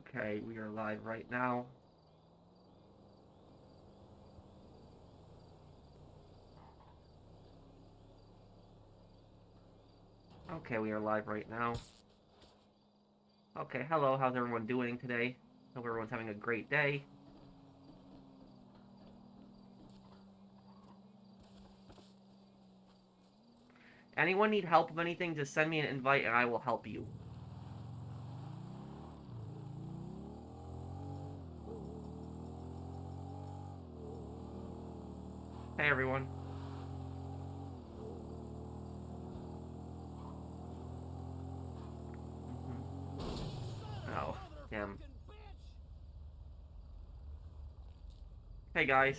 Okay, we are live right now. Okay, we are live right now. Okay, hello, how's everyone doing today? Hope everyone's having a great day. Anyone need help with anything, just send me an invite and I will help you. Hey everyone. Oh, damn. Hey guys.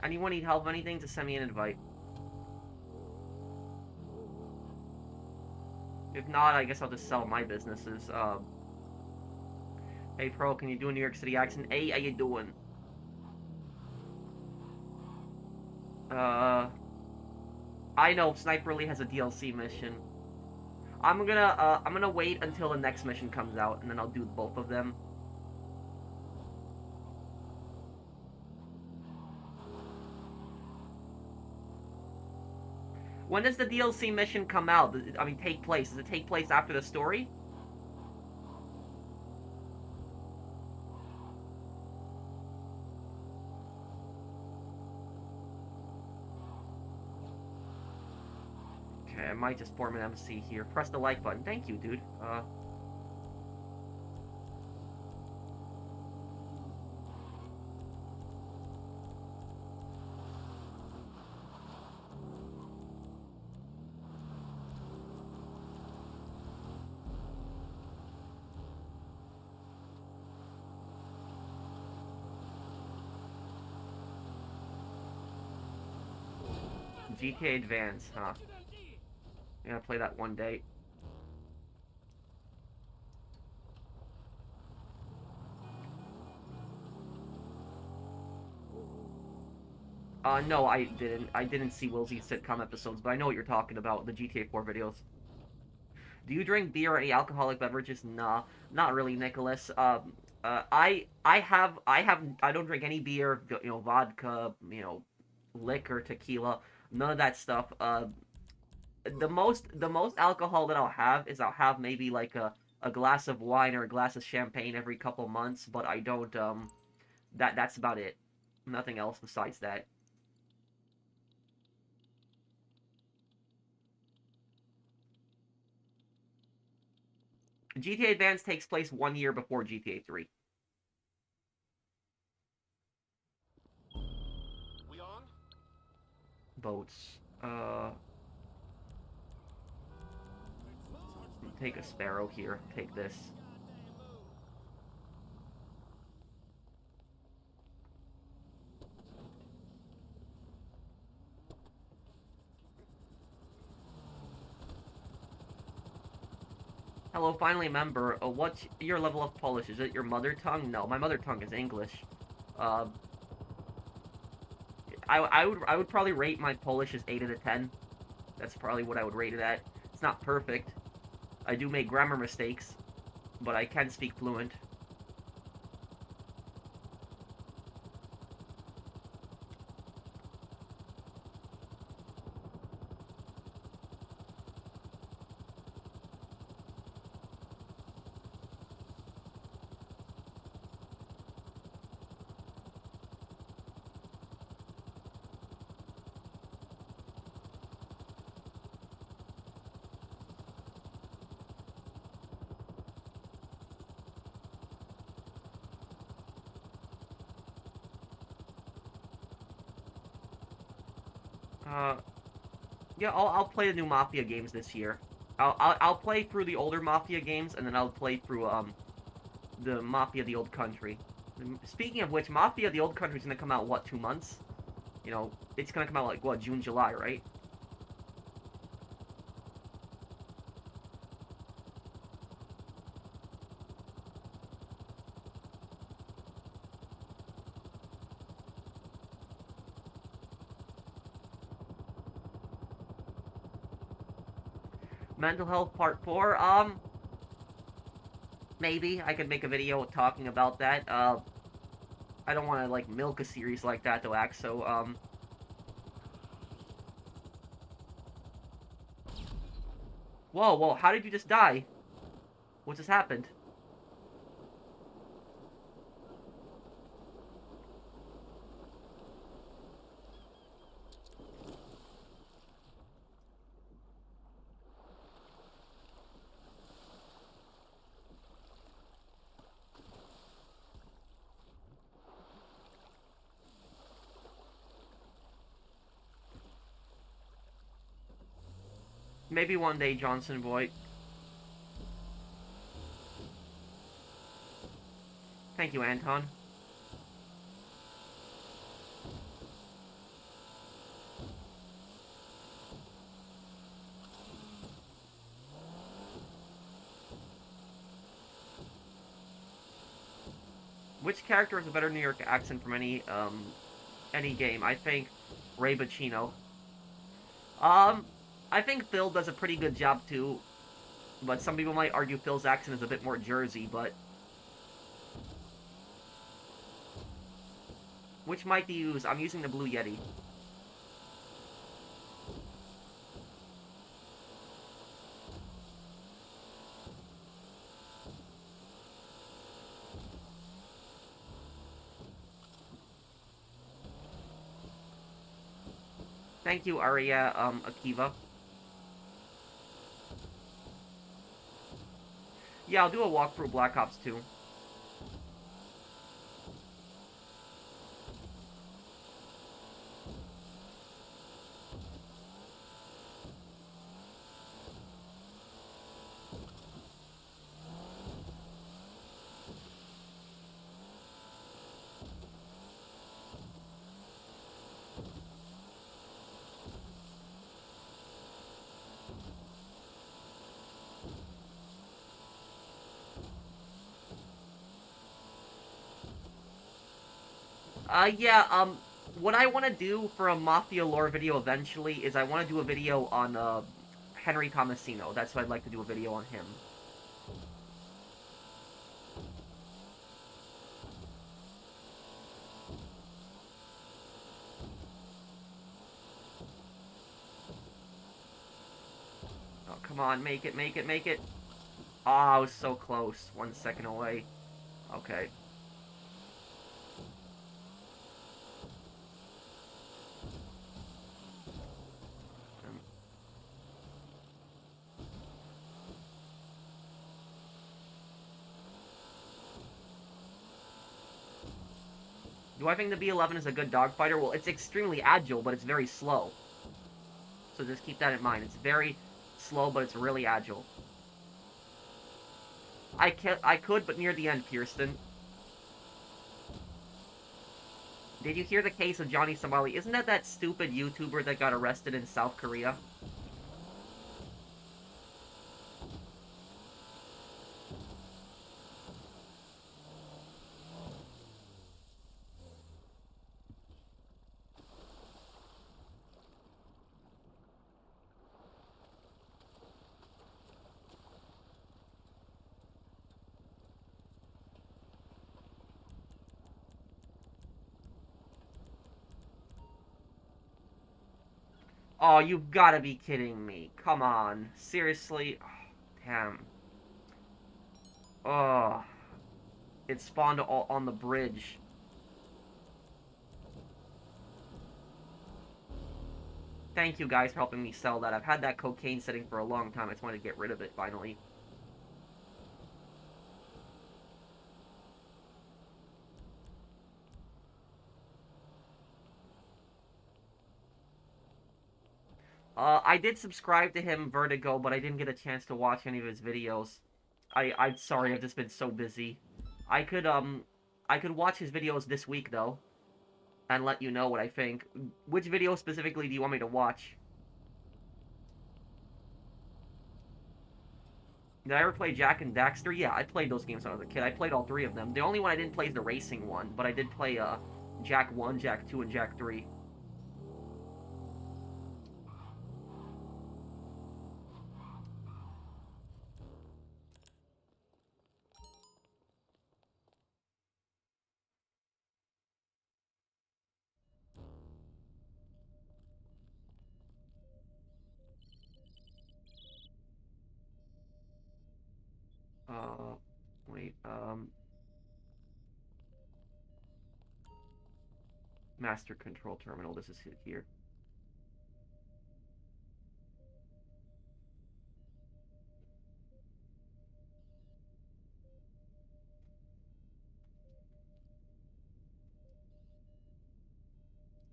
Anyone need help with anything, just send me an invite. If not, I guess I'll just sell my businesses. Hey Pro, can you do a New York City accent? Hey, how you doing? I know Sniper Lee has a DLC mission. I'm gonna wait until the next mission comes out, and then I'll do both of them. When does the DLC mission come out? I mean, take place. Does it take place after the story? Okay, I might just form an MC here. Press the like button. Thank you, dude. GTA Advance, huh? I'm gonna play that one day. No, I didn't. I didn't see Willsie's sitcom episodes, but I know what you're talking about, the GTA 4 videos. Do you drink beer or any alcoholic beverages? Nah, not really, Nicholas. I don't drink any beer, vodka, liquor, tequila, none of that stuff. The most alcohol that I'll have maybe like a glass of wine or a glass of champagne every couple months, but I don't, that's about it. Nothing else besides that. GTA Advance takes place 1 year before GTA 3. We on? Boats. Take a sparrow here. Take this. Hello, finally a member. What's your level of Polish? Is it your mother tongue? No, my mother tongue is English. Uh, I would probably rate my Polish as 8 out of 10. That's probably what I would rate it at. It's not perfect. I do make grammar mistakes, but I can speak fluent. Yeah, I'll play the new Mafia games this year. I'll play through the older Mafia games, and then I'll play through the Mafia the Old Country. Speaking of which, Mafia the Old Country is gonna come out what, 2 months? It's gonna come out like what, June, July, right? Mental Health Part 4. maybe I could make a video talking about that. I don't want to, like, milk a series like that, though, Axe, so, Whoa, whoa, how did you just die? What just happened? Maybe one day, Johnson boy. Thank you, Anton. Which character has a better New York accent from any game? I think Ray Bacino. I think Phil does a pretty good job too, but some people might argue Phil's accent is a bit more Jersey, but... Which mic do you use? I'm using the Blue Yeti. Thank you, Aria, Akiva. Yeah, I'll do a walkthrough Black Ops 2. Yeah, what I want to do for a Mafia lore video eventually is I want to do a video on, Henry Tomasino. That's what I'd like to do a video on him. Oh, come on, make it, make it, make it. Oh, I was so close. 1 second away. Okay. Do I think the B-11 is a good dogfighter? Well, it's extremely agile, but it's very slow. So just keep that in mind. It's very slow, but it's really agile. I could, but near the end, Kirsten. Did you hear the case of Johnny Somali? Isn't that stupid YouTuber that got arrested in South Korea? Oh, you've gotta be kidding me. Come on. Seriously? Oh, damn. Oh. It spawned all on the bridge. Thank you guys for helping me sell that. I've had that cocaine sitting for a long time. I just wanted to get rid of it, finally. I did subscribe to him, Vertigo, but I didn't get a chance to watch any of his videos. I'm sorry, I've just been so busy. I could watch his videos this week, though, and let you know what I think. Which video specifically do you want me to watch? Did I ever play Jak and Daxter? Yeah, I played those games when I was a kid. I played all 3 of them. The only one I didn't play is the racing one, but I did play, Jak 1, Jak 2, and Jak 3. Um, Master control terminal. This is it here.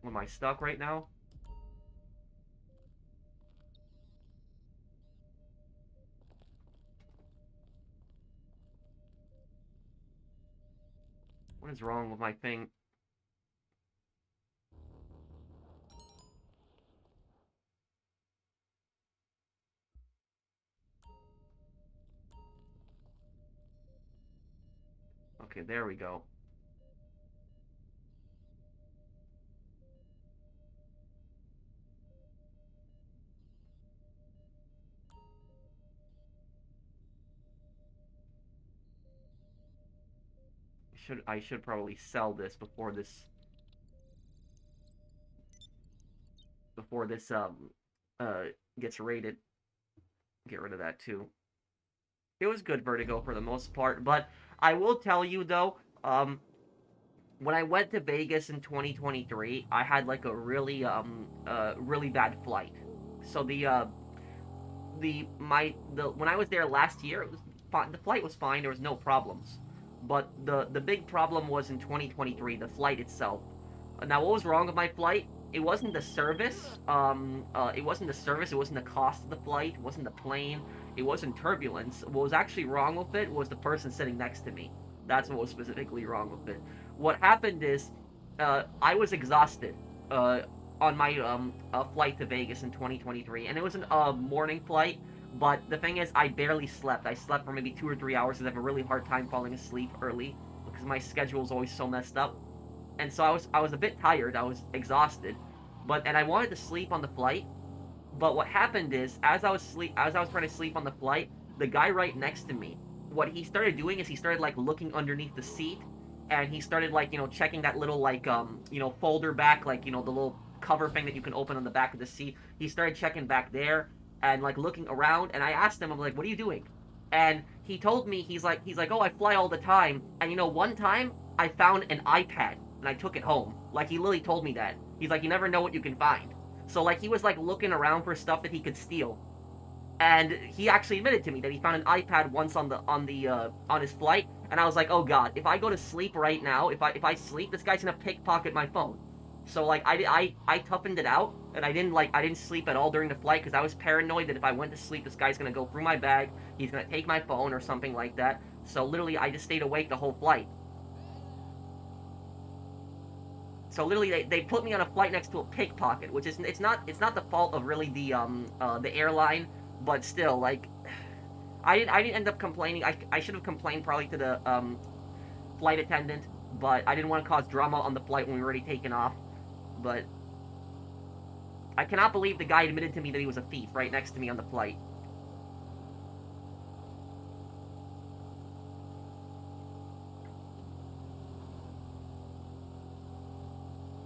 Am I stuck right now? What is wrong with my thing? Okay, there we go. I should probably sell this before this uh gets raided. Get rid of that too. It was good Vertigo for the most part, but I will tell you though, when I went to Vegas in 2023, I had like a really bad flight. So when I was there last year, it was fine. The flight was fine. There was no problems. But the big problem was in 2023, the flight itself. Now, what was wrong with my flight? It wasn't the service. It wasn't the service. It wasn't the cost of the flight. It wasn't the plane. It wasn't turbulence. What was actually wrong with it was the person sitting next to me. That's what was specifically wrong with it. What happened is, I was exhausted. On my flight to Vegas in 2023, and it was a morning flight. But the thing is, I barely slept. I slept for maybe 2 or 3 hours because I have a really hard time falling asleep early because my schedule is always so messed up. And so I was a bit tired. I was exhausted, and I wanted to sleep on the flight. But what happened is, as I was trying to sleep on the flight, the guy right next to me, what he started doing is he started like looking underneath the seat, and he started like checking that little like folder back, like the little cover thing that you can open on the back of the seat. He started checking back there and like looking around, and I asked him, I'm like, what are you doing? And he told me, he's like, oh, I fly all the time. And one time I found an iPad and I took it home. Like, he literally told me that. He's like, you never know what you can find. So like, he was like looking around for stuff that he could steal. And he actually admitted to me that he found an iPad once on his flight. And I was like, oh god, if I go to sleep right now, if I sleep, this guy's gonna pickpocket my phone. So like I toughened it out, and I didn't sleep at all during the flight because I was paranoid that if I went to sleep, this guy's gonna go through my bag, he's gonna take my phone or something like that. So literally, I just stayed awake the whole flight. So literally, they put me on a flight next to a pickpocket, which is it's not the fault of really the airline, but still like I didn't end up complaining. I should have complained probably to the flight attendant, but I didn't want to cause drama on the flight when we were already taken off. But I cannot believe the guy admitted to me that he was a thief right next to me on the flight.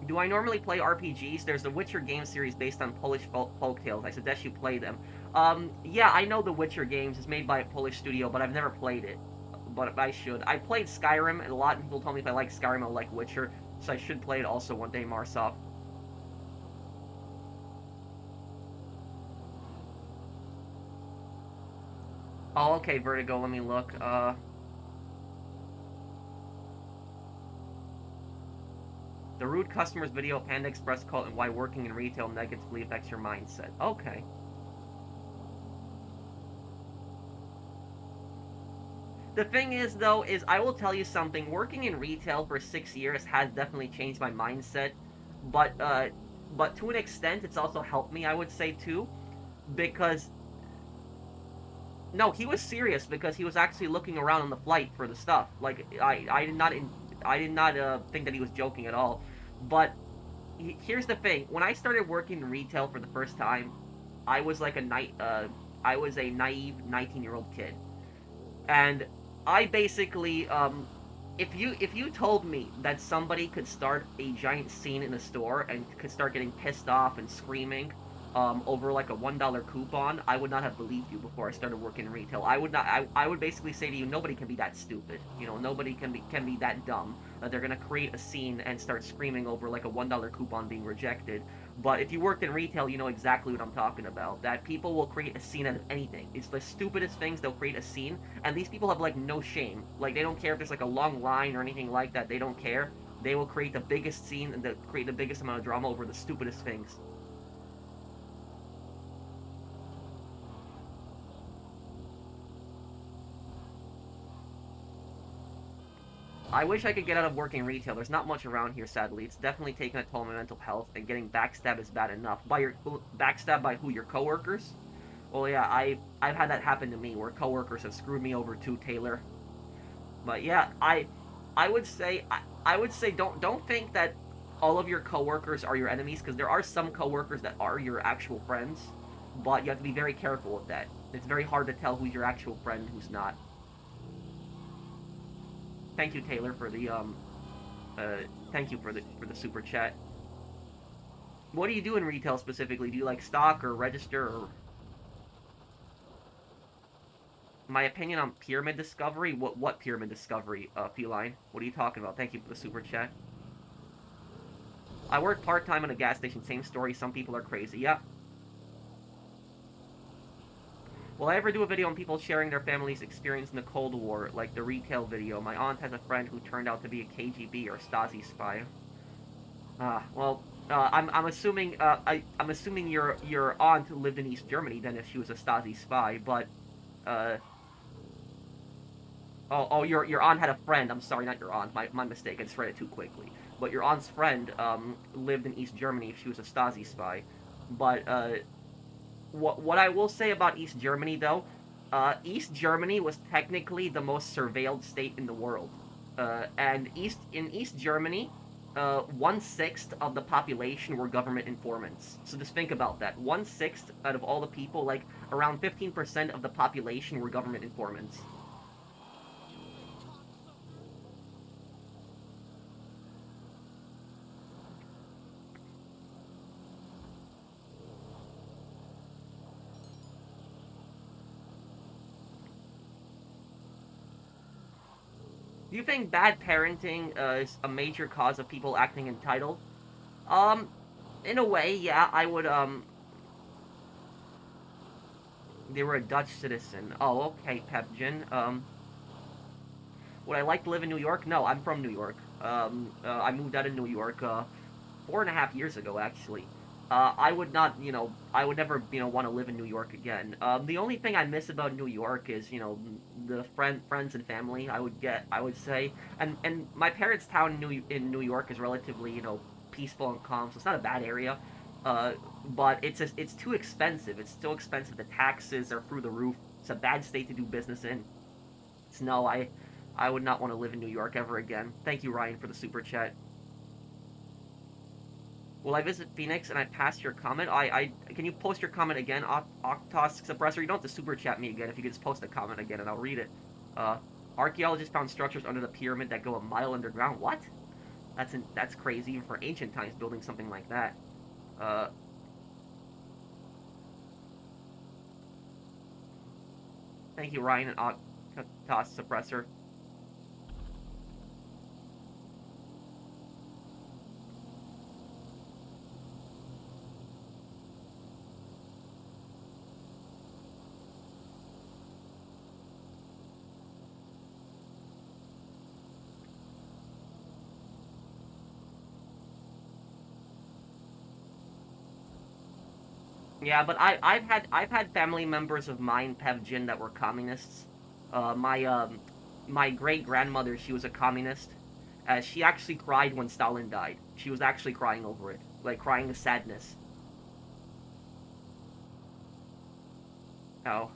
Do I normally play RPGs? There's the Witcher game series based on Polish folktales. I suggest you play them. Yeah, I know the Witcher games. It's made by a Polish studio, but I've never played it. But I should. I played Skyrim, and a lot of people told me if I like Skyrim, I'll like Witcher. So I should play it also one day, Marsoft. Oh, okay, Vertigo, let me look. The rude customers video Panda Express cult and why working in retail negatively affects your mindset. Okay. The thing is, though, is I will tell you something. Working in retail for 6 years has definitely changed my mindset, but to an extent, it's also helped me. I would say too, because no, he was serious because he was actually looking around on the flight for the stuff. Like I did not think that he was joking at all. But here's the thing: when I started working in retail for the first time, I was like I was a naive 19-year-old kid, and I basically if you told me that somebody could start a giant scene in a store and could start getting pissed off and screaming over like a $1 coupon, I would not have believed you before I started working in retail. I would not. I would basically say to you, nobody can be that stupid. You know, nobody can be that dumb that they're gonna create a scene and start screaming over like a $1 coupon being rejected. But if you worked in retail, you know exactly what I'm talking about. That people will create a scene out of anything. It's the stupidest things, they'll create a scene, and these people have like no shame. Like they don't care if there's like a long line or anything like that. They don't care. They will create the biggest scene and create the biggest amount of drama over the stupidest things. I wish I could get out of working retail. There's not much around here, sadly. It's definitely taken a toll on my mental health, and getting backstabbed is bad enough. Backstabbed by who? Your coworkers? Well, yeah, I've had that happen to me, where coworkers have screwed me over too, Taylor. But yeah, I would say I would say don't think that all of your coworkers are your enemies, because there are some coworkers that are your actual friends, but you have to be very careful with that. It's very hard to tell who's your actual friend and who's not. Thank you, Taylor, for the thank you for the super chat. What do you do in retail specifically? Do you like stock or register or my opinion on pyramid discovery? What pyramid discovery, Feline? What are you talking about? Thank you for the super chat. I work part-time at a gas station. Same story. Some people are crazy. Yeah. Will I ever do a video on people sharing their family's experience in the Cold War, like the retail video? My aunt has a friend who turned out to be a KGB or Stasi spy. Well, I'm assuming I'm assuming your aunt lived in East Germany then if she was a Stasi spy, but uh your aunt had a friend. I'm sorry, not your aunt. My mistake. I just read it too quickly. But your aunt's friend lived in East Germany if she was a Stasi spy. But what I will say about East Germany though, East Germany was technically the most surveilled state in the world, and in East Germany, 1/6 of the population were government informants. So just think about that. 1/6 out of all the people, like around 15% of the population, were government informants. Do you think bad parenting is a major cause of people acting entitled? Um, in a way, yeah, I would. They were a Dutch citizen. Oh, okay, Pepjin. Would I like to live in New York? No, I'm from New York. I moved out of New York 4.5 years ago, actually. I would not, I would never, want to live in New York again. The only thing I miss about New York is, the friends and family I would say, and my parents' town in New York is relatively, peaceful and calm, so it's not a bad area. But it's too expensive. It's so expensive. The taxes are through the roof. It's a bad state to do business in. So no, I would not want to live in New York ever again. Thank you, Ryan, for the super chat. Will I visit Phoenix and I pass your comment? Can you post your comment again, Octos Suppressor? You don't have to super chat me again. If you could just post a comment again and I'll read it. Uh, Archaeologists found structures under the pyramid that go a mile underground. What? That's crazy even for ancient times building something like that. Uh, Thank you, Ryan and Octos Suppressor. Yeah, but I've had family members of mine, Pevjin, that were communists. My great grandmother, she was a communist. She actually cried when Stalin died. She was actually crying over it, like crying of sadness. Oh,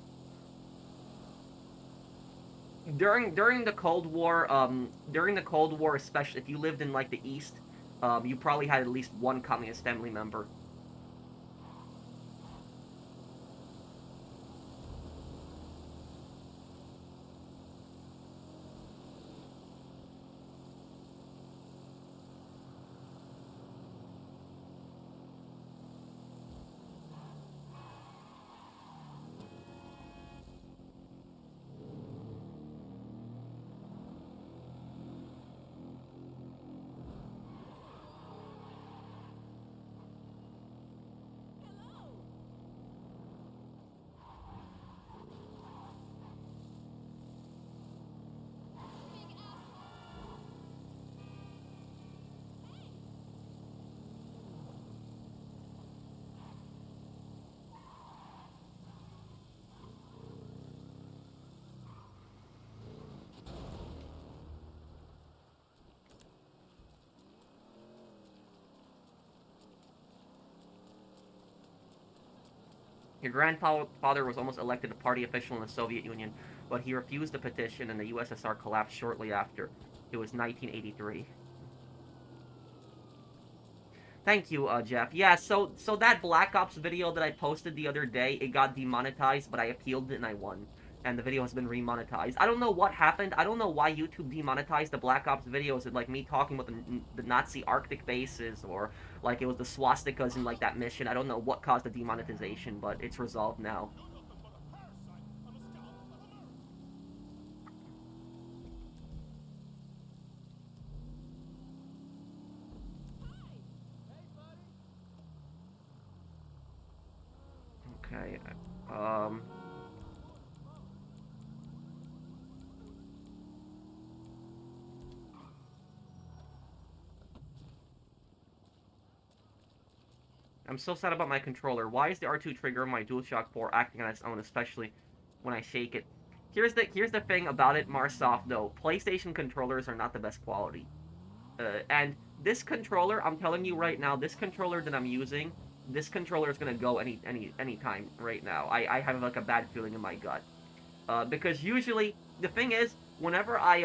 during the Cold War, especially if you lived in like the East, you probably had at least one communist family member. Your grandfather was almost elected a party official in the Soviet Union, but he refused the petition and the USSR collapsed shortly after. It was 1983. Thank you, Jeff. Yeah, so that Black Ops video that I posted the other day, it got demonetized, but I appealed it and I won. And the video has been remonetized. I don't know what happened. I don't know why YouTube demonetized the Black Ops videos. It, like, me talking about the Nazi Arctic bases, or, like, it was the swastikas in, like, that mission. I don't know what caused the demonetization, but it's resolved now. Okay, I'm so sad about my controller. Why is the R2 trigger on my DualShock 4 acting on its own, especially when I shake it? Here's the thing about it, Marsoft, though. PlayStation controllers are not the best quality. And this controller, I'm telling you right now, this controller that I'm using, this controller is gonna go any time right now. I have like a bad feeling in my gut. Because usually the thing is, whenever I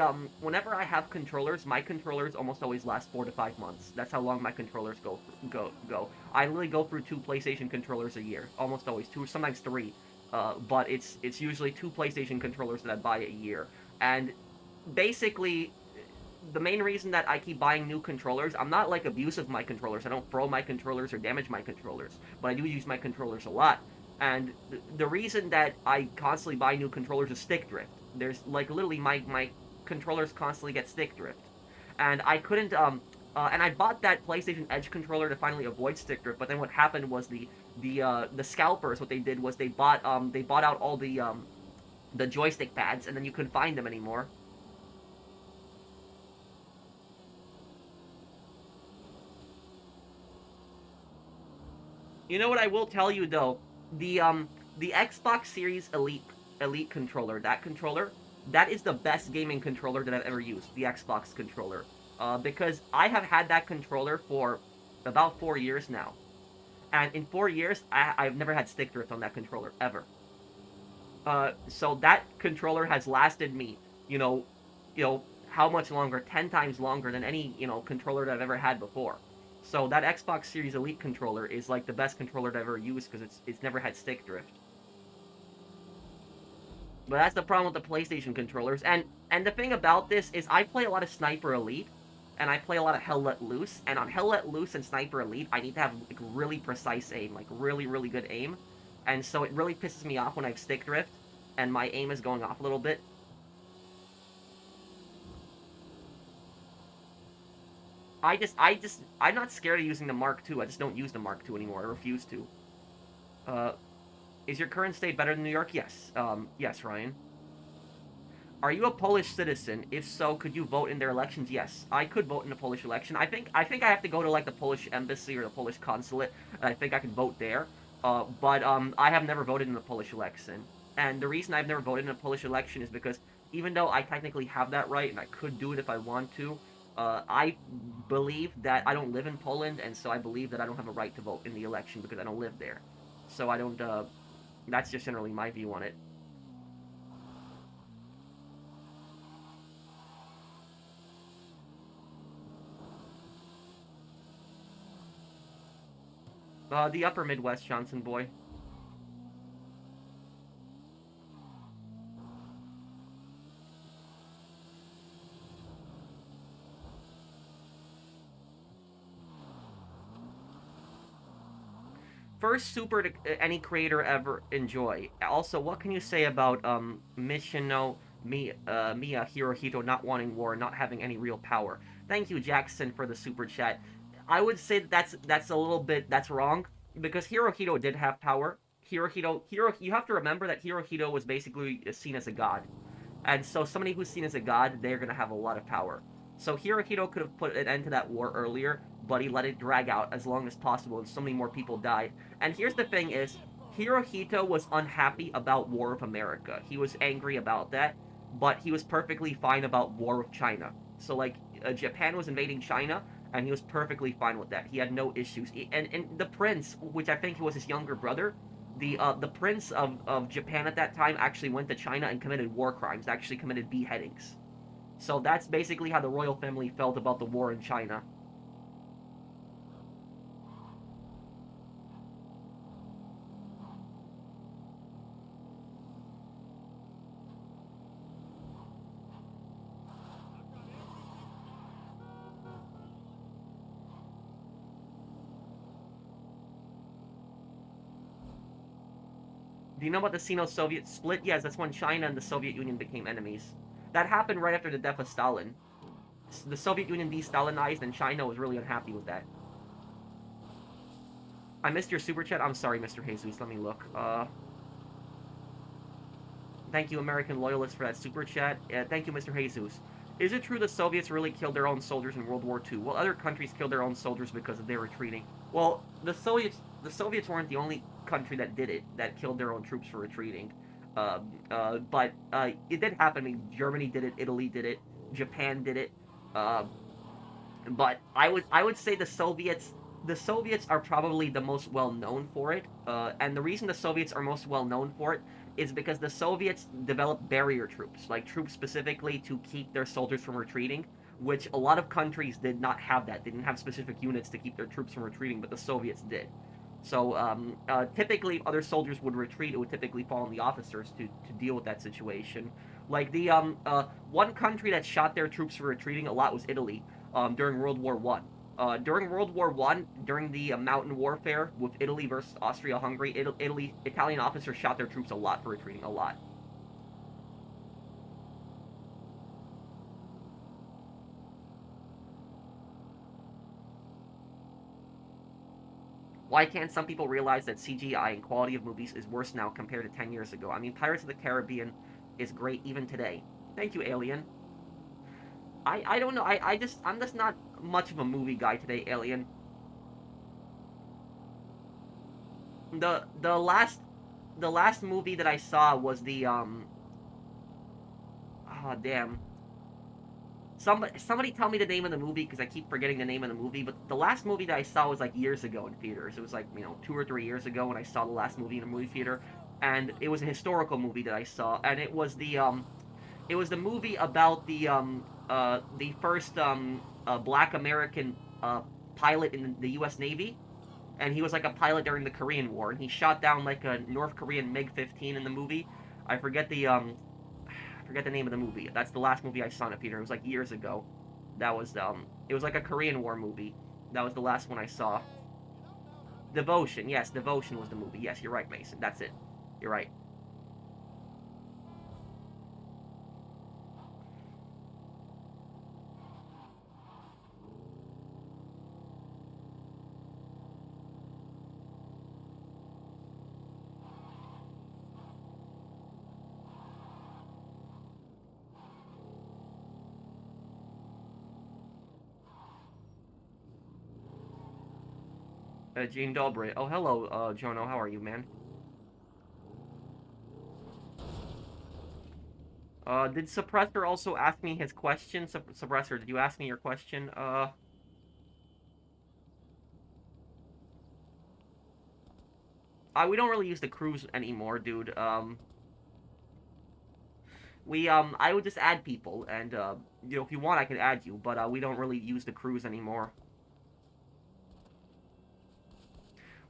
have controllers, my controllers almost always last 4 to 5 months. That's how long my controllers go. I literally go through 2 PlayStation controllers a year, almost always 2, sometimes 3. But it's usually 2 PlayStation controllers that I buy a year. And basically, the main reason that I keep buying new controllers, I'm not like abusive of my controllers. I don't throw my controllers or damage my controllers, but I do use my controllers a lot. And the reason that I constantly buy new controllers is stick drift. There's like literally my controllers constantly get stick drift, and I couldn't and I bought that PlayStation Edge controller to finally avoid stick drift. But then what happened was the scalpers, what they did was they bought out all the joystick pads, and then you couldn't find them anymore. You know what I will tell you though, the Xbox Series Elite controller, that is the best gaming controller that I've ever used, the Xbox controller. Because I have had that controller for about 4 years now. And in 4 years, I've never had stick drift on that controller, ever. So that controller has lasted me, how much longer? 10 times longer than any, controller that I've ever had before. So that Xbox Series Elite controller is like the best controller I've ever used because it's never had stick drift. But that's the problem with the PlayStation controllers. And the thing about this is I play a lot of Sniper Elite, and I play a lot of Hell Let Loose. And on Hell Let Loose and Sniper Elite, I need to have like really precise aim, like really, really good aim. And so it really pisses me off when I have stick drift, and my aim is going off a little bit. I'm not scared of using the Mark II. I just don't use the Mark II anymore. I refuse to. Is your current state better than New York? Yes. Yes, Ryan. Are you a Polish citizen? If so, could you vote in their elections? Yes, I could vote in a Polish election. I think I have to go to like the Polish embassy or the Polish consulate, and I think I can vote there. But I have never voted in a Polish election. And the reason I've never voted in a Polish election is because even though I technically have that right and I could do it if I want to, I believe that I don't live in Poland, and so I believe that I don't have a right to vote in the election because I don't live there. So I don't, that's just generally my view on it. The upper Midwest, Johnson boy. First super to any creator ever enjoy. Also, what can you say about Mishino Miya Hirohito not wanting war, not having any real power? Thank you, Jackson, for the super chat. I would say that's a little bit that's wrong because Hirohito did have power. You have to remember that Hirohito was basically seen as a god, and so somebody who's seen as a god, they're gonna have a lot of power. So Hirohito could have put an end to that war earlier, but he let it drag out as long as possible, and so many more people died. And here's the thing is, Hirohito was unhappy about War of America. He was angry about that, but he was perfectly fine about War of China. So, like, Japan was invading China, and he was perfectly fine with that. He had no issues. And the prince, which I think was his younger brother, The prince of Japan at that time actually went to China and committed war crimes, actually committed beheadings. So that's basically how the royal family felt about the war in China. Do you know about the Sino-Soviet split? Yes, that's when China and the Soviet Union became enemies. That happened right after the death of Stalin. The Soviet Union de-Stalinized, and China was really unhappy with that. I missed your super chat. I'm sorry, Mr. Jesus. Let me look. Thank you, American Loyalist, for that super chat. Thank you, Mr. Jesus. Is it true the Soviets really killed their own soldiers in World War II? Well, other countries killed their own soldiers because of their retreating. Well, the Soviets weren't the only country that did it, that killed their own troops for retreating. But it did happen. I mean, Germany did it, Italy did it, Japan did it. Uh, but I would say the Soviets are probably the most well known for it. And the reason the Soviets are most well known for it is because the Soviets developed barrier troops, like troops specifically to keep their soldiers from retreating, which a lot of countries did not have that. They didn't have specific units to keep their troops from retreating, but the Soviets did. So typically, if other soldiers would retreat, it would typically fall on the officers to deal with that situation. Like the one country that shot their troops for retreating a lot was Italy during World War One. During World War One, during the mountain warfare with Italy versus Austria-Hungary, Italian officers shot their troops a lot for retreating, a lot. Why can't some people realize that CGI and quality of movies is worse now compared to 10 years ago? I mean, Pirates of the Caribbean is great even today. Thank you, Alien. I don't know. I'm just not much of a movie guy today, Alien. The last movie that I saw was the oh damn. Somebody tell me the name of the movie because I keep forgetting the name of the movie. But the last movie that I saw was like years ago in theaters. It was like 2 or 3 years ago when I saw the last movie in a movie theater, and it was a historical movie that I saw, and it was the movie about the first black American pilot in the U.S. Navy, and he was like a pilot during the Korean War, and he shot down like a North Korean MiG-15 in the movie. I forget the name of the movie. That's the last movie I saw in a theater. It was like years ago. It was like a Korean War movie. That was the last one I saw. Devotion. Yes, Devotion was the movie. Yes, you're right, Mason. That's it. You're right. Dzień dobry. Oh, hello, Jono. How are you, man? Did Suppressor also ask me his question? Suppressor, did you ask me your question? We don't really use the cruise anymore, dude. I would just add people, and if you want, I could add you, but we don't really use the cruise anymore.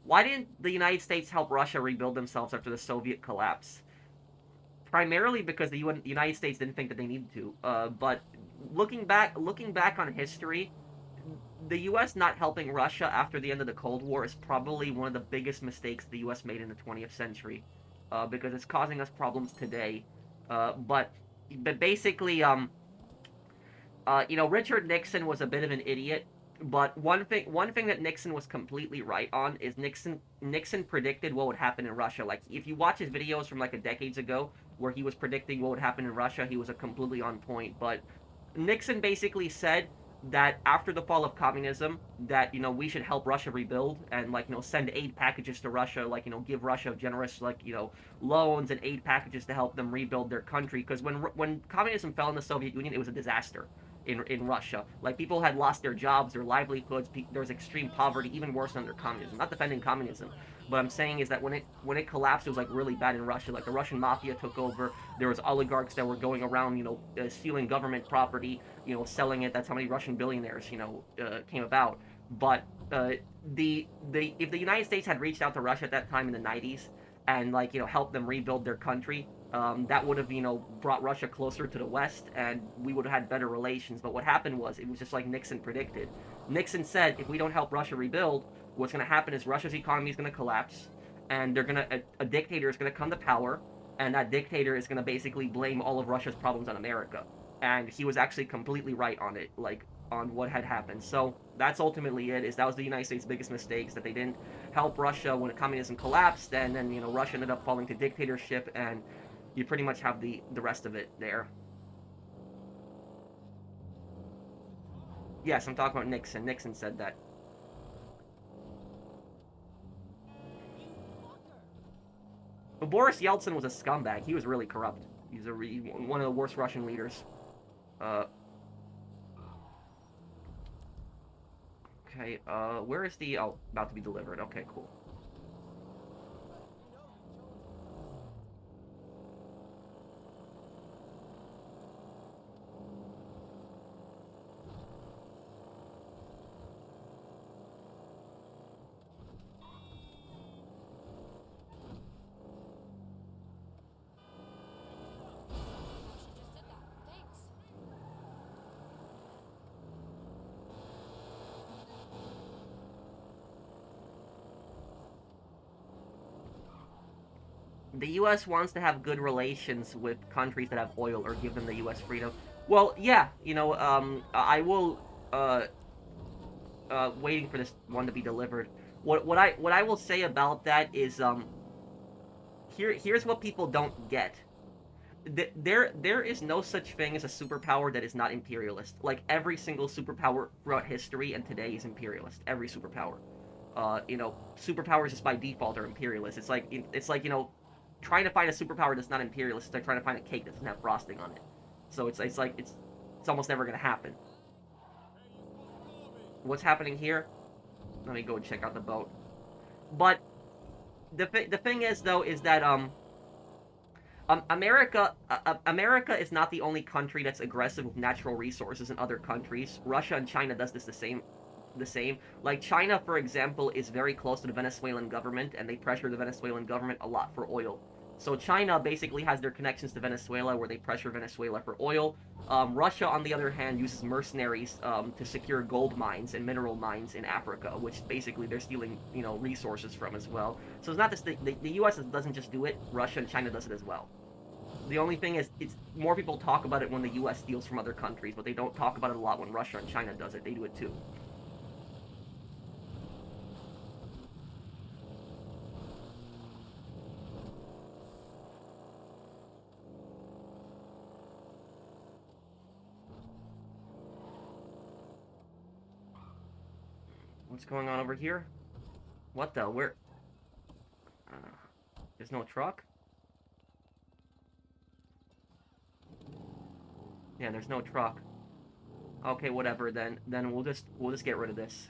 Why didn't the United States help Russia rebuild themselves after the Soviet collapse? Primarily because the United States didn't think that they needed to. But looking back on history, the U.S. not helping Russia after the end of the Cold War is probably one of the biggest mistakes the U.S. made in the 20th century, because it's causing us problems today. But basically, Richard Nixon was a bit of an idiot. But one thing that Nixon was completely right on is Nixon predicted what would happen in Russia. Like if you watch his videos from like a decades ago, where he was predicting what would happen in Russia, he was a completely on point. But Nixon basically said that after the fall of communism, that we should help Russia rebuild and send aid packages to Russia, give Russia generous loans and aid packages to help them rebuild their country. Because when communism fell in the Soviet Union, it was a disaster. in Russia. Like, people had lost their jobs, their livelihoods. There was extreme poverty, even worse under communism. Not defending communism, but I'm saying is that when it collapsed, it was like really bad in Russia. Like, the Russian mafia took over. There was oligarchs that were going around, stealing government property, selling it. That's how many Russian billionaires, came about. But if the United States had reached out to Russia at that time in the 90s and helped them rebuild their country, that would have brought Russia closer to the West, and we would have had better relations. But what happened was, it was just like Nixon predicted. Nixon said, if we don't help Russia rebuild, what's going to happen is Russia's economy is going to collapse, and a dictator is going to come to power, and that dictator is going to basically blame all of Russia's problems on America. And he was actually completely right on it, on what had happened. So that's ultimately it. That was the United States' biggest mistakes, that they didn't help Russia when communism collapsed, and then Russia ended up falling to dictatorship, and you pretty much have the rest of it there. Yes, I'm talking about Nixon. Nixon said that. But Boris Yeltsin was a scumbag. He was really corrupt. He's one of the worst Russian leaders. Okay, where is the... Oh, about to be delivered. Okay, cool. The U.S. wants to have good relations with countries that have oil or give them the U.S. freedom. Well, yeah, I will, waiting for this one to be delivered. What I will say about that is, here's what people don't get. There is no such thing as a superpower that is not imperialist. Like, every single superpower throughout history and today is imperialist. Every superpower. Superpowers just by default are imperialist. It's like, trying to find a superpower that's not imperialist is like trying to find a cake that doesn't have frosting on it. So it's almost never gonna happen. What's happening here? Let me go and check out the boat. But the thing is, though, is that America is not the only country that's aggressive with natural resources in other countries. Russia and China does this the same. Like, China, for example, is very close to the Venezuelan government, and they pressure the Venezuelan government a lot for oil. So China basically has their connections to Venezuela, where they pressure Venezuela for oil. Russia, on the other hand, uses mercenaries to secure gold mines and mineral mines in Africa, which basically they're stealing, resources from as well. So it's not just the U.S. doesn't just do it; Russia and China does it as well. The only thing is, it's more people talk about it when the U.S. steals from other countries, but they don't talk about it a lot when Russia and China does it. They do it too. What's going on over here? What the? Where? There's no truck? Yeah, there's no truck. Okay, whatever then. Then we'll just get rid of this.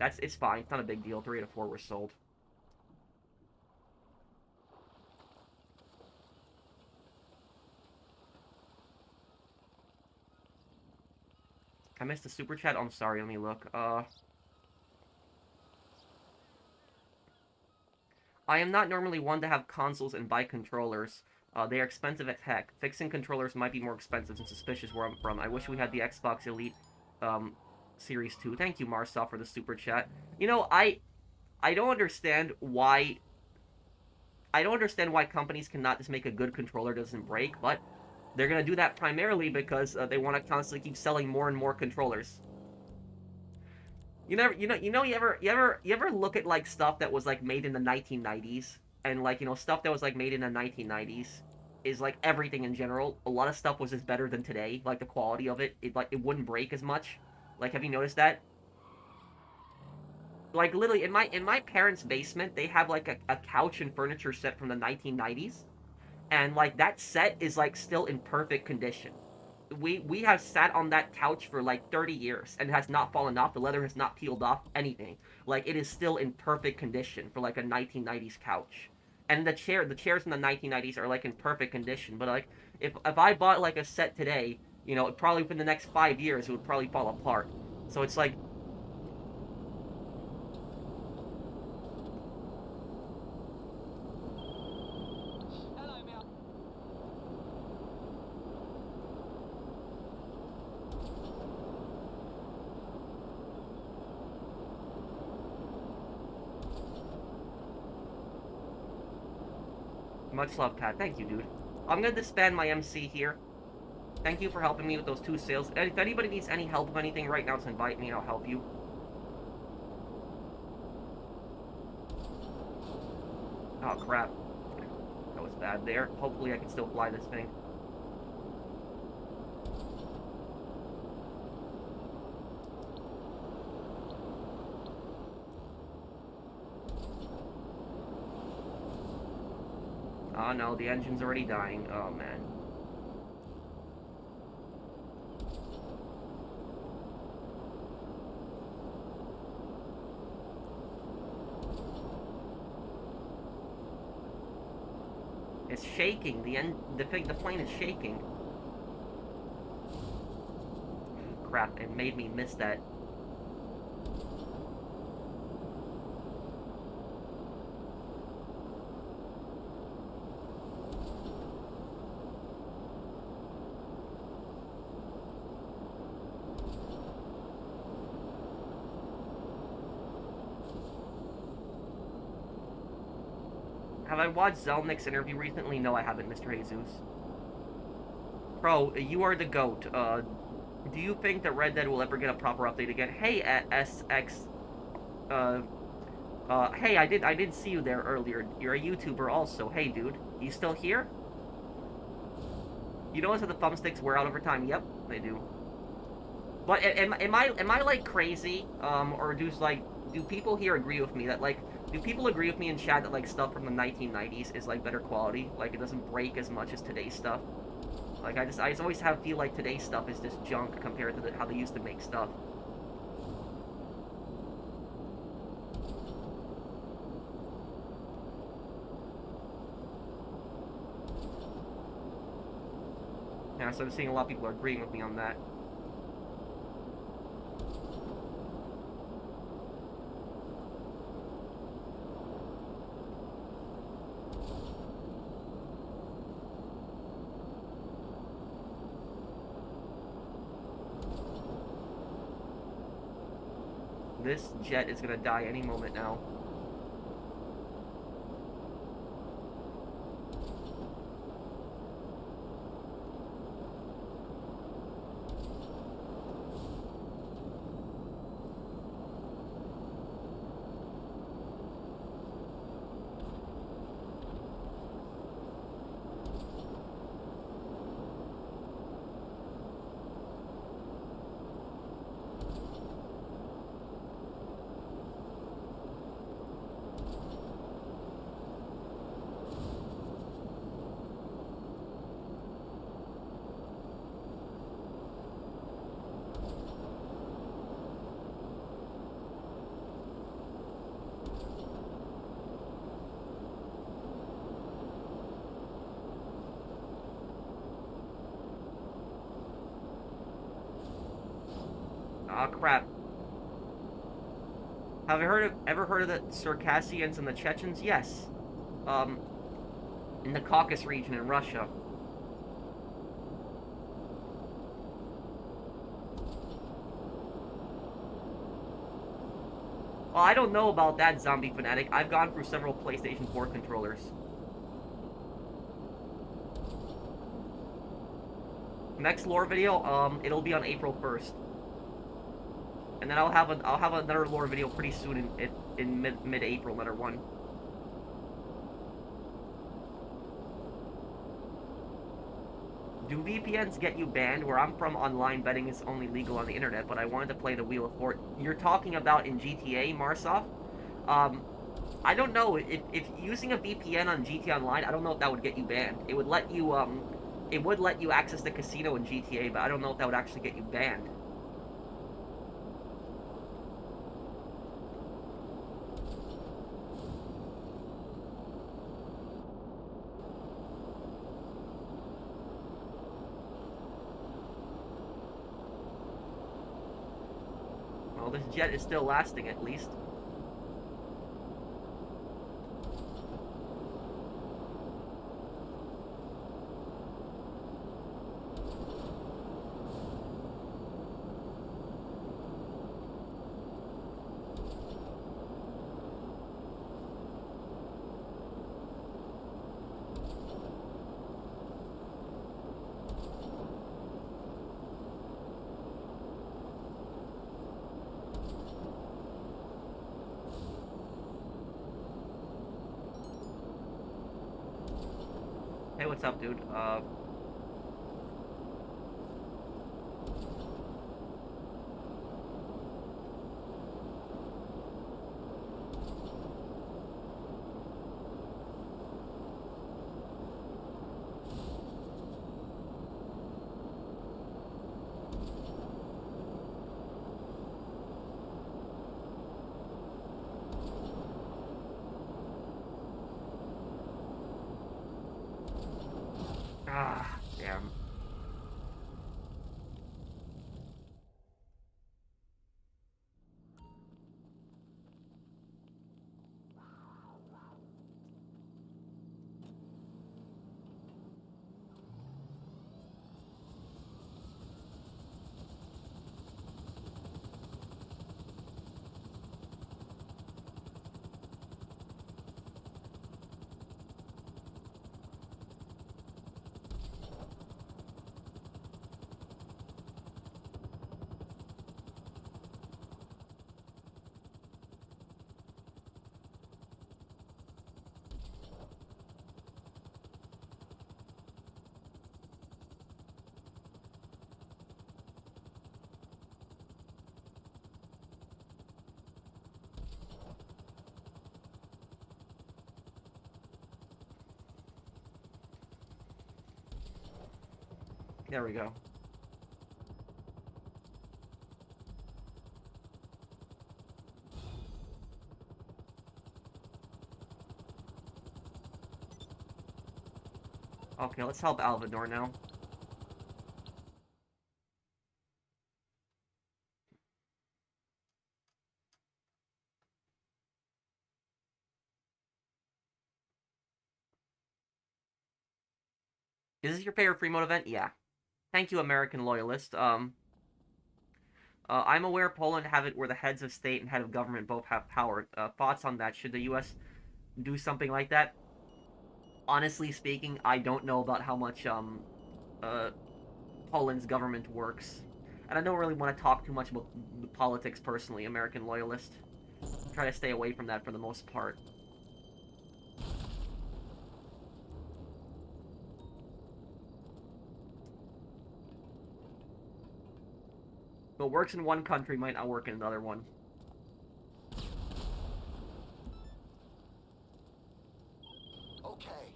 It's fine. It's not a big deal. 3 out of 4 were sold. I missed the super chat. I'm sorry. Let me look. I am not normally one to have consoles and buy controllers. They are expensive as heck. Fixing controllers might be more expensive and suspicious where I'm from. I wish we had the Xbox Elite Series 2. Thank you, Marcel, for the super chat. I don't understand why... I don't understand why companies cannot just make a good controller that doesn't break, but they're gonna do that primarily because they want to constantly keep selling more and more controllers. You ever look at like stuff that was like made in the 1990s, and like stuff that was like made in the 1990s is like everything in general. A lot of stuff was just better than today. Like the quality of it, it wouldn't break as much. Like, have you noticed that? Like, literally in my parents' basement, they have like a couch and furniture set from the 1990s. And, like, that set is, like, still in perfect condition. we have sat on that couch for like 30 years and it has not fallen off. The leather has not peeled off, anything. Like, it is still in perfect condition for like a 1990s couch. And the chairs in the 1990s are like in perfect condition. But like, if I bought like a set today, you know, probably within the next 5 years, it would probably fall apart. So it's like, much love, Pat. Thank you, dude. I'm gonna disband my MC here. Thank you for helping me with those 2 sales. And if anybody needs any help with anything right now, just invite me and I'll help you. Oh, crap. That was bad there. Hopefully I can still fly this thing. Oh no, the engine's already dying. Oh man. It's shaking. The plane is shaking. Crap, it made me miss that. Have I watched Zelnick's interview recently? No, I haven't, Mr. Jesus. Bro, you are the GOAT. Do you think that Red Dead will ever get a proper update again? Hey, SX... hey, I did see you there earlier. You're a YouTuber also. Hey, dude. You still here? You notice that the thumbsticks wear out over time? Yep, they do. But am I like crazy? Or do people here agree with me that, like, do people agree with me in chat that, like, stuff from the 1990s is, like, better quality? Like, it doesn't break as much as today's stuff? Like, I just always feel like today's stuff is just junk compared to how they used to make stuff. Yeah, so I'm seeing a lot of people are agreeing with me on that. This jet is gonna die any moment now. Ah, crap. Have you ever heard of the Circassians and the Chechens? Yes. In the Caucasus region in Russia. Well, I don't know about that, Zombie Fanatic. I've gone through several PlayStation 4 controllers. Next lore video, it'll be on April 1st. And then I'll have another lore video pretty soon in mid-April, another one. Do VPNs get you banned? Where I'm from, online betting is only legal on the internet, but I wanted to play the Wheel of Fortune. You're talking about in GTA, Marsoff? I don't know. If using a VPN on GTA Online, I don't know if that would get you banned. It would let you, It would let you access the casino in GTA, but I don't know if that would actually get you banned. Well, this jet is still lasting, at least. Hey, what's up, dude? Damn. There we go. Okay, let's help Alvador now. Is this your favorite Freemode event? Yeah. Thank you, American loyalist. I'm aware Poland have it where the heads of state and head of government both have power. Thoughts on that? Should the U.S. do something like that? Honestly speaking, I don't know about how much Poland's government works, and I don't really want to talk too much about the politics personally. American loyalist, try to stay away from that for the most part. What works in one country might not work in another one. Okay.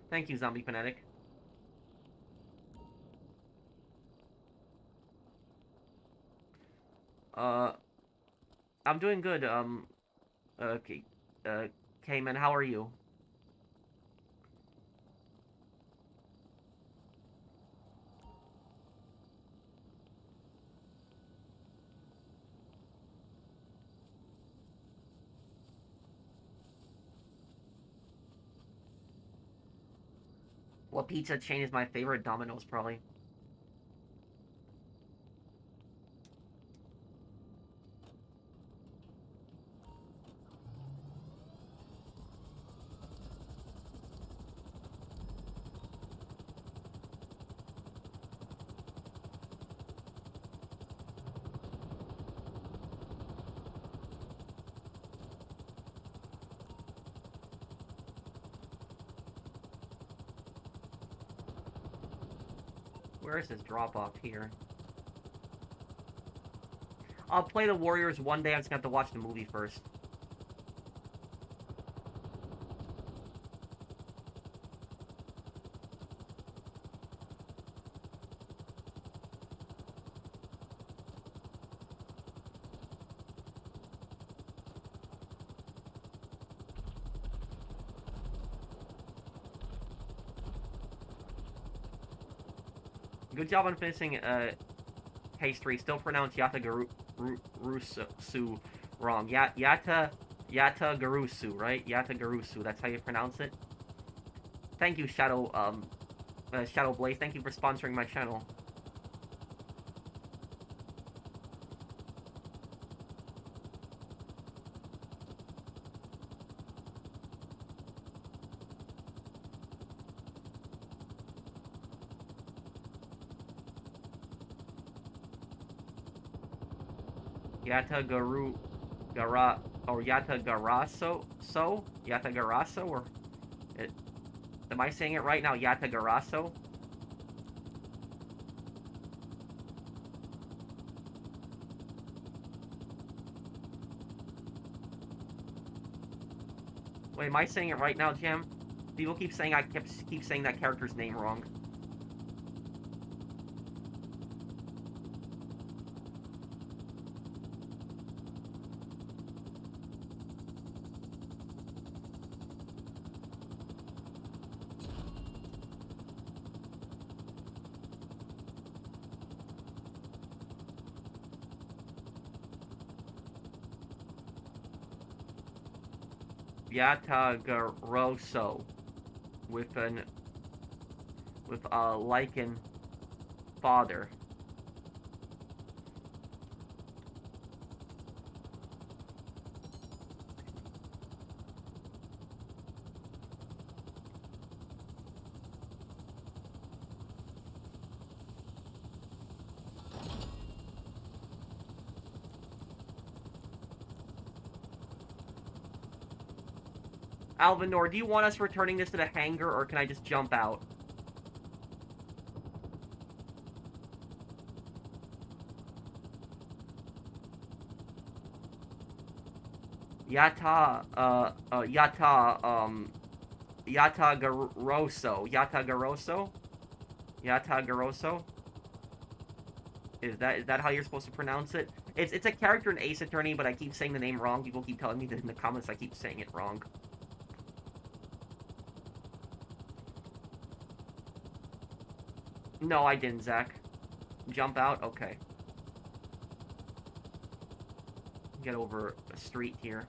Thank you, Zombie Fanatic. I'm doing good. Okay. Cayman, how are you? What pizza chain is my favorite? Domino's, probably. Where is this drop-off here? I'll play the Warriors one day. I'm just gonna have to watch the movie first. Good job on finishing Heist 3. Still pronounced Yatagarusu wrong. Yatagarusu, right? Yatagarusu. That's how you pronounce it. Thank you, Shadow Blaze. Thank you for sponsoring my channel. Yatagaraso, or am I saying it right now? Yatagaraso? Wait, am I saying it right now, Jam? People keep saying I keep saying that character's name wrong. Yatagaroso with a lichen father. Alvinor, do you want us returning this to the hangar, or can I just jump out? Yatagaroso? Is that how you're supposed to pronounce it? It's a character in Ace Attorney, but I keep saying the name wrong. People keep telling me that in the comments I keep saying it wrong. No, I didn't, Zach. Jump out? Okay. Get over a street here.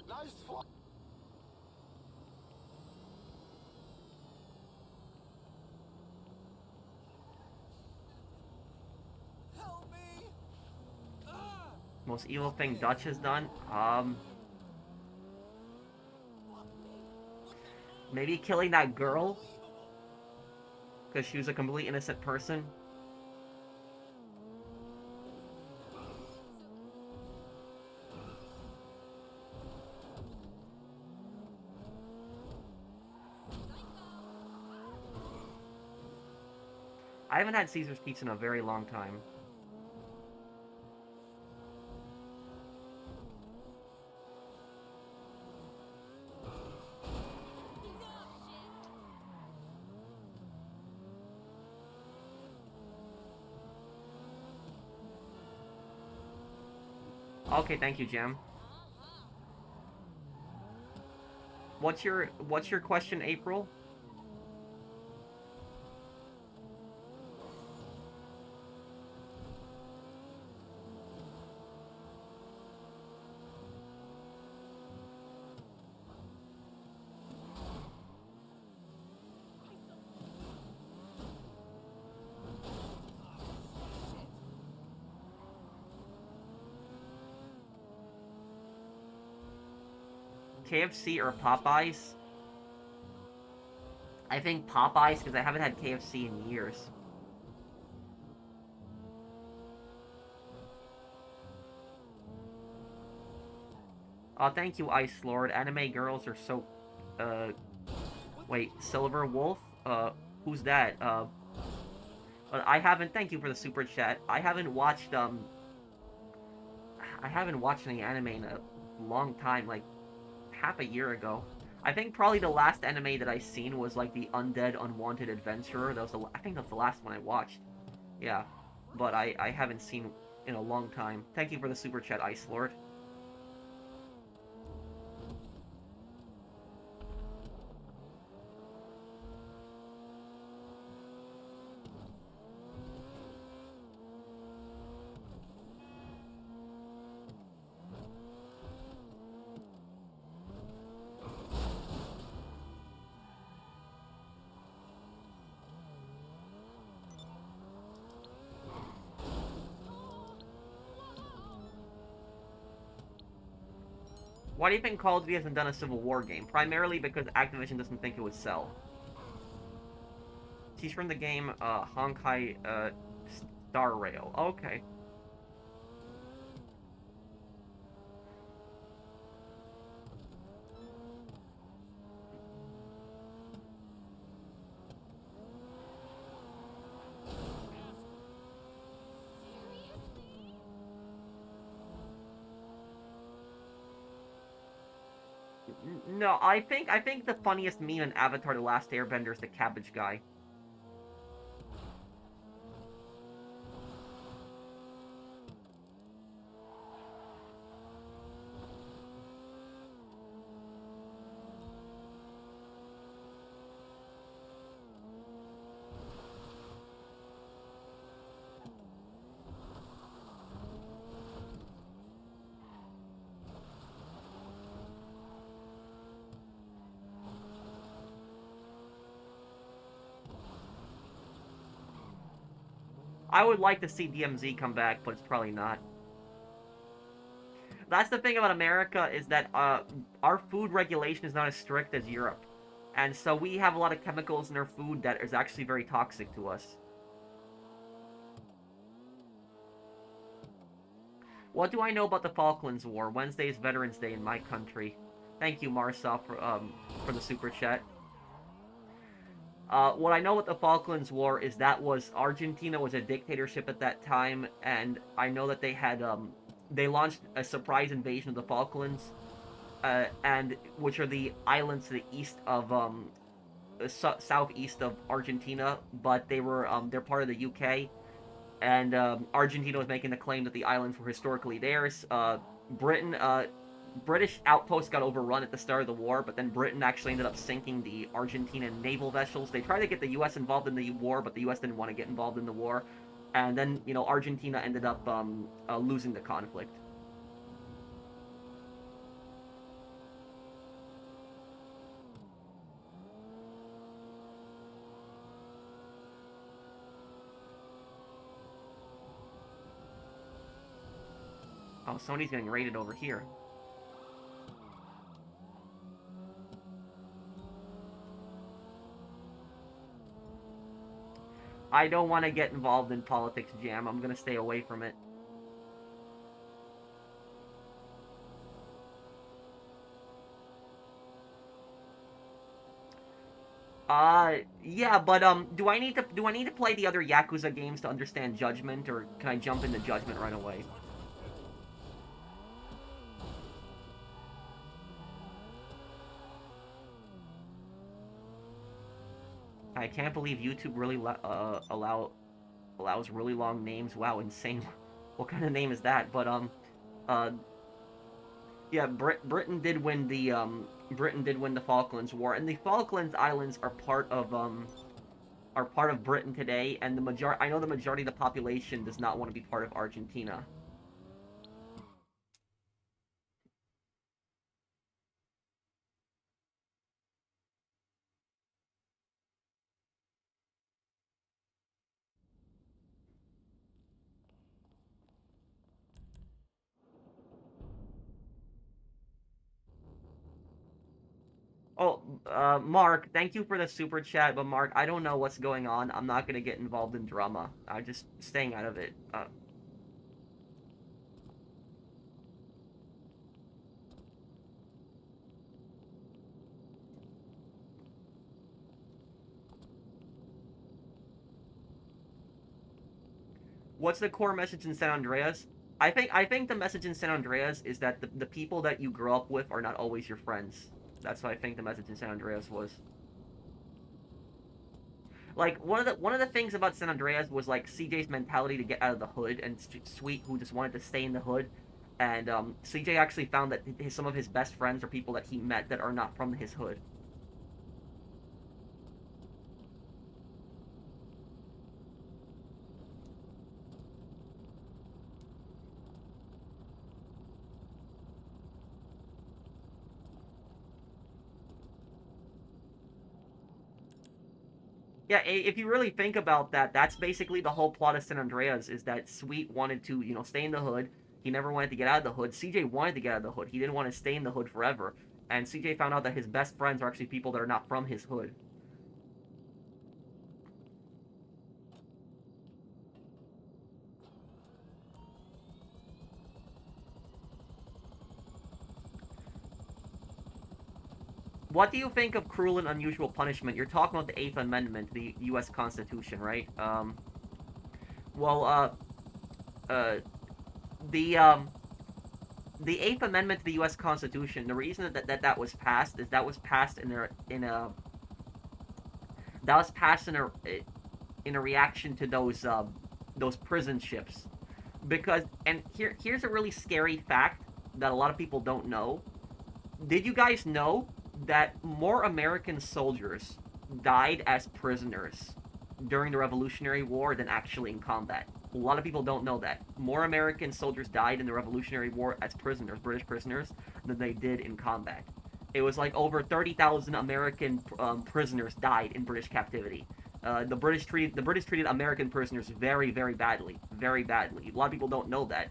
Nice fly. Help me. Most evil thing Dutch has done? Maybe killing that girl? Because she was a completely innocent person? I haven't had Caesar's Pizza in a very long time. Okay, thank you, Jam. What's your question, April? KFC or Popeyes? I think Popeyes, because I haven't had KFC in years. Thank you, Ice Lord. Anime girls are so... Wait, Silver Wolf? Who's that? But I haven't... Thank you for the super chat. I haven't watched any anime in a long time, like, half a year ago. I think probably the last anime that I seen was, like, the Undead Unwanted Adventurer. I think that's the last one I watched. Yeah. But I haven't seen in a long time. Thank you for the super chat, Ice Lord. Why do you think Call of Duty hasn't done a Civil War game? Primarily because Activision doesn't think it would sell. She's from the game, Honkai, Star Rail. Okay. No, I think the funniest meme in Avatar: The Last Airbender is the cabbage guy. I would like to see DMZ come back, but it's probably not. That's the thing about America, is that our food regulation is not as strict as Europe. And so we have a lot of chemicals in our food that is actually very toxic to us. What do I know about the Falklands War? Wednesday is Veterans Day in my country. Thank you, Marcel, for the super chat. What I know about the Falklands War is that Argentina was a dictatorship at that time, and I know that they launched a surprise invasion of the Falklands, and which are the islands to the east of, southeast of Argentina, but they're part of the UK, and, Argentina was making the claim that the islands were historically theirs. British outposts got overrun at the start of the war, but then Britain actually ended up sinking the Argentinian naval vessels. They tried to get the U.S. involved in the war, but the U.S. didn't want to get involved in the war. And then, Argentina ended up losing the conflict. Oh, somebody's getting raided over here. I don't want to get involved in politics, Jam. I'm gonna stay away from it. Yeah, but do I need to play the other Yakuza games to understand Judgment, or can I jump into Judgment right away? I can't believe YouTube really allows really long names. Wow, insane. What kind of name is that? But yeah, Britain did win the Falklands War, and the Falklands Islands are part of Britain today, and I know the majority of the population does not want to be part of Argentina. Oh, Mark, thank you for the super chat, but Mark, I don't know what's going on. I'm not gonna get involved in drama. I'm just staying out of it. What's the core message in San Andreas? I think the message in San Andreas is that the people that you grow up with are not always your friends. That's what I think the message in San Andreas was. Like one of the things about San Andreas was like CJ's mentality to get out of the hood, and Sweet, who just wanted to stay in the hood. And CJ actually found that some of his best friends are people that he met that are not from his hood. Yeah, if you really think about that, that's basically the whole plot of San Andreas, is that Sweet wanted to, stay in the hood. He never wanted to get out of the hood. CJ wanted to get out of the hood. He didn't want to stay in the hood forever. And CJ found out that his best friends are actually people that are not from his hood. What do you think of cruel and unusual punishment? You're talking about the Eighth Amendment, the U.S. Constitution, right? Well, the the Eighth Amendment to the U.S. Constitution. The reason that was passed is that was passed in a reaction to those prison ships, because here's a really scary fact that a lot of people don't know. Did you guys know that more American soldiers died as prisoners during the Revolutionary War than actually in combat? A lot of people don't know that. More American soldiers died in the Revolutionary War as prisoners, British prisoners, than they did in combat. It was like over 30,000 American prisoners died in British captivity. The British treated American prisoners very, very badly. Very badly. A lot of people don't know that.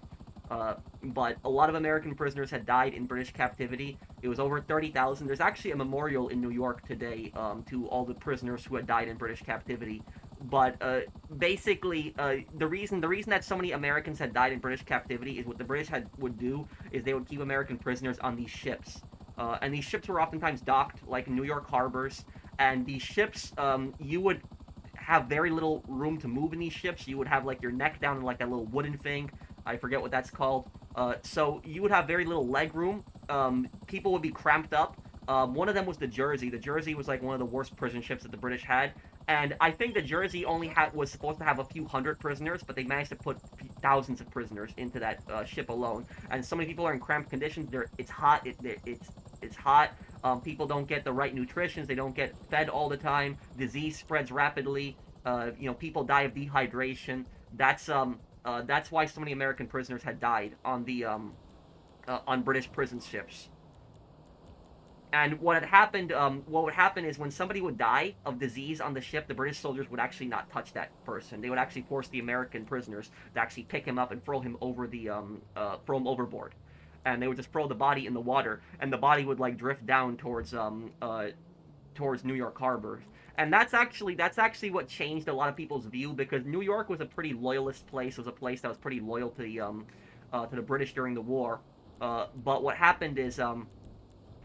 But a lot of American prisoners had died in British captivity. It was over 30,000. There's actually a memorial in New York today to all the prisoners who had died in British captivity. But basically, the reason that so many Americans had died in British captivity is what the British would do is they would keep American prisoners on these ships. And these ships were oftentimes docked, like in New York harbors. And these ships, you would have very little room to move in these ships. You would have like your neck down in like that little wooden thing. I forget what that's called. So you would have very little leg room. People would be cramped up. One of them was the Jersey. The Jersey was like one of the worst prison ships that the British had. And I think the Jersey was supposed to have a few hundred prisoners, but they managed to put thousands of prisoners into that ship alone. And so many people are in cramped conditions. It's hot. It's hot. People don't get the right nutrition. They don't get fed all the time. Disease spreads rapidly. People die of dehydration. That's why so many American prisoners had died on the on British prison ships. And what would happen is when somebody would die of disease on the ship, the British soldiers would actually not touch that person. They would actually force the American prisoners to actually pick him up and throw him overboard. And they would just throw the body in the water, and the body would like drift down towards New York Harbor. And that's actually what changed a lot of people's view, because New York was a pretty loyalist place. It was a place that was pretty loyal to the British during the war. But what happened is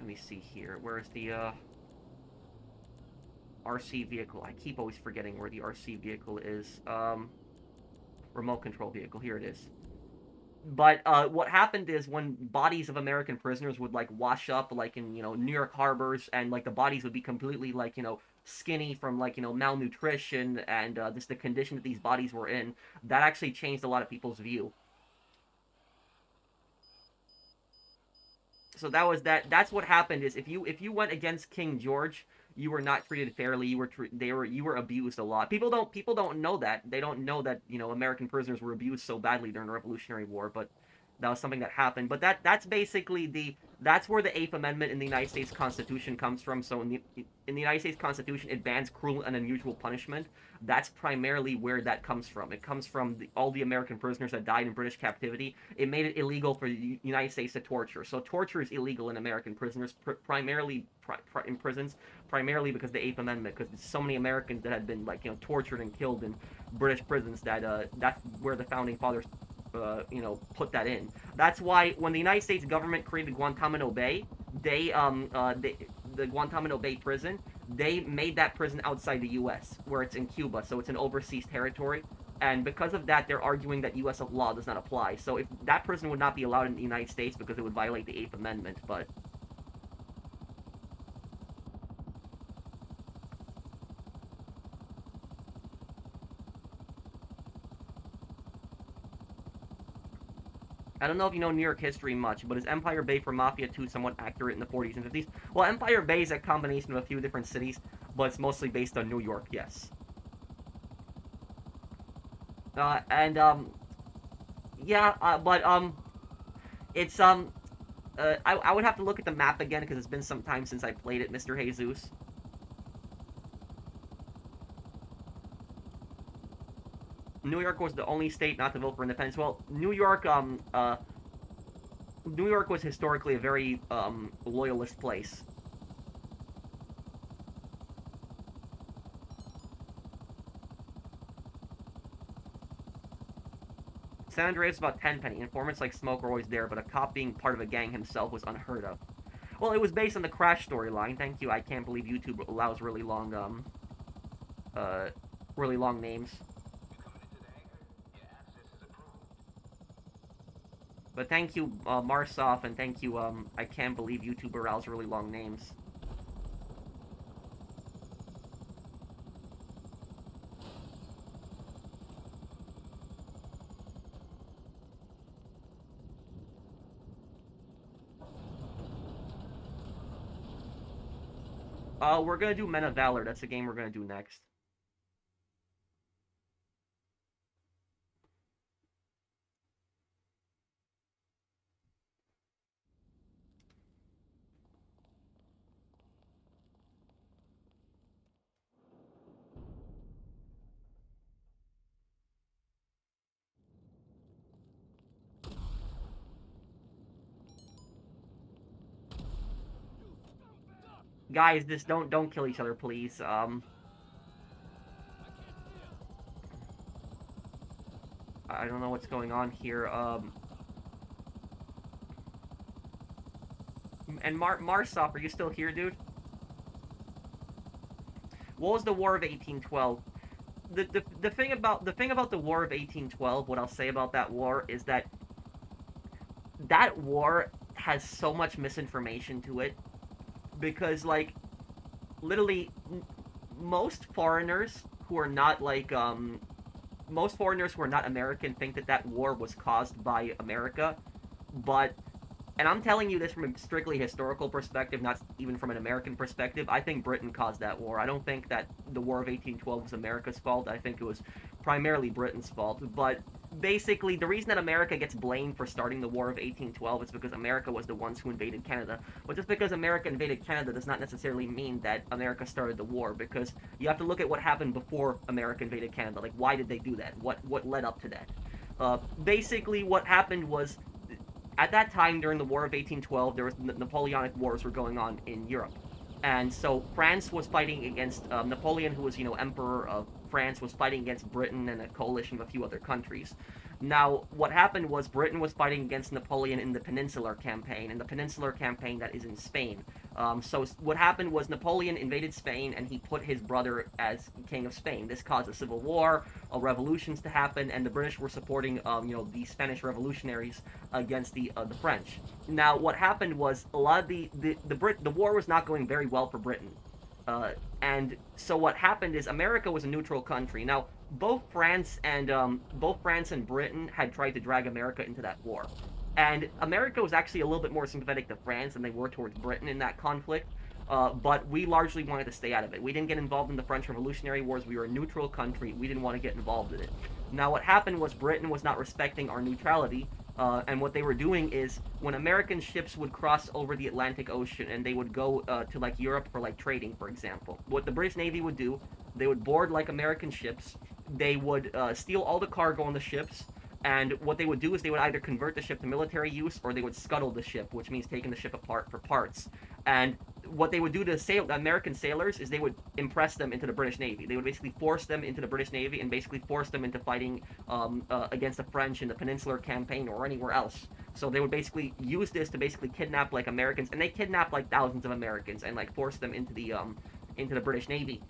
let me see here. Where's the RC vehicle? I keep always forgetting where the RC vehicle is. Remote control vehicle. Here it is. But what happened is when bodies of American prisoners would like wash up like in New York harbors, and like the bodies would be completely like skinny from like malnutrition and just the condition that these bodies were in, that actually changed a lot of people's view. So that's what happened is if you went against King George, you were not treated fairly. You were abused a lot. People don't know that. They don't know that American prisoners were abused so badly during the Revolutionary War, but that was something that happened. But that's basically that's where the Eighth Amendment in the United States Constitution comes from. So in the United States Constitution, it bans cruel and unusual punishment. That's primarily where that comes from. It comes from all the American prisoners that died in British captivity. It made it illegal for the United States to torture. So torture is illegal in American prisoners, primarily in prisons, primarily because of the Eighth Amendment, because there's so many Americans that had been tortured and killed in British prisons that that's where the founding fathers put that in. That's why when the United States government created Guantanamo Bay, the Guantanamo Bay prison, they made that prison outside the U.S., where it's in Cuba, so it's an overseas territory. And because of that, they're arguing that U.S. law does not apply. So if that person would not be allowed in the United States because it would violate the 8th Amendment, but... I don't know if you know New York history much, but is Empire Bay for Mafia 2 somewhat accurate in the 40s and 50s? Well, Empire Bay is a combination of a few different cities, but it's mostly based on New York, yes. It's, I would have to look at the map again, because it's been some time since I played it, Mr. Jesus. New York was the only state not to vote for independence. Well, New York was historically a very, loyalist place. San Andreas is about 10 penny. Informants like Smoke are always there, but a cop being part of a gang himself was unheard of. Well, it was based on the Crash storyline. Thank you. I can't believe YouTube allows really long names. But thank you, Marsoff, and thank you, I can't believe YouTube allows really long names. We're gonna do Men of Valor. That's the game we're gonna do next. Guys, just don't kill each other, please. I don't know what's going on here. And Marsoff, are you still here, dude? What was the War of 1812? The thing about the War of 1812, what I'll say about that war is that war has so much misinformation to it, because like literally most foreigners who are not like American think that war was caused by America, but, and I'm telling you this from a strictly historical perspective, not even from an American perspective, I think Britain caused that war. I don't think that the War of 1812 was America's fault. I think it was primarily Britain's fault. But basically, the reason that America gets blamed for starting the War of 1812 is because America was the ones who invaded Canada. But just because America invaded Canada does not necessarily mean that America started the war, because you have to look at what happened before America invaded Canada. Like, why did they do that? What led up to that? Basically, what happened was, at that time, during the War of 1812, there was Napoleonic Wars were going on in Europe. And so France was fighting against Napoleon, who was, Emperor of France, was fighting against Britain and a coalition of a few other countries. Now, what happened was Britain was fighting against Napoleon in the Peninsular Campaign, and the Peninsular Campaign that is in Spain. So what happened was Napoleon invaded Spain, and he put his brother as king of Spain. This caused a civil war, revolutions to happen, and the British were supporting, the Spanish revolutionaries against the French. Now, what happened was a lot of the war was not going very well for Britain. And so what happened is America was a neutral country. Now, both France and Britain had tried to drag America into that war. And America was actually a little bit more sympathetic to France than they were towards Britain in that conflict. But we largely wanted to stay out of it. We didn't get involved in the French Revolutionary Wars. We were a neutral country. We didn't want to get involved in it. Now, what happened was Britain was not respecting our neutrality. And what they were doing is, when American ships would cross over the Atlantic Ocean and they would go to, like, Europe for, like, trading, for example, what the British Navy would do, they would board, like, American ships. They would steal all the cargo on the ships. And what they would do is they would either convert the ship to military use, or they would scuttle the ship, which means taking the ship apart for parts. And what they would do to the American sailors is they would impress them into the British Navy. They would basically force them into the British Navy and basically force them into fighting against the French in the Peninsular Campaign or anywhere else. So they would basically use this to basically kidnap, like, Americans, and they kidnapped, like, thousands of Americans and, like, force them into the British Navy.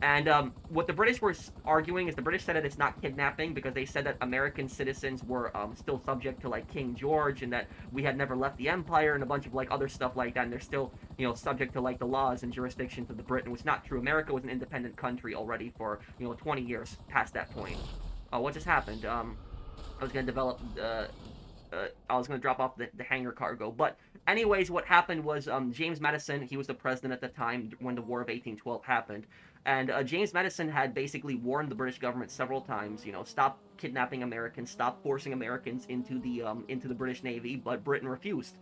And what the British were arguing is the British said that it's not kidnapping because they said that American citizens were still subject to like King George and that we had never left the empire and a bunch of like other stuff like that, and they're still subject to like the laws and jurisdictions of the Britain, which is not true. America was an independent country already for 20 years past that point. Oh, what just happened? I was gonna develop I was going to drop off the hangar cargo. But anyways, what happened was James Madison, he was the president at the time when the War of 1812 happened. And James Madison had basically warned the British government several times, stop kidnapping Americans, stop forcing Americans into the British Navy, but Britain refused.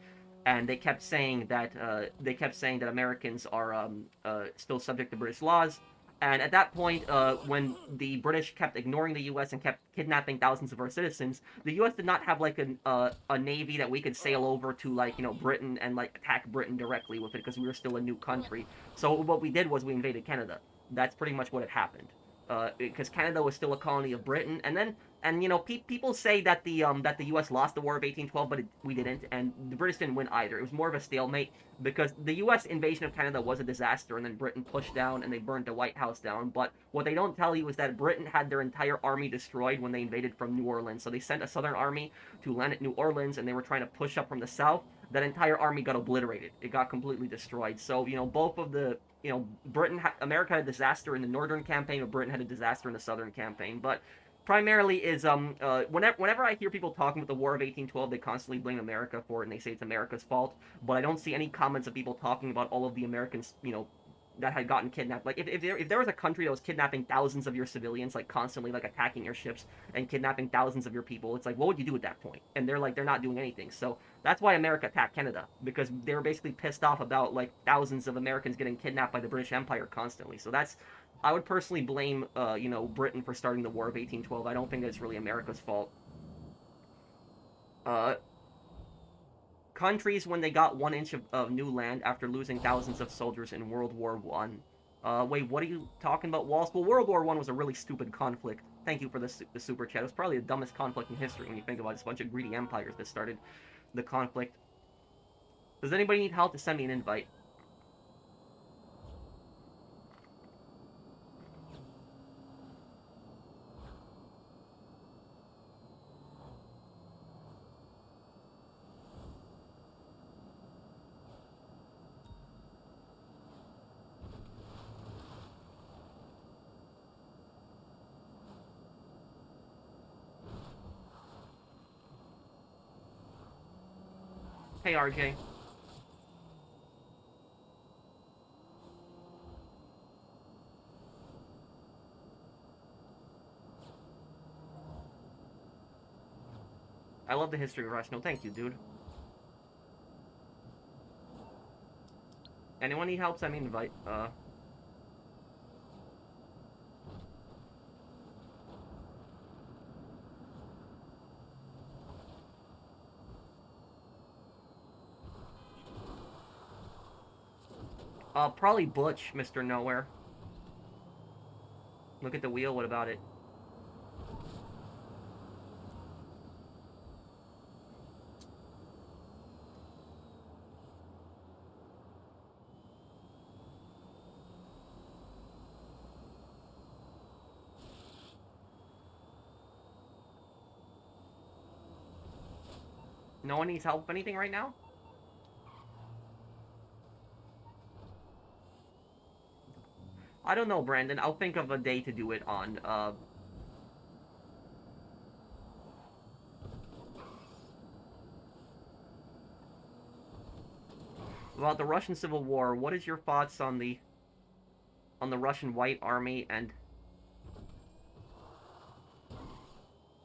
And they kept saying that Americans are still subject to British laws. And at that point, when the British kept ignoring the U.S. and kept kidnapping thousands of our citizens, the U.S. did not have like a navy that we could sail over to like Britain and like attack Britain directly with it because we were still a new country. So what we did was we invaded Canada. That's pretty much what had happened. Because Canada was still a colony of Britain, and people say that the U.S. lost the War of 1812, but we didn't, and the British didn't win either. It was more of a stalemate because the U.S. invasion of Canada was a disaster, and then Britain pushed down and they burned the White House down. But what they don't tell you is that Britain had their entire army destroyed when they invaded from New Orleans. So they sent a southern army to land at New Orleans, and they were trying to push up from the south. That entire army got obliterated. It got completely destroyed. So both of the America had a disaster in the northern campaign, but Britain had a disaster in the southern campaign. But primarily is whenever I hear people talking about the War of 1812, they constantly blame America for it and they say it's America's fault. But I don't see any comments of people talking about all of the Americans, that had gotten kidnapped. Like if there was a country that was kidnapping thousands of your civilians, like constantly like attacking your ships and kidnapping thousands of your people, it's like, what would you do at that point? And they're not doing anything. So that's why America attacked Canada, because they were basically pissed off about like thousands of Americans getting kidnapped by the British Empire constantly. So I would personally blame Britain for starting the War of 1812. I don't think it's really America's fault. Countries, when they got 1 inch of new land after losing thousands of soldiers in World War One. Wait, what are you talking about, Walls? Well, World War One was a really stupid conflict. Thank you for the super chat. It was probably the dumbest conflict in history when you think about it. It's a bunch of greedy empires that started the conflict. Does anybody need help to send me an invite? Hey, RJ. I love the history of Rush. No, thank you, dude. Anyone need help? Send me an invite. Probably Butch, Mr. Nowhere. Look at the wheel, what about it? No one needs help with anything right now? I don't know, Brandon. I'll think of a day to do it on. About the Russian Civil War, what is your thoughts on the Russian White Army and...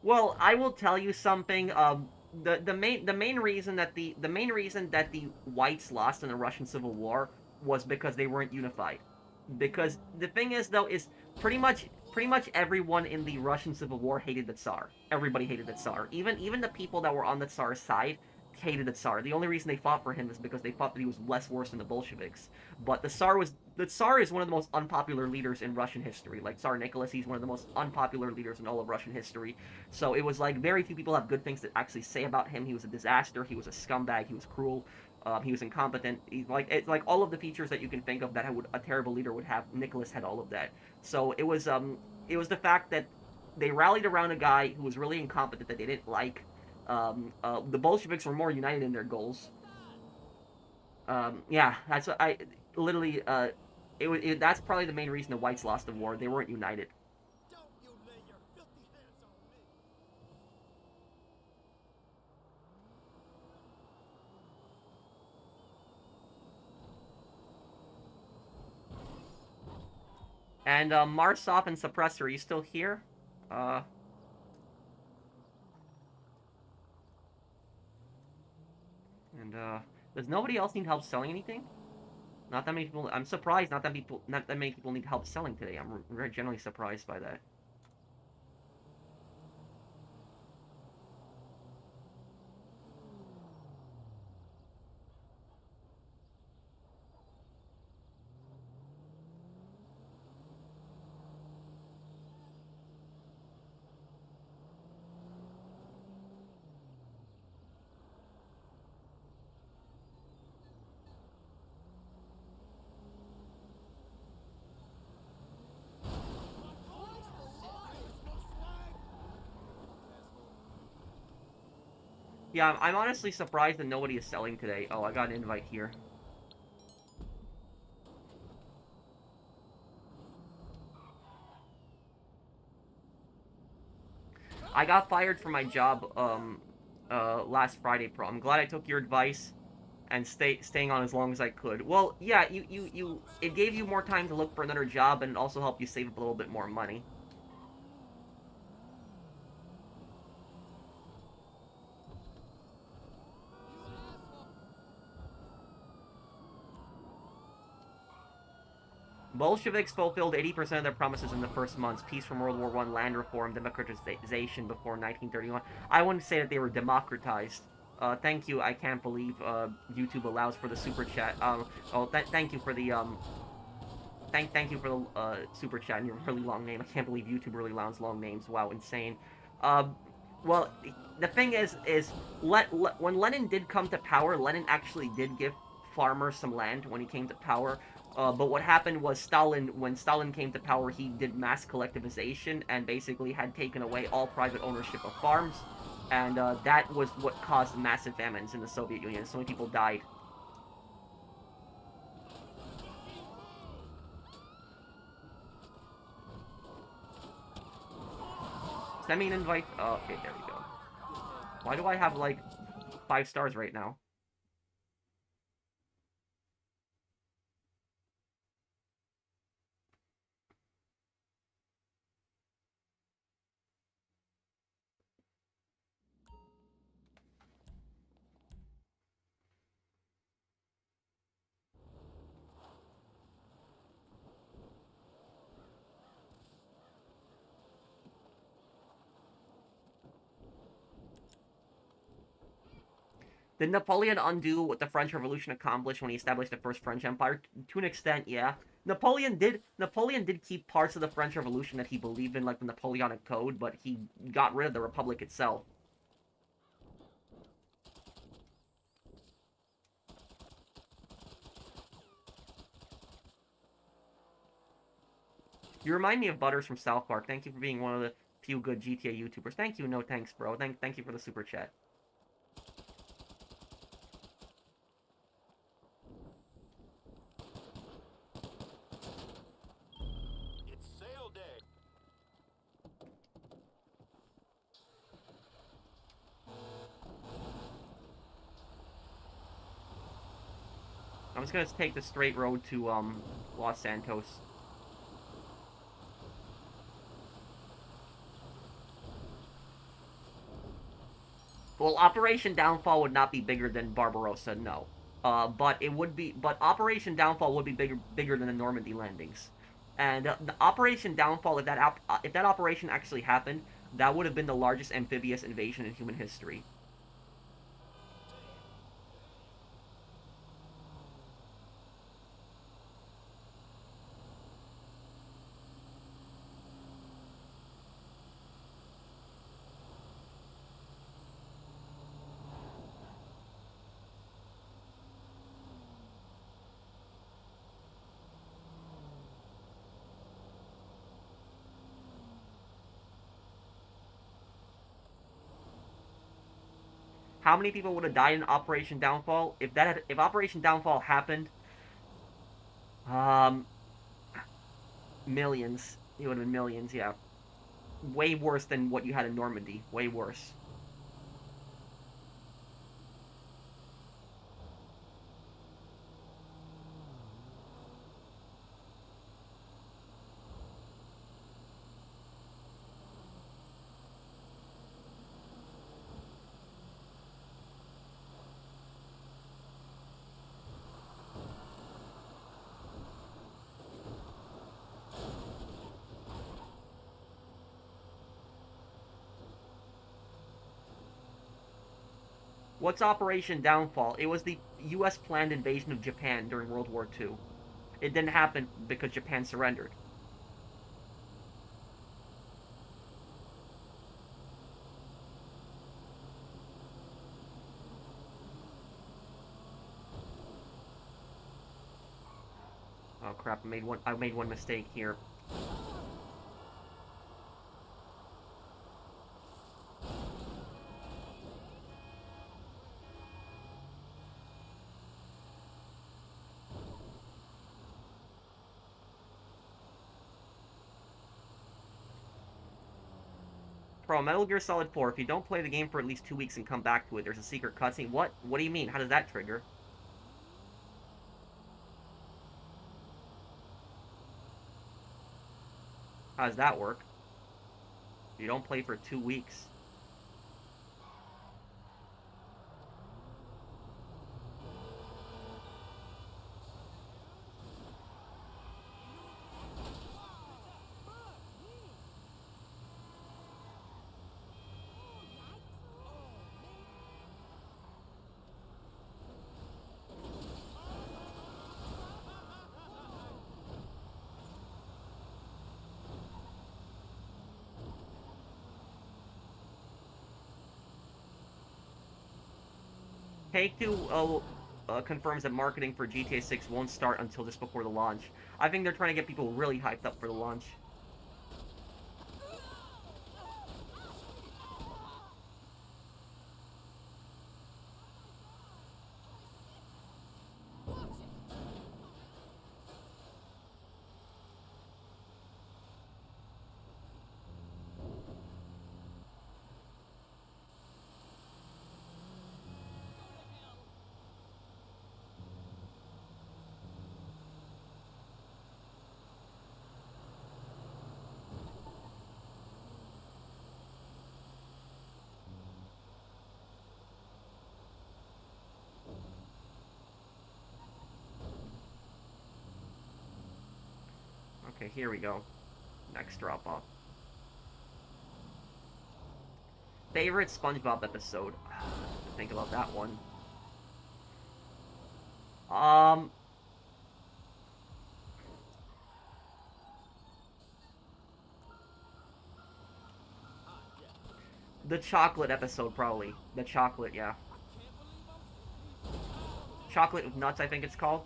Well, I will tell you something. The main reason that the whites lost in the Russian Civil War was because they weren't unified. Because the thing is, though, is pretty much everyone in the Russian Civil War hated the Tsar. Everybody hated the Tsar. Even the people that were on the Tsar's side hated the Tsar. The only reason they fought for him is because they thought that he was less worse than the Bolsheviks. But the Tsar is one of the most unpopular leaders in Russian history. Like Tsar Nicholas, he's one of the most unpopular leaders in all of Russian history. So it was like very few people have good things to actually say about him. He was a disaster. He was a scumbag. He was cruel. He was incompetent. He's like it's like all of the features that you can think of that a terrible leader would have. Nicholas had all of that. So it was the fact that they rallied around a guy who was really incompetent that they didn't like. The Bolsheviks were more united in their goals. Yeah, that's what I literally. That's probably the main reason the Whites lost the war. They weren't united. Don't you lay your filthy hands on me! And Marsov and Suppressor, are you still here? And does nobody else need help selling anything? Not that many people. I'm surprised. Not that many people need help selling today. I'm very generally surprised by that. Yeah, I'm honestly surprised that nobody is selling today. Oh, I got an invite here. I got fired from my job last Friday, Pro. I'm glad I took your advice and staying on as long as I could. Well, yeah, it gave you more time to look for another job and also helped you save up a little bit more money. Bolsheviks fulfilled 80% of their promises in the first months. Peace from World War I, land reform, democratization before 1931. I wouldn't say that they were democratized. Thank you. I can't believe YouTube allows for the super chat. Thank you for the thank you for the super chat and your really long name. I can't believe YouTube really allows long names. Wow, insane. Well, the thing is when Lenin did come to power, Lenin actually did give farmers some land when he came to power. But what happened was when Stalin came to power, he did mass collectivization and basically had taken away all private ownership of farms. And that was what caused massive famines in the Soviet Union. So many people died. Send me an invite. Oh, okay, there we go. Why do I have, like, 5 stars right now? Did Napoleon undo what the French Revolution accomplished when he established the first French Empire? To an extent, yeah. Napoleon did keep parts of the French Revolution that he believed in, like the Napoleonic Code, but he got rid of the Republic itself. You remind me of Butters from South Park. Thank you for being one of the few good GTA YouTubers. Thank you, no thanks, bro. Thank you for the super chat. I'm just gonna take the straight road to Los Santos. Well, Operation Downfall would not be bigger than Barbarossa, no. But Operation Downfall would be bigger than the Normandy landings. And the Operation Downfall, if that operation actually happened, that would have been the largest amphibious invasion in human history. how many people would have died in Operation Downfall? If Operation Downfall happened, um, millions. It would have been millions, yeah. Way worse than what you had in Normandy. Way worse. What's Operation Downfall? It was the U.S. planned invasion of Japan during World War II. It didn't happen because Japan surrendered. Oh crap! I made one mistake here. Bro, Metal Gear Solid 4, if you don't play the game for at least 2 weeks and come back to it, there's a secret cutscene. What? What do you mean? How does that trigger? How does that work? You don't play for 2 weeks. Take-Two confirms that marketing for GTA 6 won't start until just before the launch. I think they're trying to get people really hyped up for the launch. Okay, here we go. Next drop-off. Favorite SpongeBob episode? Think about that one. The chocolate episode, probably. The chocolate, yeah. Chocolate with nuts, I think it's called.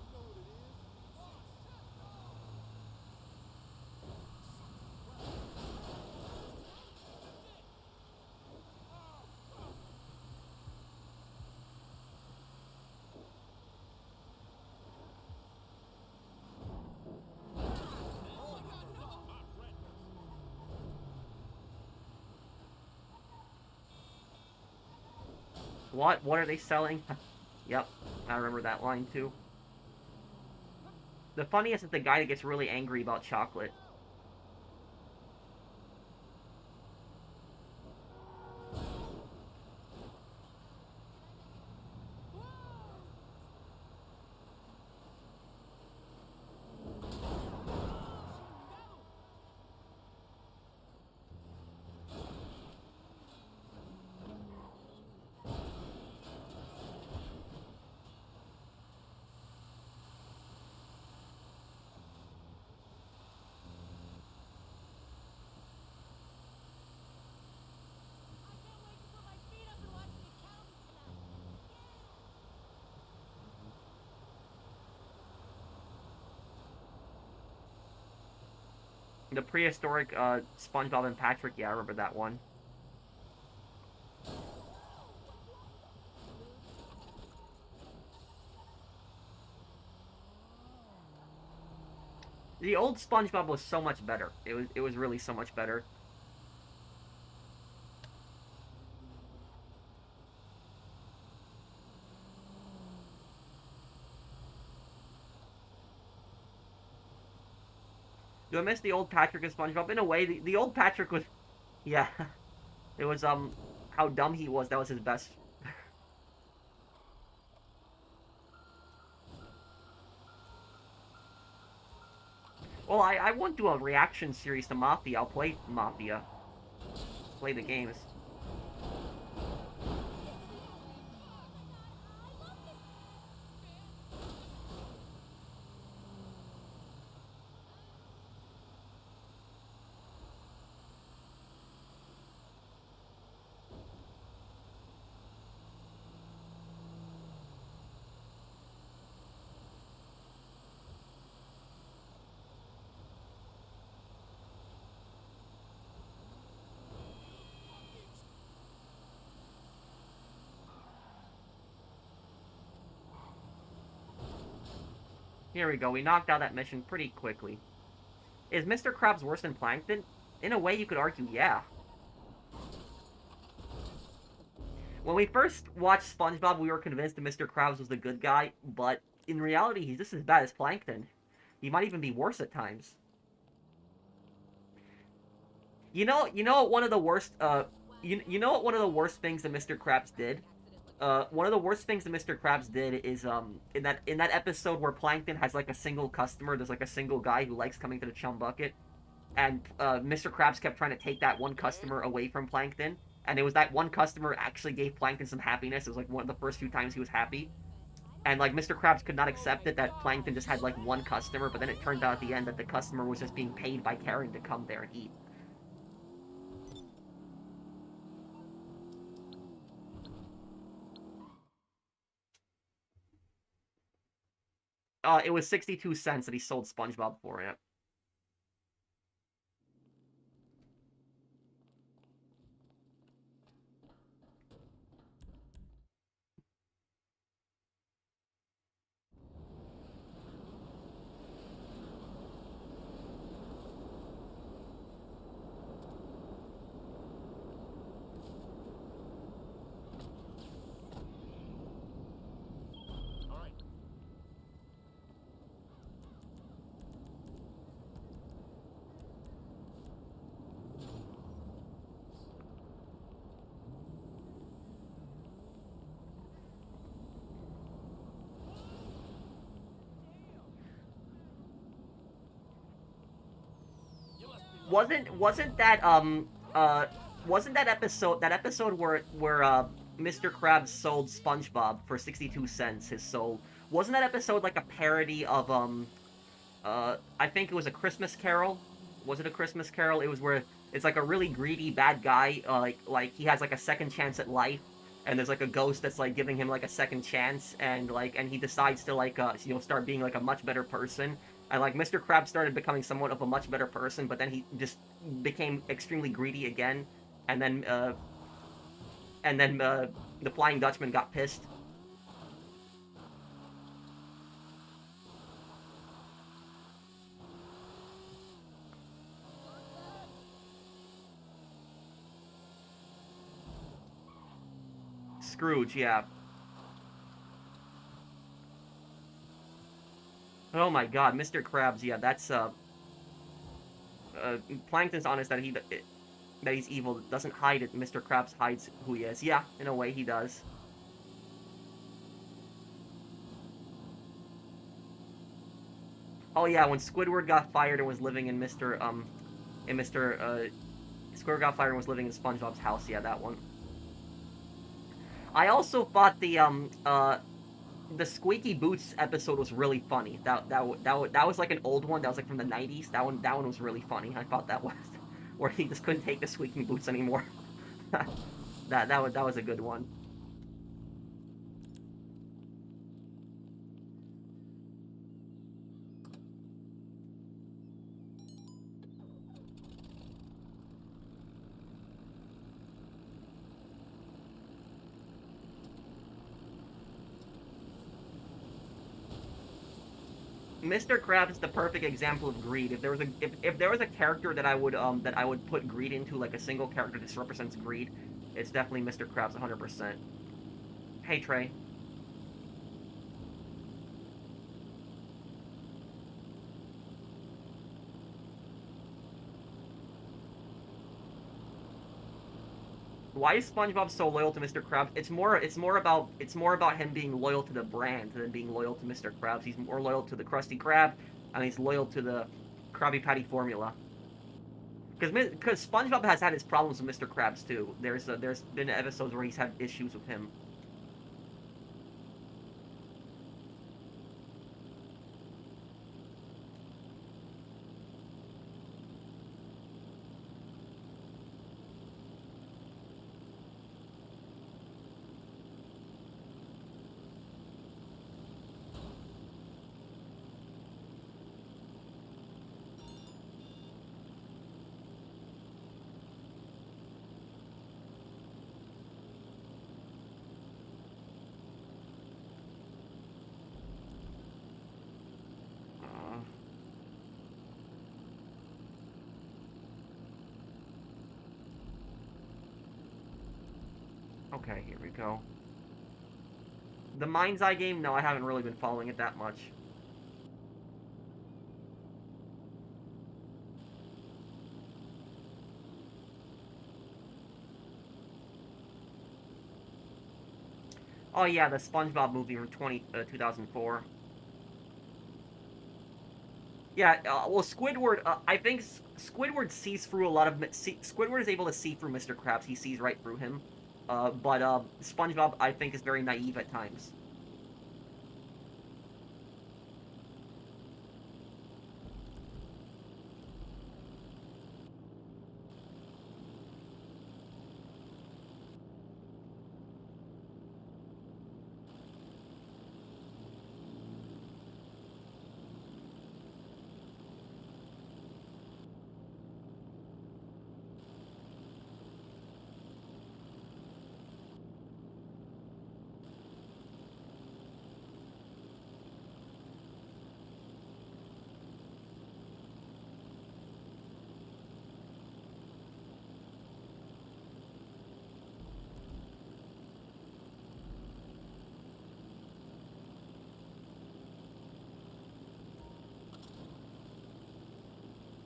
What? What are they selling? Yep, I remember that line too. The funniest is the guy that gets really angry about chocolate. The prehistoric SpongeBob and Patrick, yeah, I remember that one. The old SpongeBob was so much better. It was really so much better. Do I miss the old Patrick and SpongeBob? In a way, the old Patrick was, yeah, it was how dumb he was. That was his best. Well, I won't do a reaction series to Mafia. I'll play Mafia, play the games. Here we go. We knocked out that mission pretty quickly. Is Mr. Krabs worse than Plankton? In a way, you could argue, yeah. When we first watched SpongeBob, we were convinced that Mr. Krabs was the good guy, but in reality, he's just as bad as Plankton. He might even be worse at times. You know what one of the worst, you know what one of the worst things that Mr. Krabs did? One of the worst things that Mr. Krabs did is, in that episode where Plankton has, like, a single customer, there's, like, a single guy who likes coming to the Chum Bucket, and, Mr. Krabs kept trying to take that one customer away from Plankton, and it was that one customer actually gave Plankton some happiness. It was, like, one of the first few times he was happy. And, like, Mr. Krabs could not accept it that Plankton just had, like, one customer, but then it turned out at the end that the customer was just being paid by Karen to come there and eat. It was 62 cents that he sold SpongeBob for it. Wasn't that wasn't that episode where Mr. Krabs sold SpongeBob for 62 cents, his soul? Wasn't that episode like a parody of I think it was a Christmas Carol? Was it a Christmas Carol? It was where it's like a really greedy bad guy, like he has like a second chance at life, and there's like a ghost that's like giving him like a second chance, and he decides to like start being like a much better person. And like Mr. Krabs started becoming somewhat of a much better person, but then he just became extremely greedy again, and then the Flying Dutchman got pissed. Scrooge, yeah. Oh my God, Mr. Krabs, yeah, that's Plankton's honest that he's evil. Doesn't hide it. Mr. Krabs hides who he is. Yeah, in a way he does. Oh yeah, when Squidward got fired and was living in Squidward got fired and was living in SpongeBob's house. Yeah, that one. I also thought the Squeaky Boots episode was really funny. That was like an old one. That was like from the 90s. That one was really funny. I thought that was where he just couldn't take the Squeaking Boots anymore. That was a good one. Mr. Krabs is the perfect example of greed. If there was a character that I would put greed into, like a single character that represents greed, it's definitely Mr. Krabs 100%. Hey Trey. Why is SpongeBob so loyal to Mr. Krabs? It's more about him being loyal to the brand than being loyal to Mr. Krabs. He's more loyal to the Krusty Krab, and he's loyal to the Krabby Patty formula. Because SpongeBob has had his problems with Mr. Krabs too. There's been episodes where he's had issues with him. Okay, here we go. The Mind's Eye game? No, I haven't really been following it that much. Oh yeah, the SpongeBob movie from 2004. Yeah, well, Squidward, I think Squidward sees through a lot of... Squidward is able to see through Mr. Krabs. He sees right through him. But SpongeBob, I think, is very naive at times.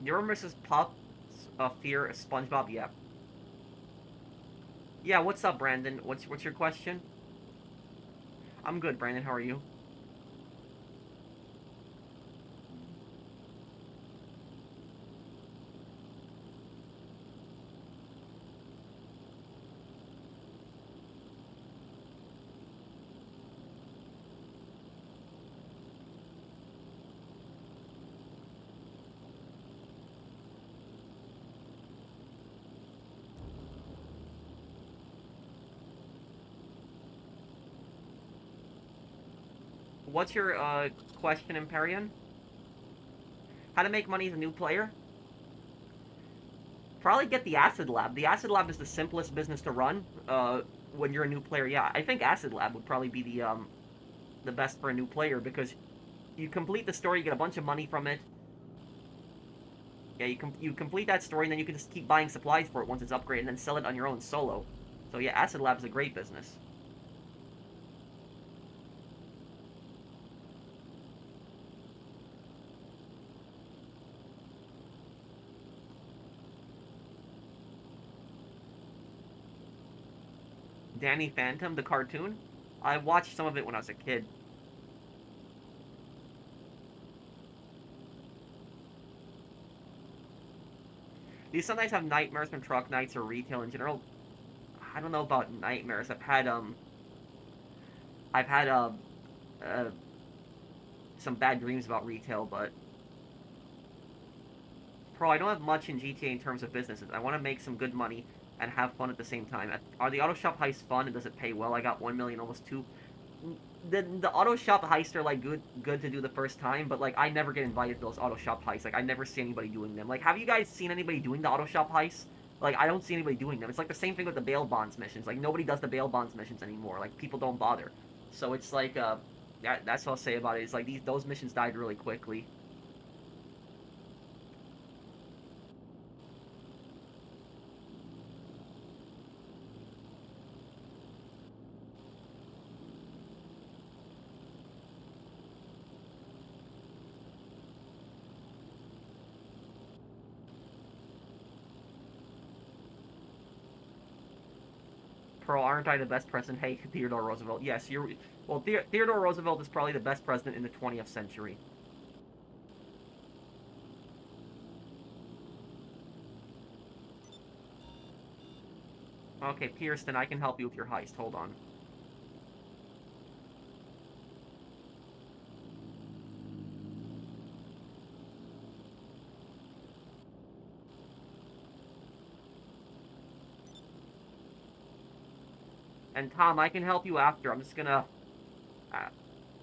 You're Mrs. Puff's fear SpongeBob? Yeah. Yeah, what's up, Brandon? What's your question? I'm good, Brandon. How are you? What's your question, Empyrean? How to make money as a new player? Probably get the Acid Lab. The Acid Lab is the simplest business to run when you're a new player. Yeah, I think Acid Lab would probably be the best for a new player because you complete the story, you get a bunch of money from it. Yeah, you complete that story, and then you can just keep buying supplies for it once it's upgraded, and then sell it on your own solo. So yeah, Acid Lab is a great business. Danny Phantom, the cartoon? I watched some of it when I was a kid. Do you sometimes have nightmares from truck nights or retail in general? I don't know about nightmares. I've had uh, some bad dreams about retail, but Pro, I don't have much in GTA in terms of businesses. I want to make some good money and have fun at the same time. Are the auto shop heists fun and does it pay well? I got 1 million, almost 2. The auto shop heists are like good to do the first time, but like I never get invited to those auto shop heists. Like I never see anybody doing them. Like have you guys seen anybody doing the auto shop heists? Like I don't see anybody doing them. It's like the same thing with the bail bonds missions. Like nobody does the bail bonds missions anymore. Like people don't bother. So it's like That's what I'll say about it. It's like those missions died really quickly. Pearl, aren't I the best president? Hey, Theodore Roosevelt. Yes, you're. Well, Theodore Roosevelt is probably the best president in the 20th century. Okay, Pearson, I can help you with your heist. Hold on. And Tom, I can help you after. I'm just gonna...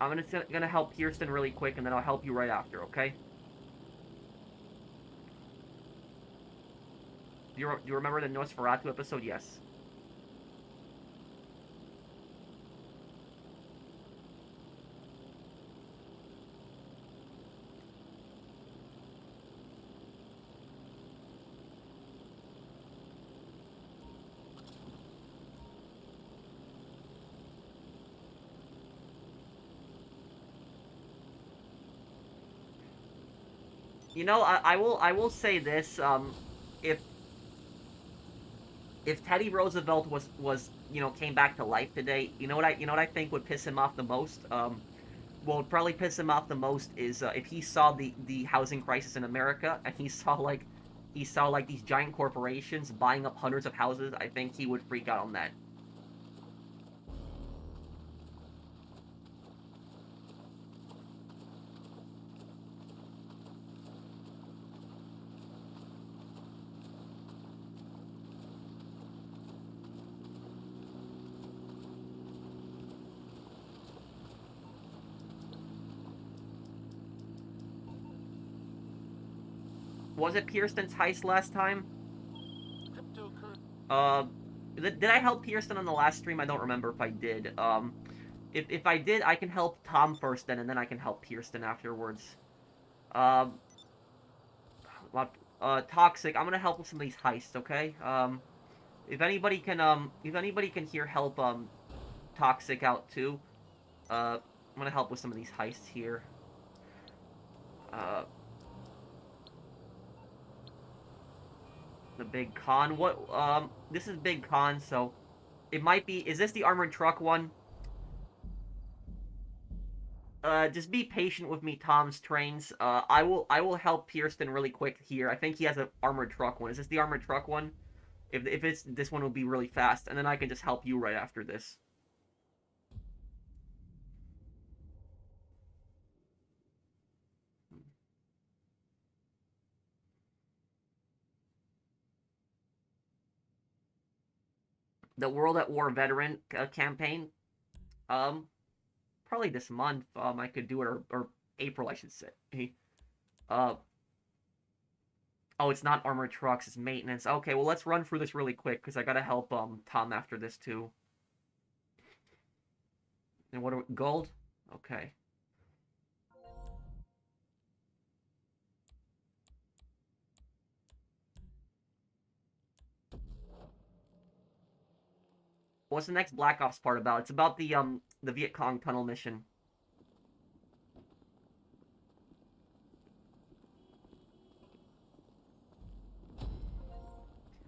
I'm just gonna help Pearson really quick, and then I'll help you right after, okay? Do you remember the Nosferatu episode? Yes. You know, I will say this, if Teddy Roosevelt came back to life today, you know what I think would piss him off the most? What would probably piss him off the most is if he saw the housing crisis in America and he saw like these giant corporations buying up hundreds of houses. I think he would freak out on that. Was it Pearson's heist last time? Uh, did I help Pearson on the last stream? I don't remember if I did. If I did, I can help Tom first then, and then I can help Pearson afterwards. Um, Toxic, I'm gonna help with some of these heists, okay? If anybody can here help, Toxic out too, I'm gonna help with some of these heists here. Uh, the Big Con. This is Big Con, so it might be. Is this the armored truck one? Just be patient with me, Tom's trains. I will help Pearson really quick here. I think he has an armored truck one. Is this the armored truck one? If it's this one, will be really fast, and then I can just help you right after this. The World at War veteran campaign. Um, Probably this month. I could do it, or April, I should say. Uh, oh, it's not armored trucks. It's maintenance. Okay, well let's run through this really quick because I gotta help Tom after this too. And what are we, gold? Okay. What's the next Black Ops part about? It's about the Viet Cong tunnel mission.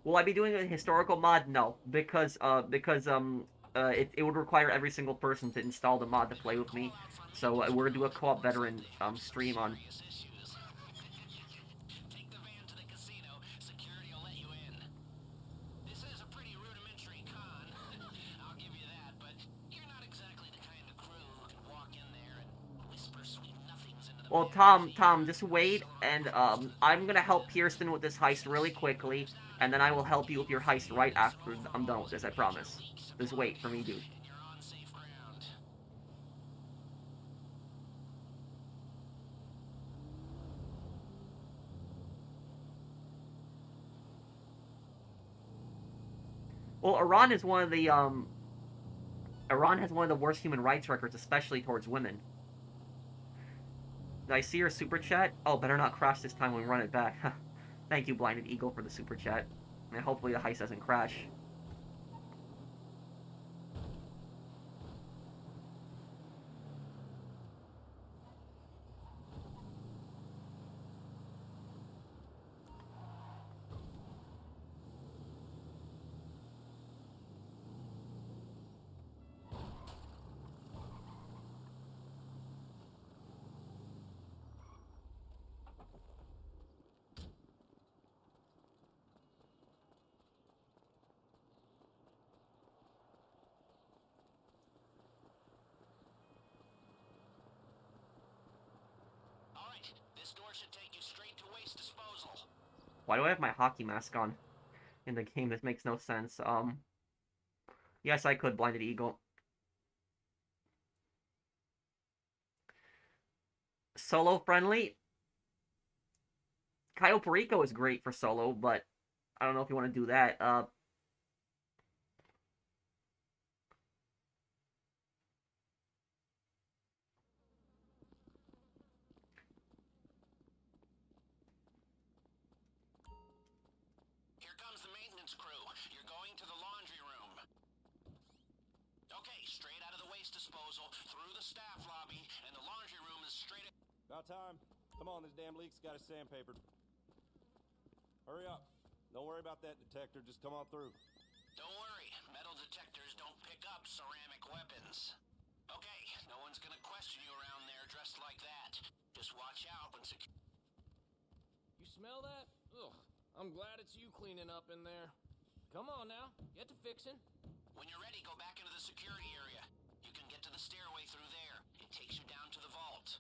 Will I be doing a historical mod? No, because it would require every single person to install the mod to play with me. So we're gonna do a co-op veteran stream on. Well, Tom, just wait, and I'm gonna help Pearson with this heist really quickly, and then I will help you with your heist right after I'm done with this. I promise. Just wait for me, dude. Well, Iran is one of the Iran has one of the worst human rights records, especially towards women. Did I see your super chat? Oh, better not crash this time when we run it back. Thank you, Blinded Eagle, for the super chat. And hopefully the heist doesn't crash. Alright, this door should take you straight to waste disposal. Why do I have my hockey mask on in the game? This makes no sense. Yes, I could, Blinded Eagle. Solo friendly? Cayo Perico is great for solo, but I don't know if you want to do that. Here comes the maintenance crew. You're going to the laundry room. Okay, straight out of the waste disposal, through the staff lobby, and the laundry room is straight... About time. Come on, this damn leak's got us sandpapered. Hurry up. Don't worry about that detector. Just come on through. Don't worry, metal detectors don't pick up ceramic weapons. Okay, no one's gonna question you around there dressed like that. Just watch out when You smell that? Ugh, I'm glad it's you cleaning up in there. Come on now, get to fixing. When you're ready, go back into the security area. You can get to the stairway through there. It takes you down to the vault.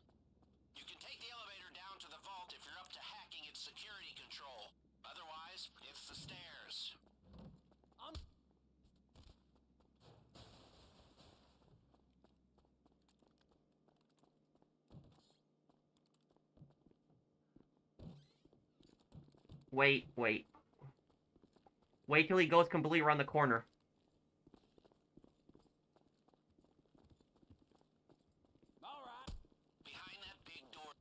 You can take the elevator down to the vault if you're up to hacking its security control. Otherwise, it's the stairs. Wait. Wait till he goes completely around the corner. Alright. Behind that big door.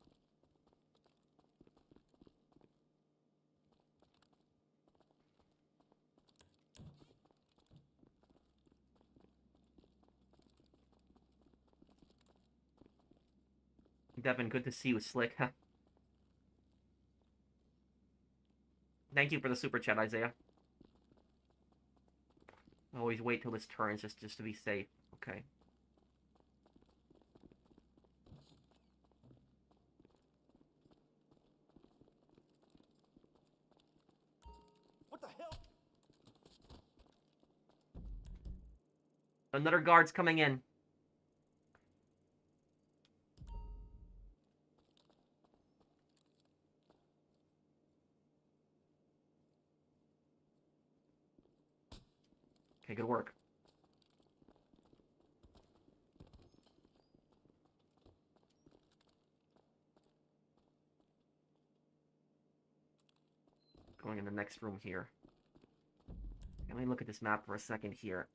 Devin, good to see you, Slick. Thank you for the super chat, Isaiah. Always wait till this turns just to be safe. Okay. What the hell? Another guard's coming in. Okay, good work. Going in the next room here. Let me look at this map for a second here.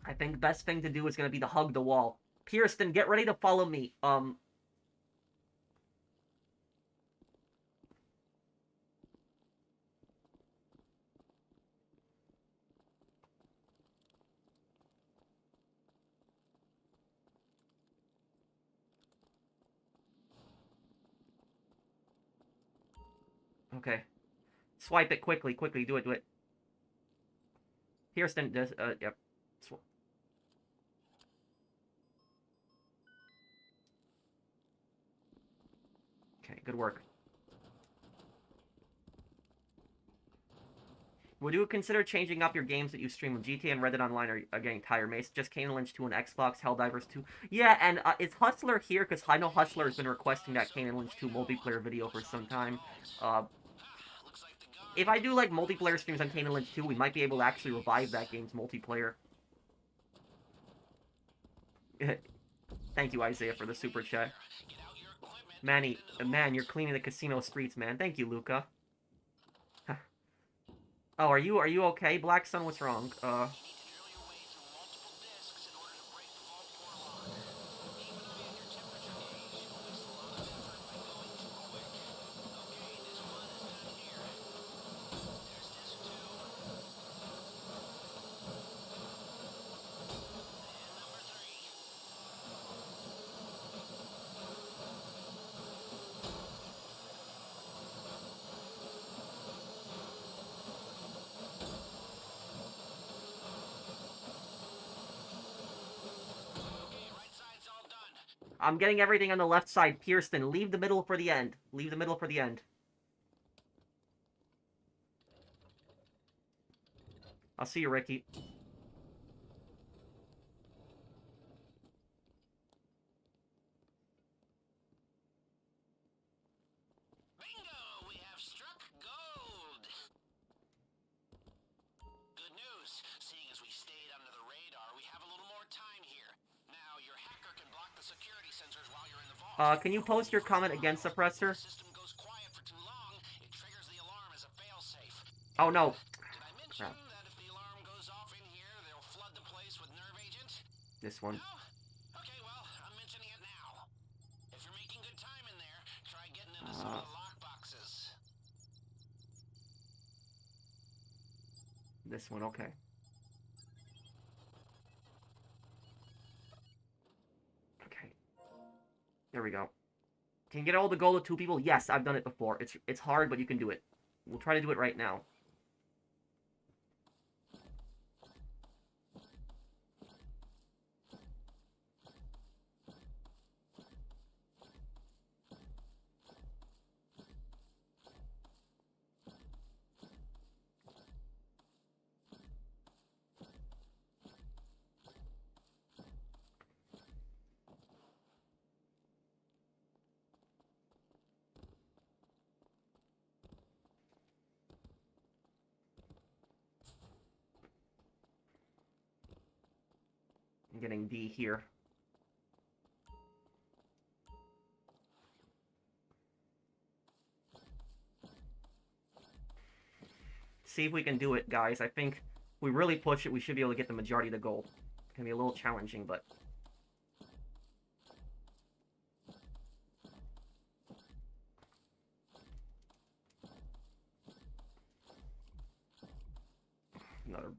I think the best thing to do is going to be to hug the wall. Kirsten, get ready to follow me. Okay. Swipe it quickly, do it. Kirsten does, yep. Okay, good work. Would you consider changing up your games that you stream? GTA and Reddit Online are getting tired. Mace, just Kane Lynch 2 on Xbox, Helldivers 2. Yeah, and is Hustler here? Because I know Hustler has been requesting that Kane Lynch 2 multiplayer video for some time. If I do, like, multiplayer streams on Kane Lynch 2, we might be able to actually revive that game's multiplayer. Thank you, Isaiah, for the super chat. Man, you're cleaning the casino streets, man. Thank you, Luca. Oh, are you okay, Black Sun? What's wrong? You need to drill your way through multiple discs in order to break the vault door lock. Keep an eye on your temperature gauge. You'll waste a lot of effort by going too quick. Okay, disc 1 is down here. There's disc 2. And number 3. Okay, right side's all done. I'm getting everything on the left side. Kirsten, leave the middle for the end. Leave the middle for the end. I'll see you, Ricky. Bingo! We have struck gold! Good news. Seeing as we stayed under the radar, we have a little more time here. Now, your hacker can block the security sensors while you're in the vault. Can you post your comment again, Suppressor? If the system goes quiet for too long, it triggers the alarm as a failsafe. Oh, no. Did I mention that if the alarm goes off in here, they'll flood the place with nerve agent? This one. No? Okay, well, I'm mentioning it now. If you're making good time in there, try getting into some of the lockboxes. This one, okay. Okay. There we go. Can you get all the gold with 2 people? Yes, I've done it before. It's hard, but you can do it. We'll try to do it right now. I'm getting D here. See if we can do it, guys. I think if we really push it, we should be able to get the majority of the gold. It's gonna be a little challenging, but... Another...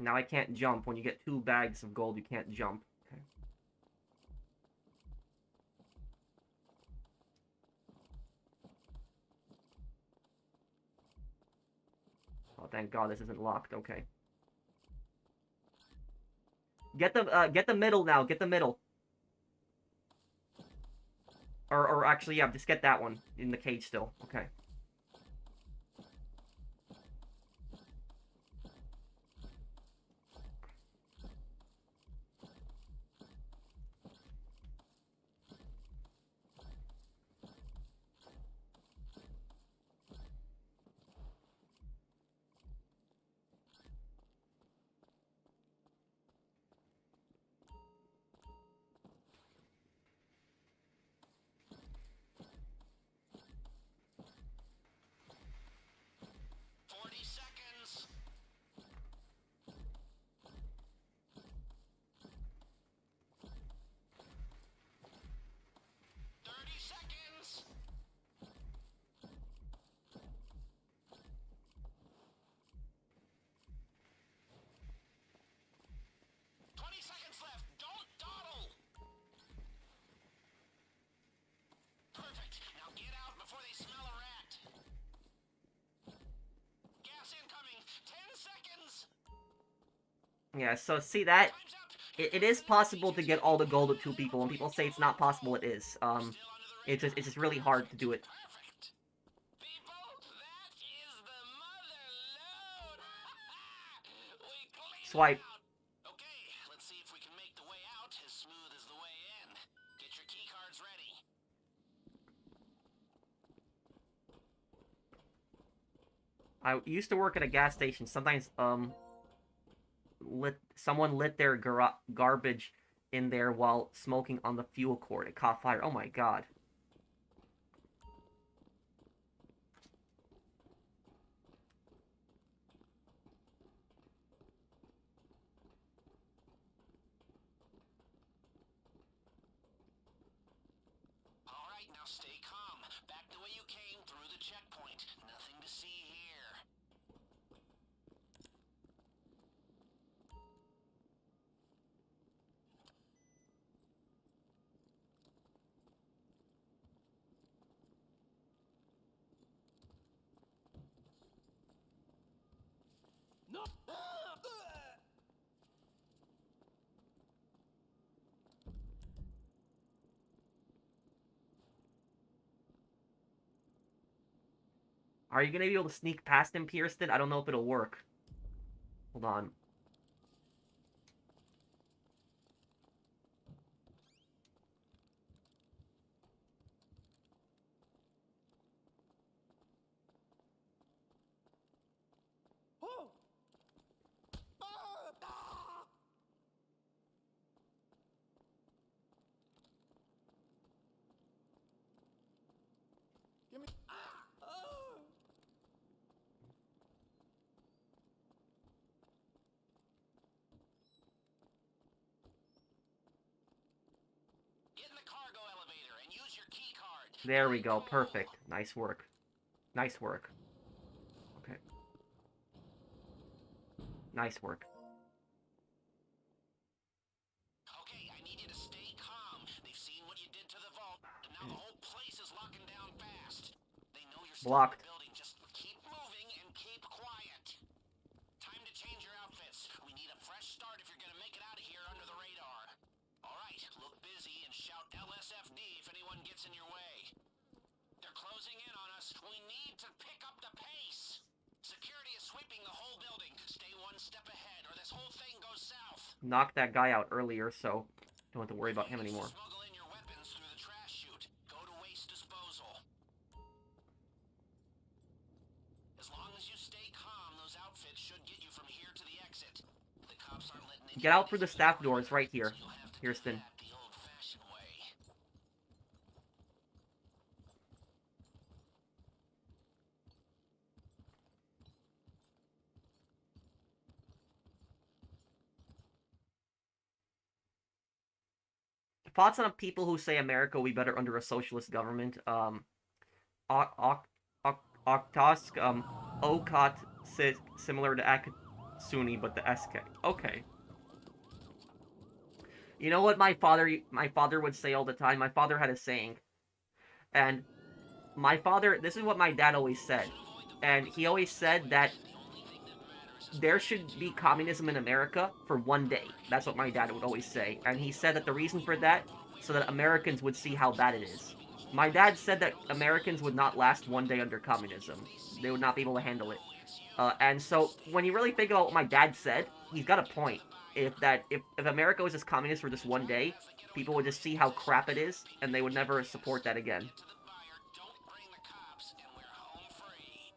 Now I can't jump. When you get 2 bags of gold, you can't jump. Okay. Oh, thank God this isn't locked. Okay. Get the middle now. Get the middle. Or actually, yeah, just get that one in the cage still. Okay. Yeah, so see that? It is possible to get all the gold with 2 people. When people say it's not possible, it is. It's just really hard to do it. Swipe. Okay, let's see if we can make the way out as smooth as the way in. Get your key cards ready. I used to work at a gas station. Sometimes, someone lit their garbage in there while smoking on the fuel cord. It caught fire. Oh my God. Are you gonna be able to sneak past him, Pierston? I don't know if it'll work. Hold on. Oh! Ah! Give me. Get in the cargo elevator and use your key card. There we go. Perfect. Nice work. Nice work. Okay. Nice work. Okay, I need you to stay calm. They've seen what you did to the vault, and now the whole place is locking down fast. They know you're still in Blocked. the building. Just keep moving and keep quiet. Time to change your outfits. We need a fresh start if you're gonna make it out of here under the radar. All right, look busy and shout LSFD if anyone gets in your way. They're closing in on us. We need to pick up the pace. Security is sweeping the whole building. Stay one step ahead, or this whole thing goes south. Knocked that guy out earlier, so don't have to worry about him anymore. Smuggle in your weapons through the trash chute. Go to waste disposal. As long as you stay calm, those outfits should get you from here to the exit. The cops aren't letting Get out through the staff doors right here, You'll have to do Kirsten. that the old-fashioned way. Thoughts on people who say America will be better under a socialist government? Oktosk, Okot says similar to Akatsuni, but the SK. Okay. You know what my father would say all the time? My father had a saying. And my father, this is what my dad always said. And he always said that there should be communism in America for one day. That's what my dad would always say. And he said that the reason for that, so that Americans would see how bad it is. My dad said that Americans would not last one day under communism. They would not be able to handle it. And so, when you really think about what my dad said, he's got a point. If America was just communist for just one day, people would just see how crap it is, and they would never support that again. Don't bring the cops, and we're home free.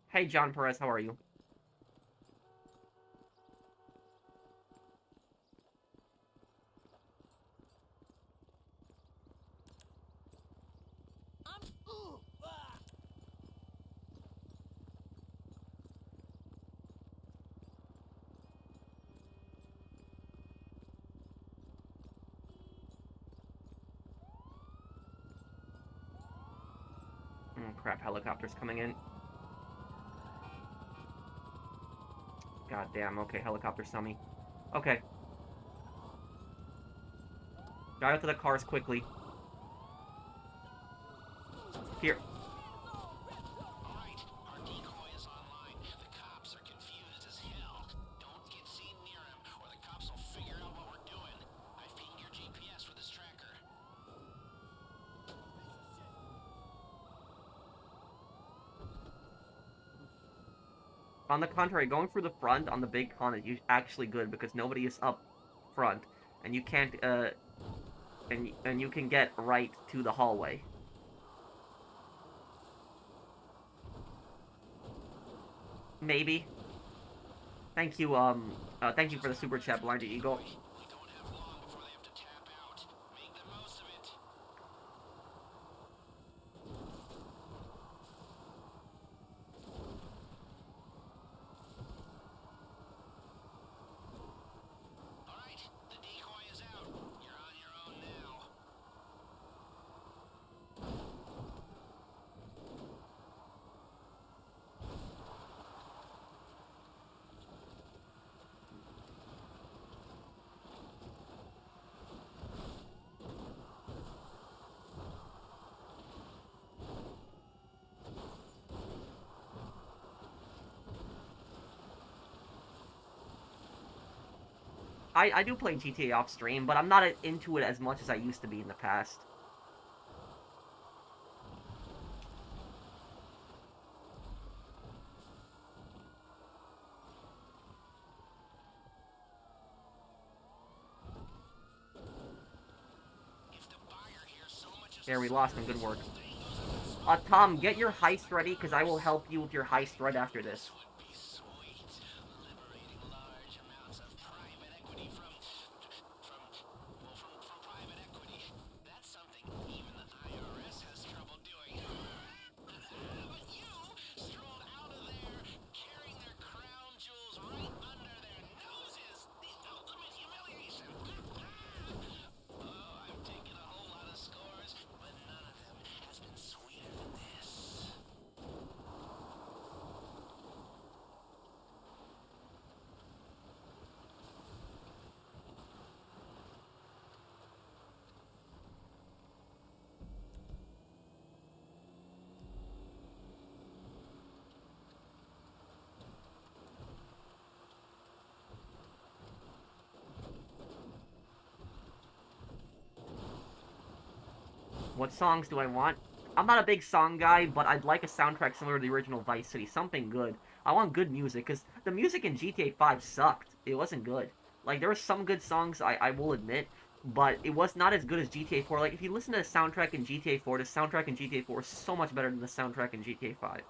Hey, John Perez, how are you? Oh, crap, helicopter's coming in. God damn, okay, helicopter saw me. Okay. Drive out to the cars quickly. Here. Alright, our decoy is online. The cops are confused as hell. Don't get seen near him, or the cops will figure out what we're doing. I've pinged your GPS with his tracker. On the contrary, going through the front on the big con is actually good because nobody is up front, and you can't, and you can get right to the hallway. Maybe. Thank you, thank you for the super chat, Blinded Eagle. We don't have long before they have to tap out. Make the most of it. Alright, the decoy is out. You're on your own now. I do play GTA off stream, but I'm not into it as much as I used to be in the past. There, we lost him. Good work. Tom, get your heist ready, because I will help you with your heist right after this. What songs do I want? I'm not a big song guy, but I'd like a soundtrack similar to the original Vice City. Something good. I want good music, because the music in GTA 5 sucked. It wasn't good. Like, there were some good songs, I will admit, but it was not as good as GTA 4. Like, if you listen to the soundtrack in GTA 4, the soundtrack in GTA 4 is so much better than the soundtrack in GTA 5.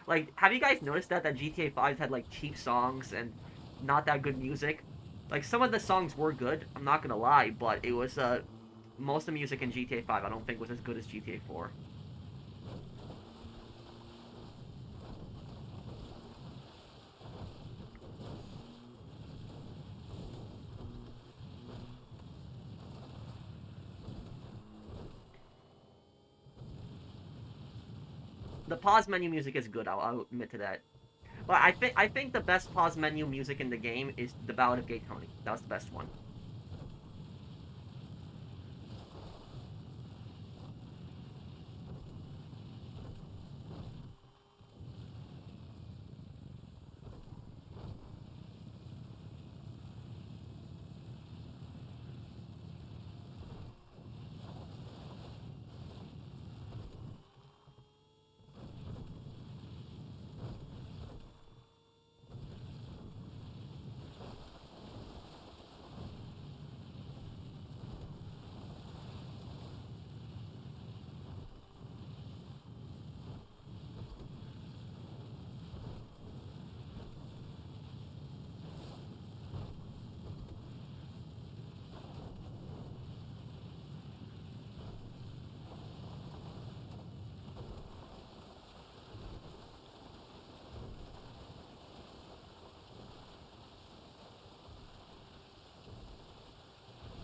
Like, have you guys noticed that GTA 5 had, like, cheap songs and not that good music? Like, some of the songs were good, I'm not gonna lie, but it was, most of the music in GTA 5 I don't think was as good as GTA 4. The pause menu music is good, I'll admit to that. But I think the best pause menu music in the game is The Ballad of Gay Tony. That was the best one.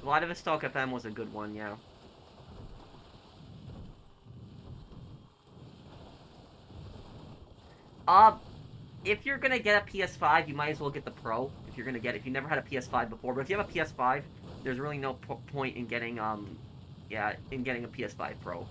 Vladivostok FM was a good one, yeah. Uh, if you're gonna get a PS5, you might as well get the Pro. If you're gonna get it, if you never had a PS5 before, but if you have a PS5, there's really no point in getting yeah, in getting a PS5 Pro.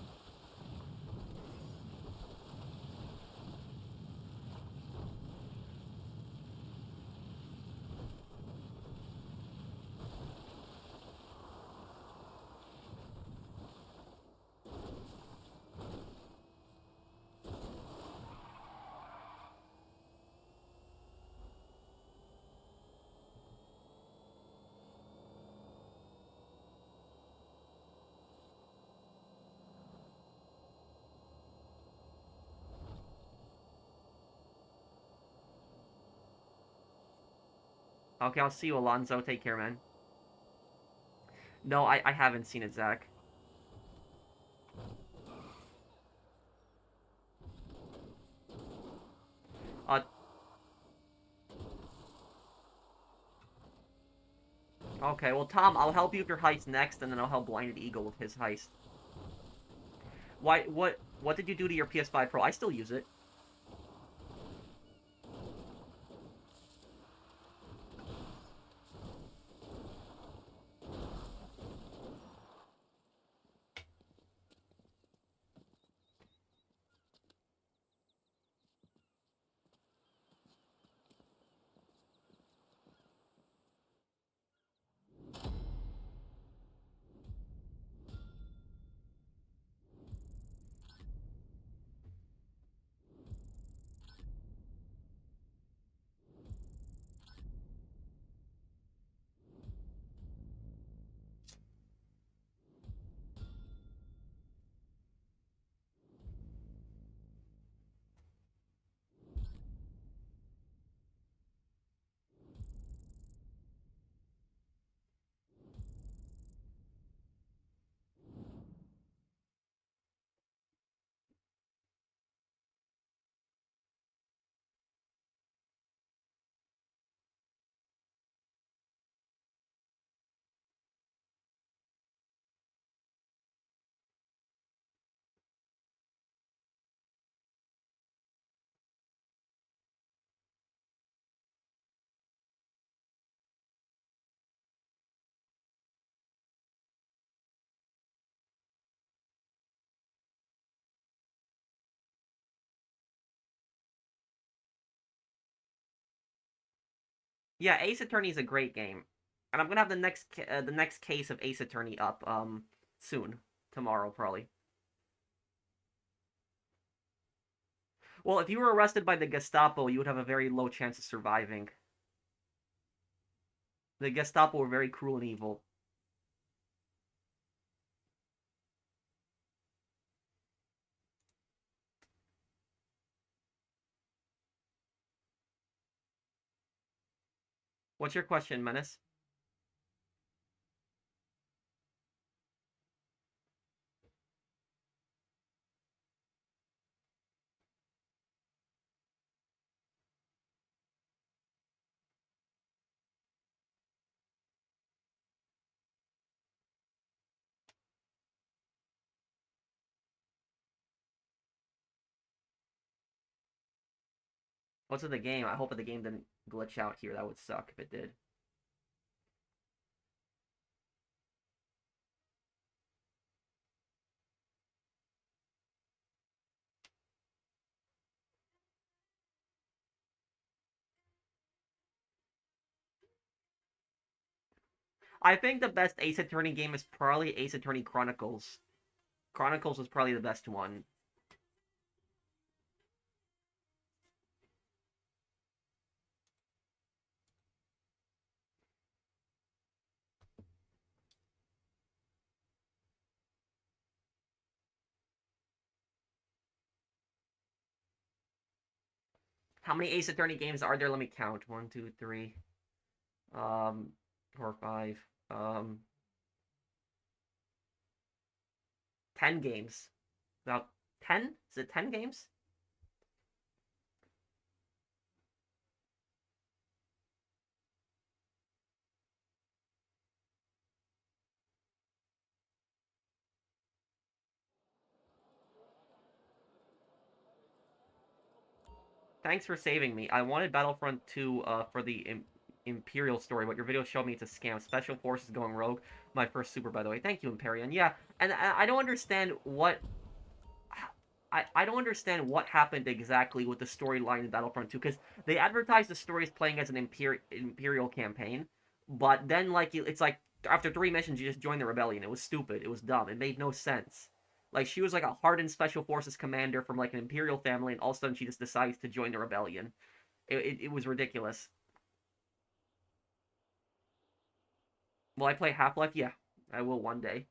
Okay, I'll see you, Alonzo. Take care, man. No, I haven't seen it, Zach. Uh... Okay, well, Tom, I'll help you with your heist next, and then I'll help Blinded Eagle with his heist. Why, what did you do to your PS5 Pro? I still use it. Yeah, Ace Attorney is a great game, and I'm gonna have the next case of Ace Attorney up soon, tomorrow probably. Well, if you were arrested by the Gestapo, you would have a very low chance of surviving. The Gestapo were very cruel and evil. What's your question, Menace? What's in the game? I hope the game didn't glitch out here. That would suck if it did. I think the best Ace Attorney game is probably Ace Attorney Chronicles. Chronicles was probably the best one. How many Ace Attorney games are there? Let me count. 1, 2, 3, 4, 5, 10 games. About 10? Is it 10 games? Thanks for saving me. I wanted Battlefront 2 for the Imperial story, but your video showed me it's a scam. Special Forces going rogue. My first super, by the way. Thank you, Imperian. Yeah, and I don't understand what... I don't understand what happened exactly with the storyline in Battlefront 2, because they advertised the story as playing as an Imperial campaign, but then, like, it's like, after 3 missions, you just join the rebellion. It was stupid. It was dumb. It made no sense. Like, she was like a hardened Special Forces commander from, like, an Imperial family, and all of a sudden she just decides to join the rebellion. It was ridiculous. Will I play Half-Life? Yeah, I will one day.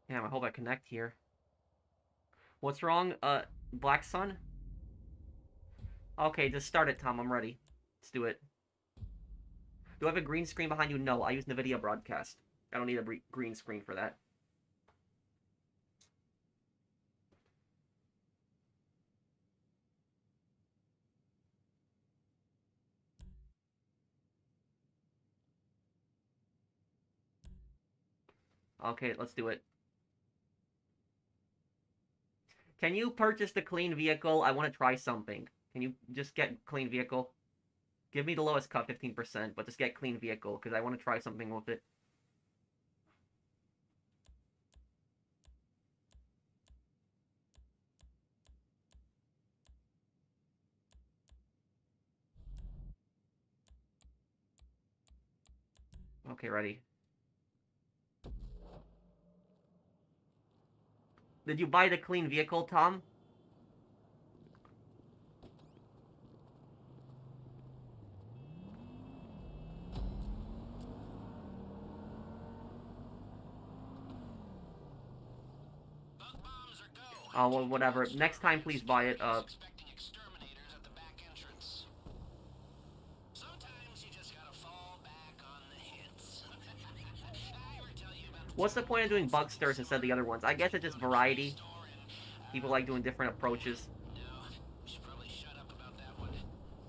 Damn, I hope I connect here. What's wrong? Black Sun? Okay, just start it, Tom. I'm ready. Let's do it. Do I have a green screen behind you? No, I use NVIDIA Broadcast. I don't need a green screen for that. Okay, let's do it. Can you purchase the clean vehicle? I want to try something. Can you just get clean vehicle? Give me the lowest cut, 15%, but just get clean vehicle, because I want to try something with it. Okay, ready. Did you buy the clean vehicle, Tom? Bug bombs are go. Oh, well, whatever. Next time, please buy it. Expecting exterminators at the back entrance. What's the point of doing Bugsters instead of the other ones? I guess it's just variety. People like doing different approaches. No, we should probably shut up about that one.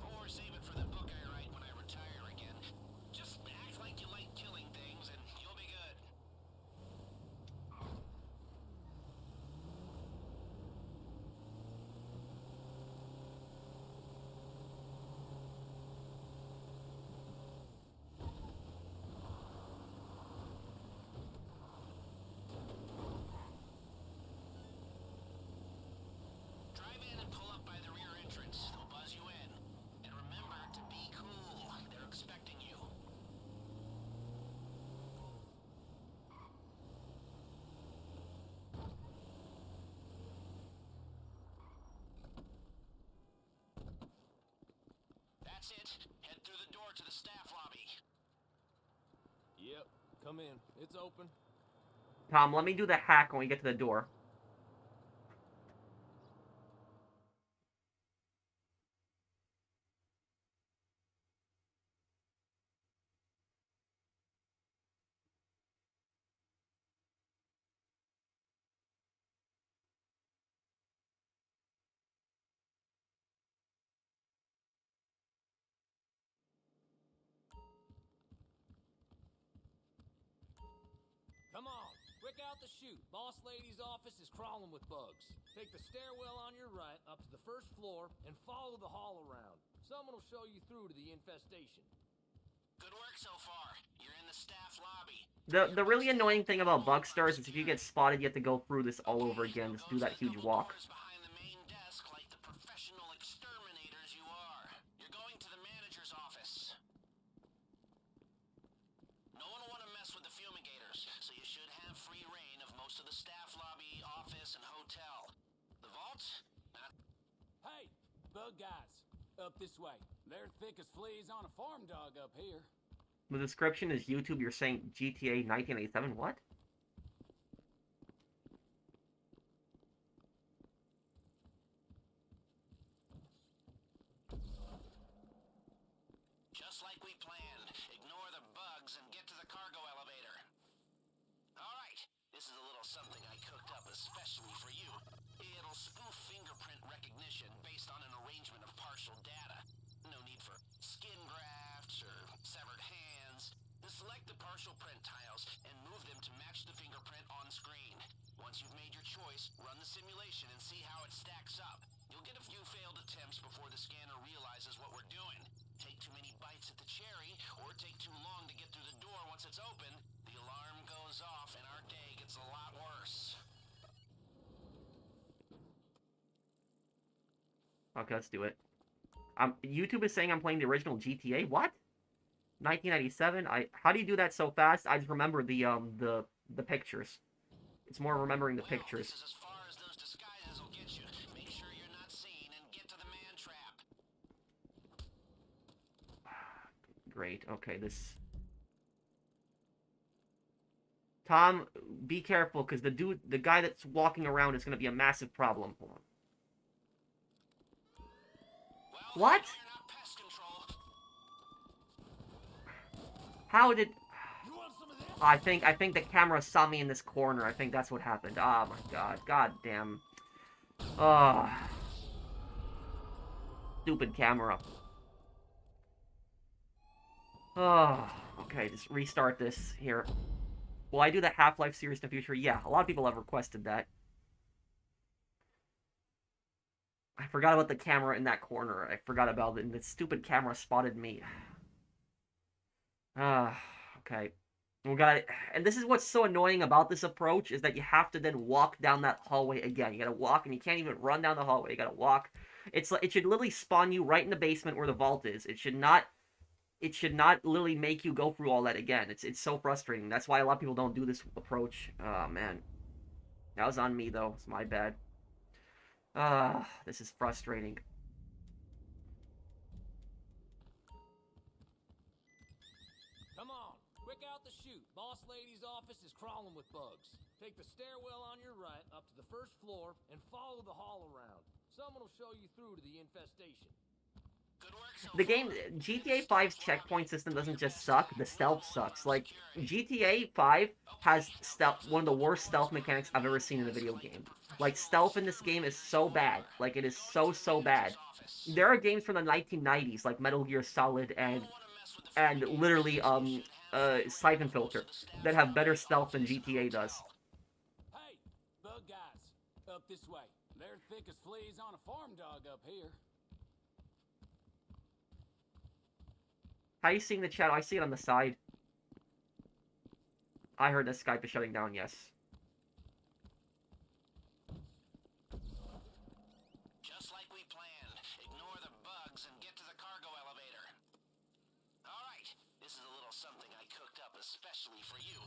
Or save it for the book I write when I retire again. Just act like you like killing things and you'll be good. Drive in and pull up by the rear entrance. They'll buzz you in. And remember to be cool. They're expecting you. That's it. Head through the door to the staff lobby. Yep, come in. It's open. Tom, let me do the hack when we get to the door. Come on, quick out the chute. Boss lady's office is crawling with bugs. Take the stairwell on your right up to the first floor and follow the hall around. Someone will show you through to the infestation. Good work so far. You're in the staff lobby. The really annoying thing about Bugstars is if you get spotted, you have to go through this all over again. Just do that huge walk. Behind the main desk like the professional exterminators you are. You're going to the manager's office. No one will want to mess with the fumigators, so you should have free reign of most of the staff lobby, office, and hotel. The vault? Hey, bug guys, up this way. They're thick as fleas on a farm dog up here. The description is YouTube. You're saying GTA 1987. What? Just like we planned. Ignore the bugs and get to the cargo elevator. Alright, this is a little something I cooked up especially for you. It'll spoof fingerprint recognition based on an arrangement of partial data. No need for skin grafts or severed hands. Just select the partial print tiles and move them to match the fingerprint on screen. Once you've made your choice, run the simulation and see how it stacks up. You'll get a few failed attempts before the scanner realizes what we're doing. Take too many bites at the cherry, or take too long to get through the door once it's open, the alarm goes off and our day gets a lot worse. Okay, let's do it. YouTube is saying I'm playing the original GTA. What? 1997. How do you do that so fast? I just remember the pictures. It's more remembering the pictures. This is as far as those disguises will get you. Make sure you're not seen and get to the man trap. Great. Okay, this. Tom, be careful, because the guy that's walking around is going to be a massive problem. Hold on. Well, What? you're not pest control. How did? I think the camera saw me in this corner. I think that's what happened. Oh my god. God damn. Oh. Stupid camera. Oh. Okay, just restart this here. Will I do the Half-Life series in the future? Yeah, a lot of people have requested that. I forgot about the camera in that corner. I forgot about it, and the stupid camera spotted me. Okay. We got it. And this is what's so annoying about this approach, is that you have to then walk down that hallway again. You gotta walk, and you can't even run down the hallway. You gotta walk. It's like, it should literally spawn you right in the basement where the vault is. It should not literally make you go through all that again. It's so frustrating. That's why a lot of people don't do this approach. Oh, man. That was on me, though. It's my bad. This is frustrating. Come on, quick out the chute. Boss lady's office is crawling with bugs. Take the stairwell on your right up to the first floor and follow the hall around. Someone will show you through to the infestation. Good work so The game, far. GTA 5's checkpoint system doesn't just suck, the stealth sucks. Like, GTA 5 has one of the worst stealth mechanics I've ever seen in a video game. Like, stealth in this game is so bad. Like, it is so bad. There are games from the 1990s, like Metal Gear Solid and literally, Siphon Filter, that have better stealth than GTA does. Hey, bug guys, up this way. They're thick as fleas on a farm dog up here. How are you seeing the chat? I see it on the side. I heard that Skype is shutting down, yes. Just like we planned. Ignore the bugs and get to the cargo elevator. Alright, this is a little something I cooked up especially for you.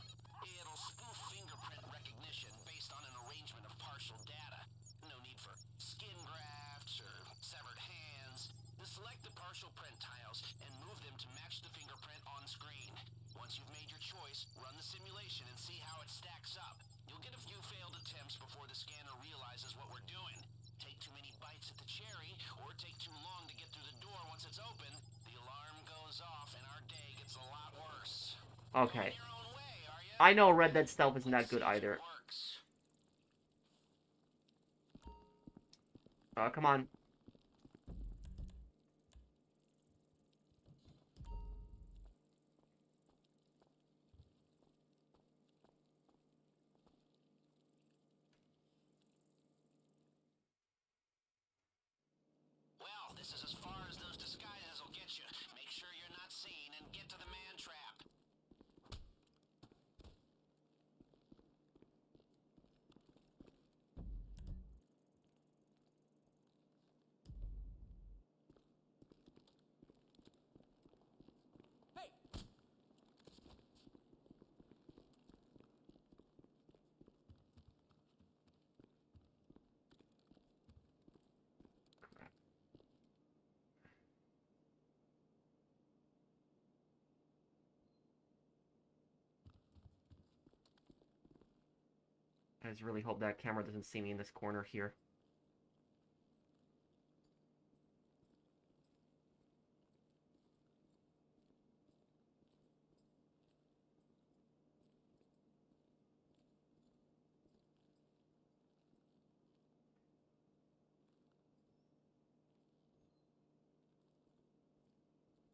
It'll spoof fingerprint recognition based on an arrangement of partial data. No need for skin grafts or severed hands. Just select the partial print tiles and move them to match the fingerprint on screen. Once you've made your choice, run the simulation and see how it stacks up. You'll get a few failed attempts before the scanner realizes what we're doing. Take too many bites at the cherry, or take too long to get through the door once it's open, the alarm goes off and our day gets a lot worse. Okay. Going your own way, are ya? I know Red Dead stealth isn't that good either. Works. Come on. Well, this is as far as those disguises will get you. Make sure you're not seen and get to the man trap. Hey, I just really hope that camera doesn't see me in this corner here.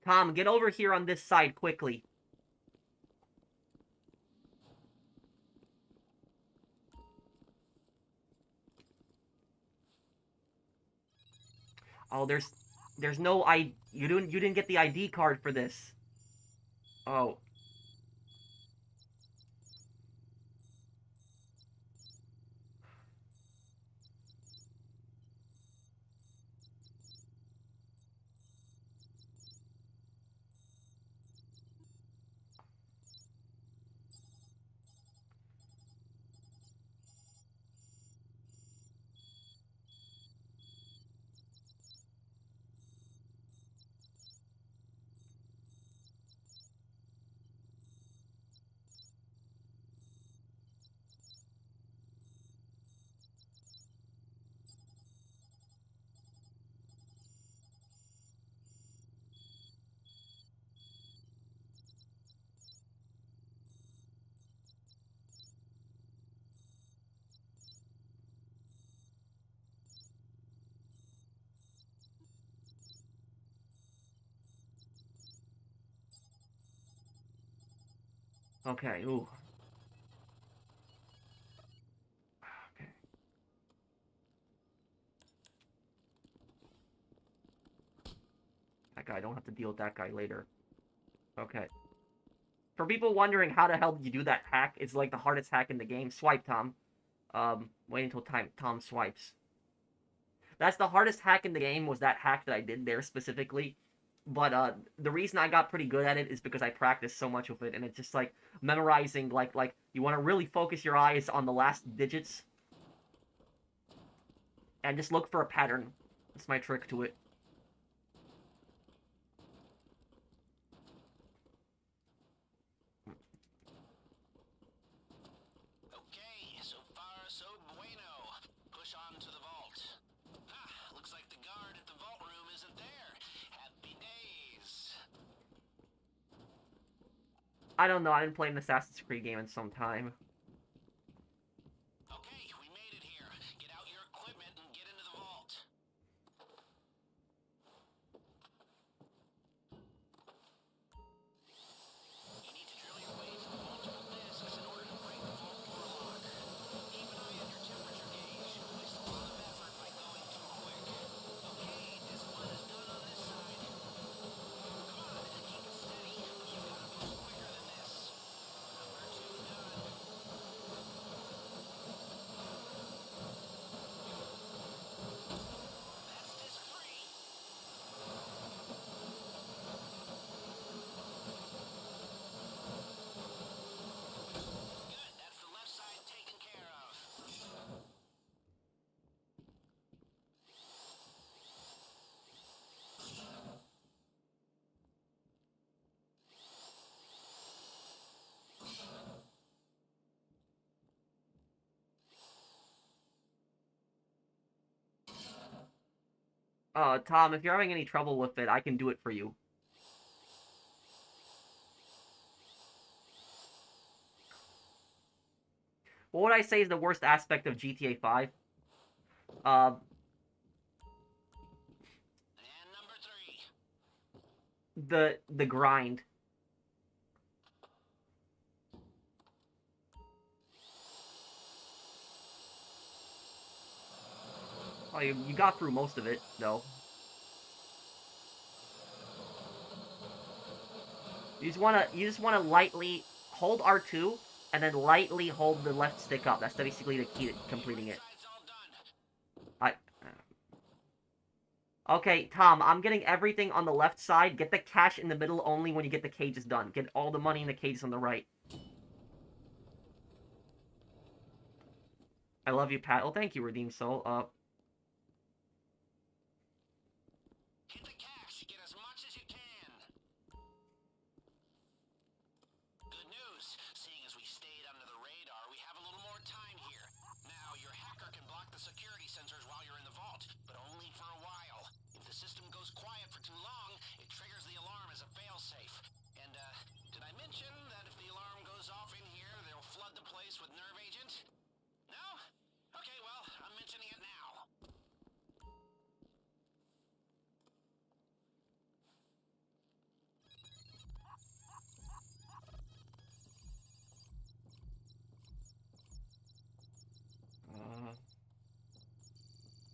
Tom, get over here on this side quickly. Oh, there's no you didn't get the ID card for this. Oh. Okay, ooh. Okay. That guy, I don't have to deal with that guy later. Okay. For people wondering how the hell did you do that hack, it's like the hardest hack in the game. Swipe, Tom. Wait until Tom swipes. That's the hardest hack in the game, was that hack that I did there specifically. But the reason I got pretty good at it is because I practiced so much with it, and it's just like memorizing, like you want to really focus your eyes on the last digits and just look for a pattern. That's my trick to it. Okay, so far so bueno. Push on to the vault. Ah, looks like the guard at the vault room isn't there. Had I don't know. I didn't play an Assassin's Creed game in some time. Okay, we made it here. Get out your equipment and get into the vault. You need to drill your way through multiple discs in order to break the vault door lock. Keep an eye on your temperature gauge. Waste a lot of effort by going too quick. Okay, disc one is done on this side. Come on, keep it steady. You've got to move quicker than this. Number two done. That's disc three. Good, that's the left side taken care of. Tom, if you're having any trouble with it, I can do it for you. What would I say is the worst aspect of GTA 5? And number three. The grind. Oh, you got through most of it, though. You just wanna lightly hold R2 and then lightly hold the left stick up. That's basically the key to completing it. Side's all done. Okay, Tom, I'm getting everything on the left side. Get the cash in the middle only when you get the cages done. Get all the money in the cages on the right. I love you, Pat. Oh, thank you, Redeemed Soul. Hit the cash. Get as much as you can. Good news. Seeing as we stayed under the radar, we have a little more time here. Now, your hacker can block the security sensors while you're in the vault, but only for a while. If the system goes quiet for too long, it triggers the alarm as a failsafe. And, did I mention that if the alarm goes off in here, they'll flood the place with nerve agent? No? Okay, well, I'm mentioning it now.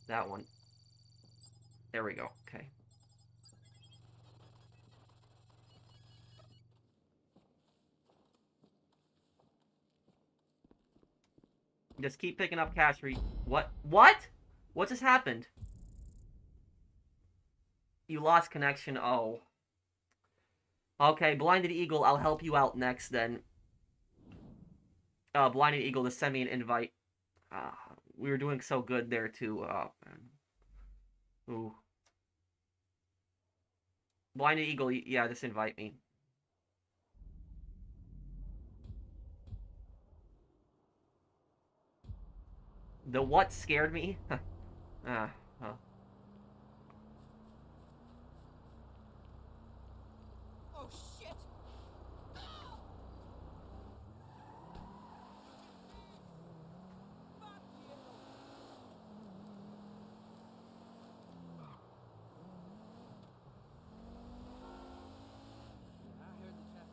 That one. There we go. Okay. Just keep picking up cash. What? What? What just happened? You lost connection. Oh. Okay, Blinded Eagle, I'll help you out next then. Blinded Eagle to send me an invite. We were doing so good there too. Ooh. Blinded Eagle, yeah, just invite me. The what scared me? Huh. Oh, shit! I heard the traffic.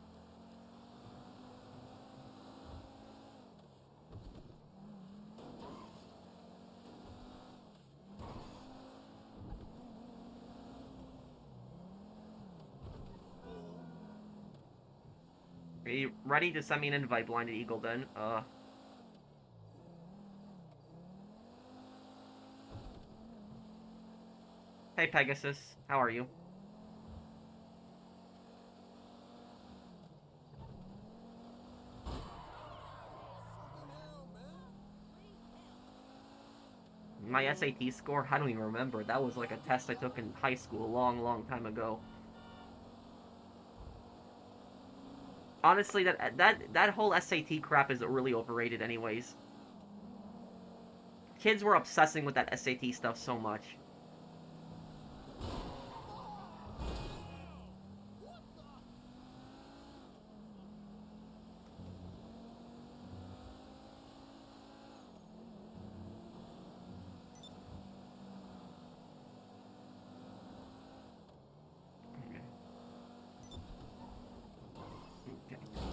Are you ready to send me an invite, Blinded Eagle, then? Hey, Pegasus. How are you? My SAT score? I don't even remember. That was like a test I took in high school a long, long time ago. Honestly, that whole SAT crap is really overrated anyways. Kids were obsessing with that SAT stuff so much.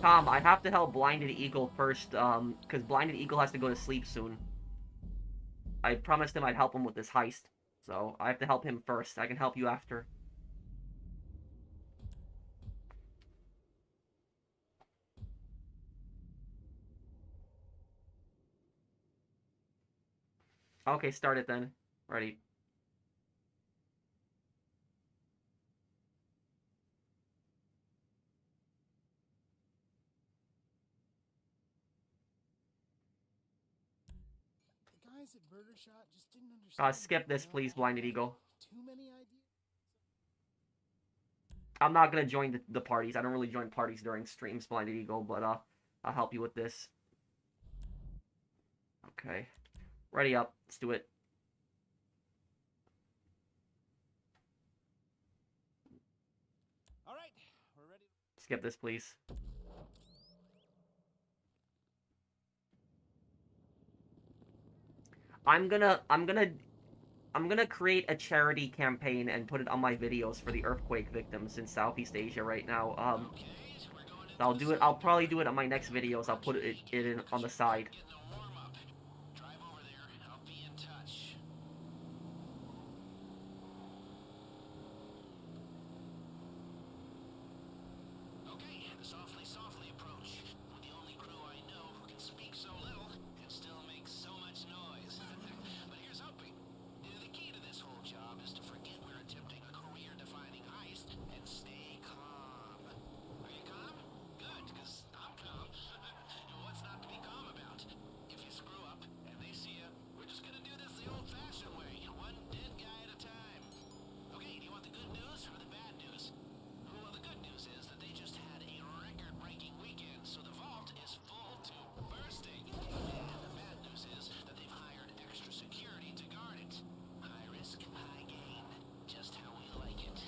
Tom, I have to help Blinded Eagle first, because Blinded Eagle has to go to sleep soon. I promised him I'd help him with this heist, so I have to help him first. I can help you after. Okay, start it then. Ready. The guys at Burger Shot just didn't understand. Skip this, please, Blinded Eagle. Too many ideas. I'm not gonna join the parties. I don't really join parties during streams, Blinded Eagle, but I'll help you with this. Okay. Ready up. Let's do it. All right, we're ready. Skip this, please. I'm gonna create a charity campaign and put it on my videos for the earthquake victims in Southeast Asia right now. Okay, so we're going into I'll do it. I'll probably do it on my next videos. I'll put it in on the side. getting a warm-up. Drive over there. I'll be in touch. Okay, the softly approach. With the only crew I know who can speak so little and still make so much noise. But here's hoping. The key to this whole job is to forget we're attempting a career-defining heist and stay calm. Are you calm? Good, because I'm calm. What's not to be calm about? If you screw up and they see you, we're just gonna do this the old-fashioned way, one dead guy at a time. Okay, do you want the good news or the bad news? Well, the good news is that they just had a record-breaking weekend, so the vault is full to bursting. And the bad news is that they've hired extra security to guard it. High risk, high gain. Just how we like it.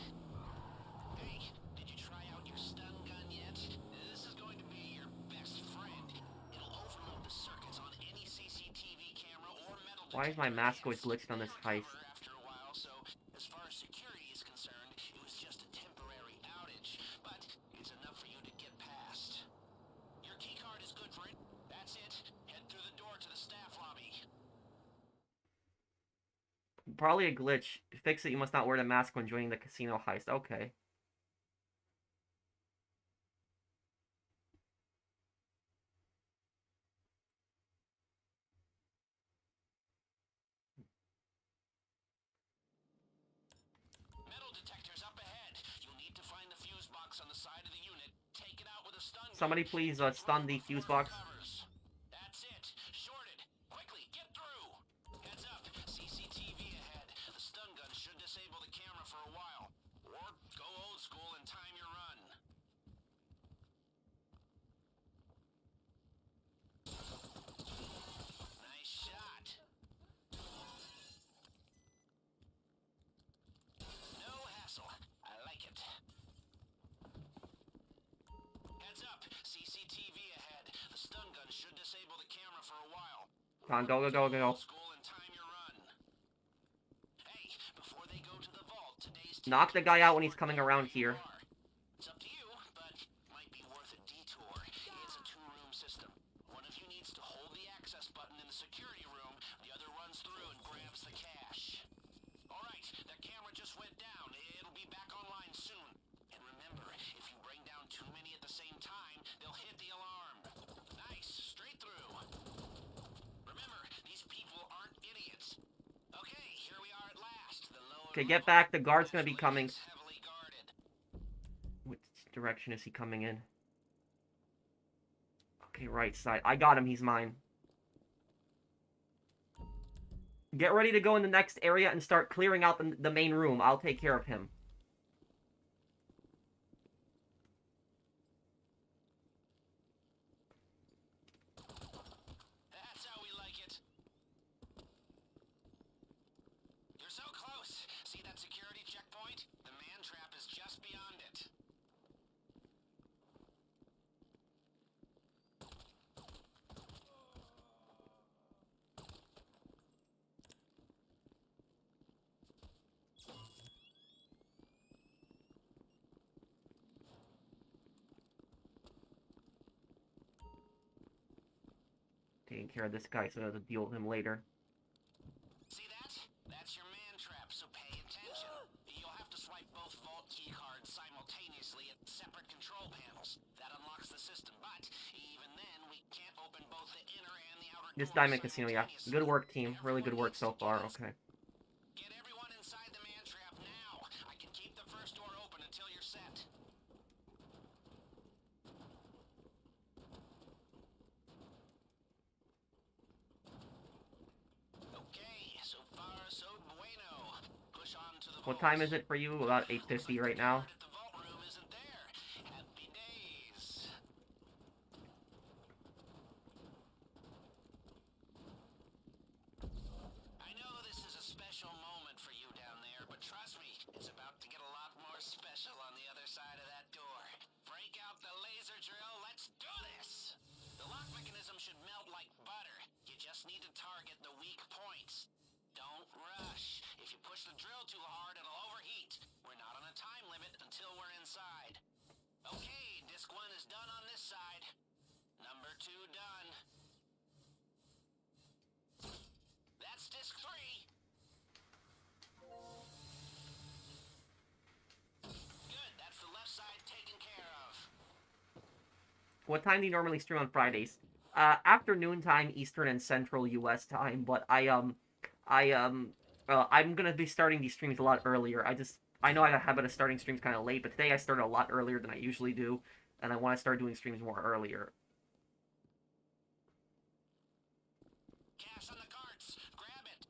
Hey, did you try out your stun gun yet? This is going to be your best friend. It'll overload the circuits on any CCTV camera or metal Why is my detector mask that always hits glitched on this their heist? cover after a while, so as far as security is concerned, it was just a temporary outage, but it's enough for you to get past. Your keycard is good for it. That's it. Head through the door to the staff lobby. Probably a glitch. Fix it. You must not wear the mask when joining the casino heist. Okay. Metal detectors up ahead. You'll need to find the fuse box on the side of the unit. Take it out with a stun gun. Somebody please stun the fuse box. That's it. Shorted. Quickly, get through. Heads up. CCTV ahead. The stun gun should disable the camera for a while. Or go old school and time your run. Nice shot. No hassle. I like it. Heads up. CCTV ahead. The stun gun should disable the camera for a while. Come on, go, go, go, go. Old school and time your run. Hey, before they go to the vault, today's Knock the guy out when he's coming around here. It's up to you, but it might be worth a detour. It's a two-room system. One of you needs to hold the access button in the security room. The other runs through and grabs the cash. All right, that camera just went down. It'll be back online soon. And remember, if you bring down too many at the same time, they'll hit the alarm. Nice, straight through. Remember, these people aren't idiots. Okay, here we are at last. The lower Okay, get back. The guard's gonna be level coming. is heavily guarded. Which direction is he coming in? Okay, right side. I got him. He's mine. Get ready to go in the next area and start clearing out the main room. I'll take care of him. That's how we like it. You're so close. See that security checkpoint? The man trap is just beyond it. taking care of this guy so I have to deal with him later. See that? That's your man trap, so pay attention. You'll have to swipe both vault key cards simultaneously at separate control panels. That unlocks the system, but even then, we can't open both the inner and the outer This doors Diamond Casino, yeah. simultaneously. Good work, team. Really good work so far. Okay. Get everyone inside the man trap now. I can keep the first door open until you're set. Okay, so far so bueno. Push on to the What time is it for you? About 8:50 right now. The vault room isn't there. Happy days. I know this is a special moment for you down there, but trust me, it's about to get a lot more special on the other side of that door. Break out the laser drill, let's do this! The lock mechanism should melt like butter. You just need to target the weak points. Don't rush. If you push the drill too hard, it'll overheat. We're not on a time limit until we're inside. Okay, disc 1 is done on this side. Number 2 done. That's disc 3. Good, that's the left side taken care of. What time do you normally stream on Fridays? Afternoon time, Eastern and Central U.S. time. But I'm gonna be starting these streams a lot earlier. I know I have a habit of starting streams kind of late, but today I started a lot earlier than I usually do, and I want to start doing streams more earlier. Cash on the carts. Grab it.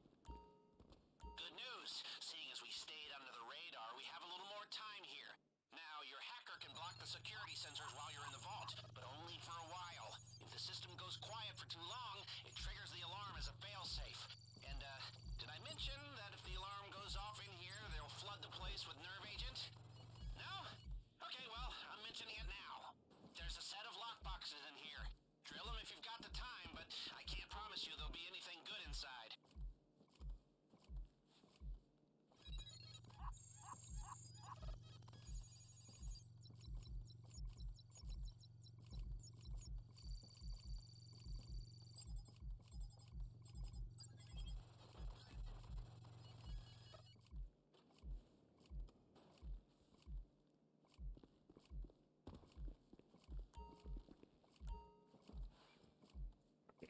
Good news. Seeing as we stayed under the radar, we have a little more time here. Now, your hacker can block the security sensors while you're in the vault, but only for a while. If the system goes quiet for too long, it triggers the alarm as a failsafe. And, did I mention that if the alarm goes off in here, they'll flood the place with nerve agent? No? Okay, well, I'm mentioning it now. There's a set of lockboxes in here. Drill them if you've got the time, but I can't promise you there'll be anything good inside.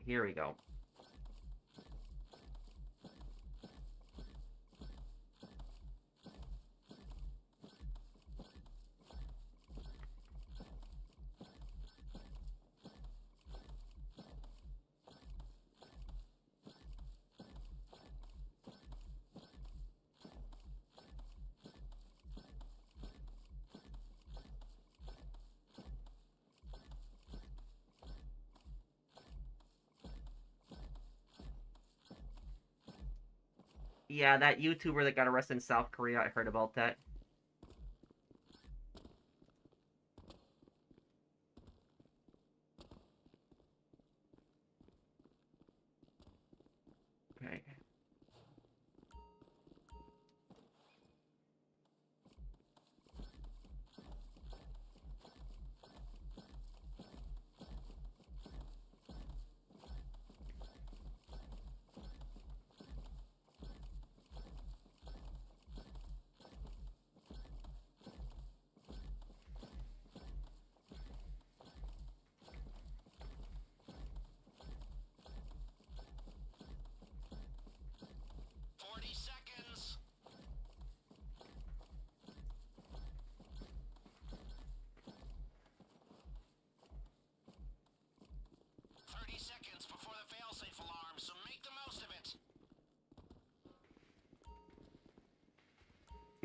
Here we go. Yeah, that YouTuber that got arrested in South Korea, I heard about that. Okay.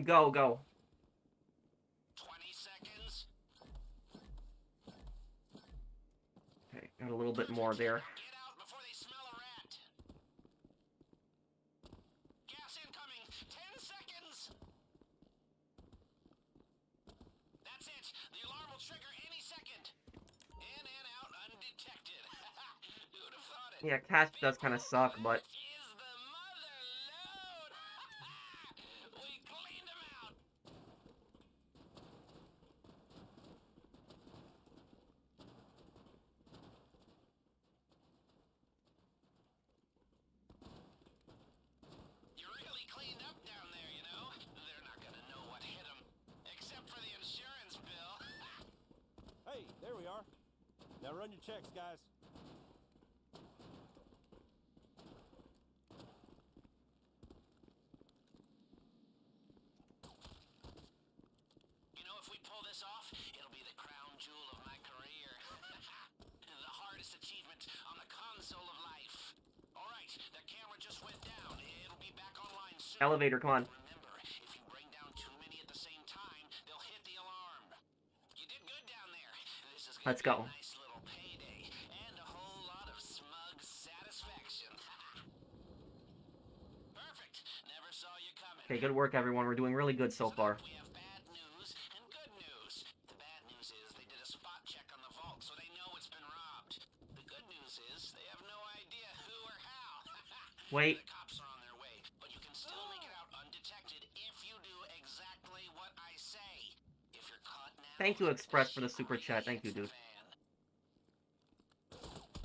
Go, go. 20 seconds. Okay, got a little bit more there. Get out before they smell a rat. Gas incoming. 10 seconds. That's it. The alarm will trigger any second. In and out undetected. Who'd have thought it? Yeah, Cash does kind of suck, but... Is the mother load. We cleaned him out. run your checks, guys. You know, if we pull this off, it'll be the crown jewel of my career. The hardest achievement on the console of life. Alright, the camera just went down. It'll be back online soon. Elevator, come on. Remember, if you bring down too many at the same time, they'll hit the alarm. You did good down there. This is gonna Let's be go. a nice little payday and a whole lot of smug satisfaction. Perfect. Never saw you coming. Okay, good work, everyone. We're doing really good so far. We have bad news and good news. The bad news is they did a spot check on the vault, so they know it's been robbed. The good news is they have no idea who or how. Wait. The cops are on their way, but you can still make it out undetected if you do exactly what I say. If you're caught now, Thank you, Express, for the super chat. Thank you, dude.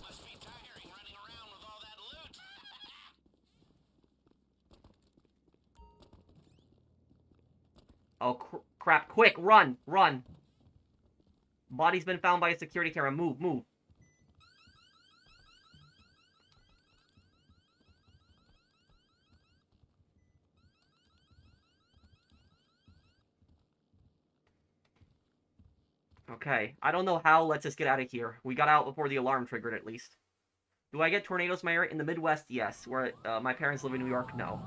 Must be tiring running around with all that loot. Oh, crap. Quick, run, run. Body's been found by a security camera. Move, move. Okay, I don't know how. Let's just get out of here. We got out before the alarm triggered, at least. Do I get tornadoes, Mayor? In the Midwest, yes. Where my parents live in New York, no.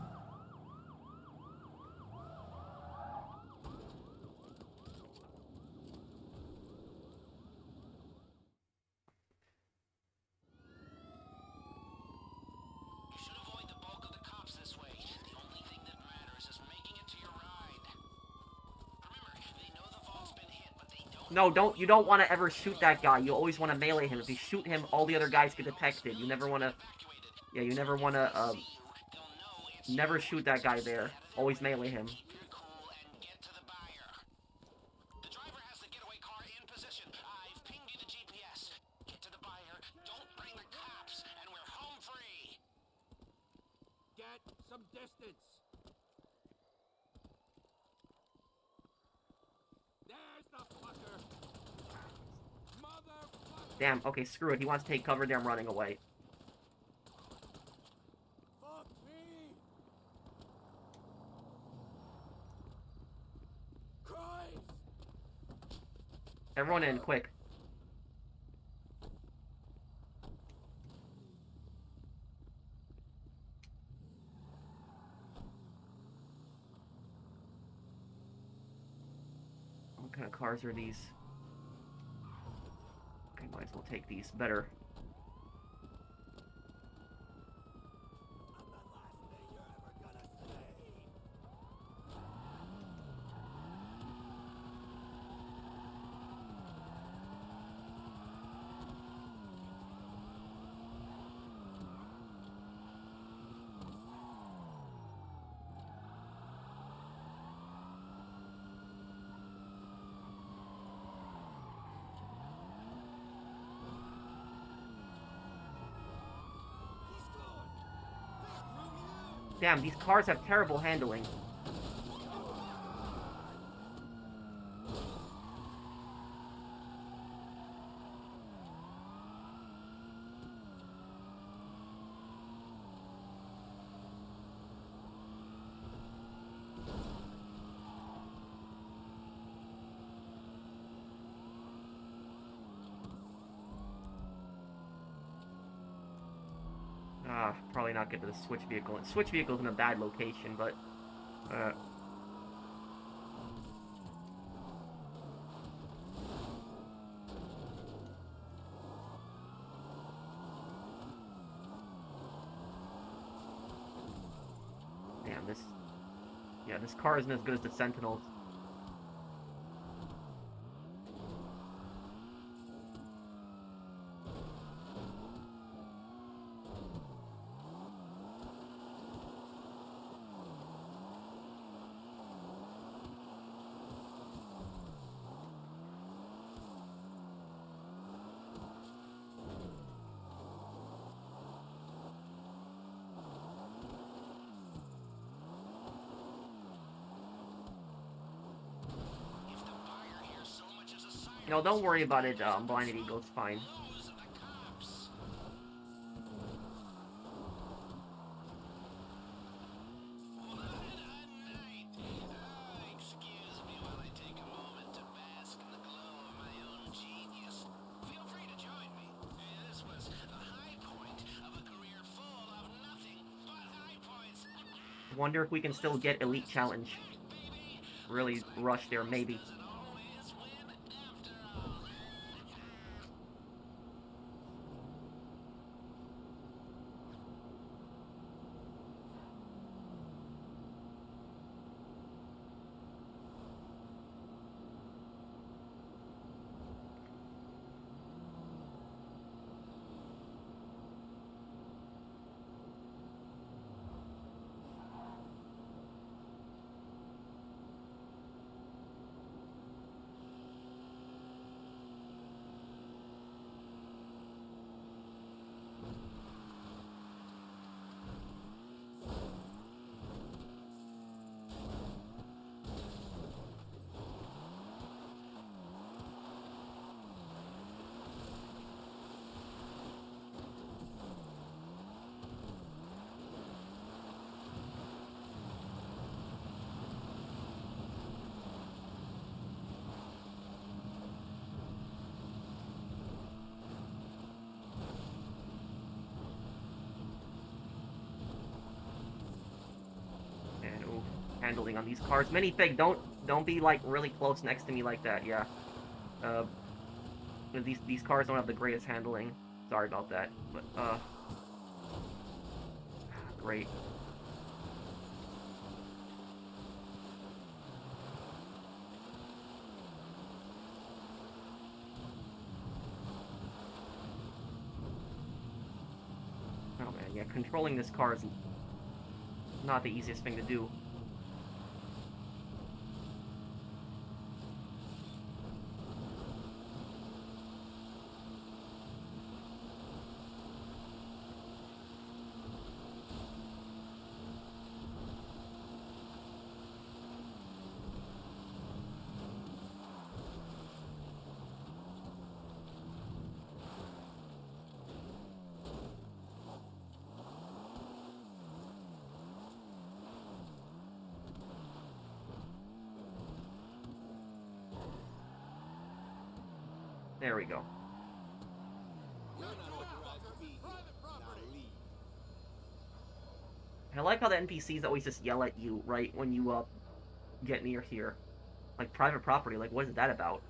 You should avoid the bulk of the cops this way. The only thing that matters is making it to your ride. Remember, they know the vault's been hit, but they don't. No, you don't want to ever shoot that guy. You always want to melee him. If you shoot him, all the other guys get detected. You never want to... Yeah, you never want to, never shoot that guy there. Always melee him. Keep your cool and get to the buyer. The driver has the getaway car in position. I've pinged you the GPS. Get to the buyer. Don't bring the cops, and we're home free. Get some distance. There's the fucker. Motherfucker. Damn, okay, screw it. He wants to take cover there. I'm running away. Fuck me. Christ. Everyone in, quick. What kind of cars are these? Okay, might as well take these. Better. Damn, these cars have terrible handling. Probably not get to the switch vehicle. And switch vehicle's in a bad location, but... Damn, this... Yeah, this car isn't as good as the Sentinels. No, don't worry about it, Blinded Eagle, it's fine. Lose Wonder if we can still get Elite Challenge. Really rush there, maybe. And ooh, handling on these cars. Minifig, don't be like really close next to me like that. Yeah. These cars don't have the greatest handling. Sorry about that, but great. Oh man, yeah, controlling this car is not the easiest thing to do. There we go. I like how the NPCs always just yell at you right when you get near here. Like private property, like what is that about?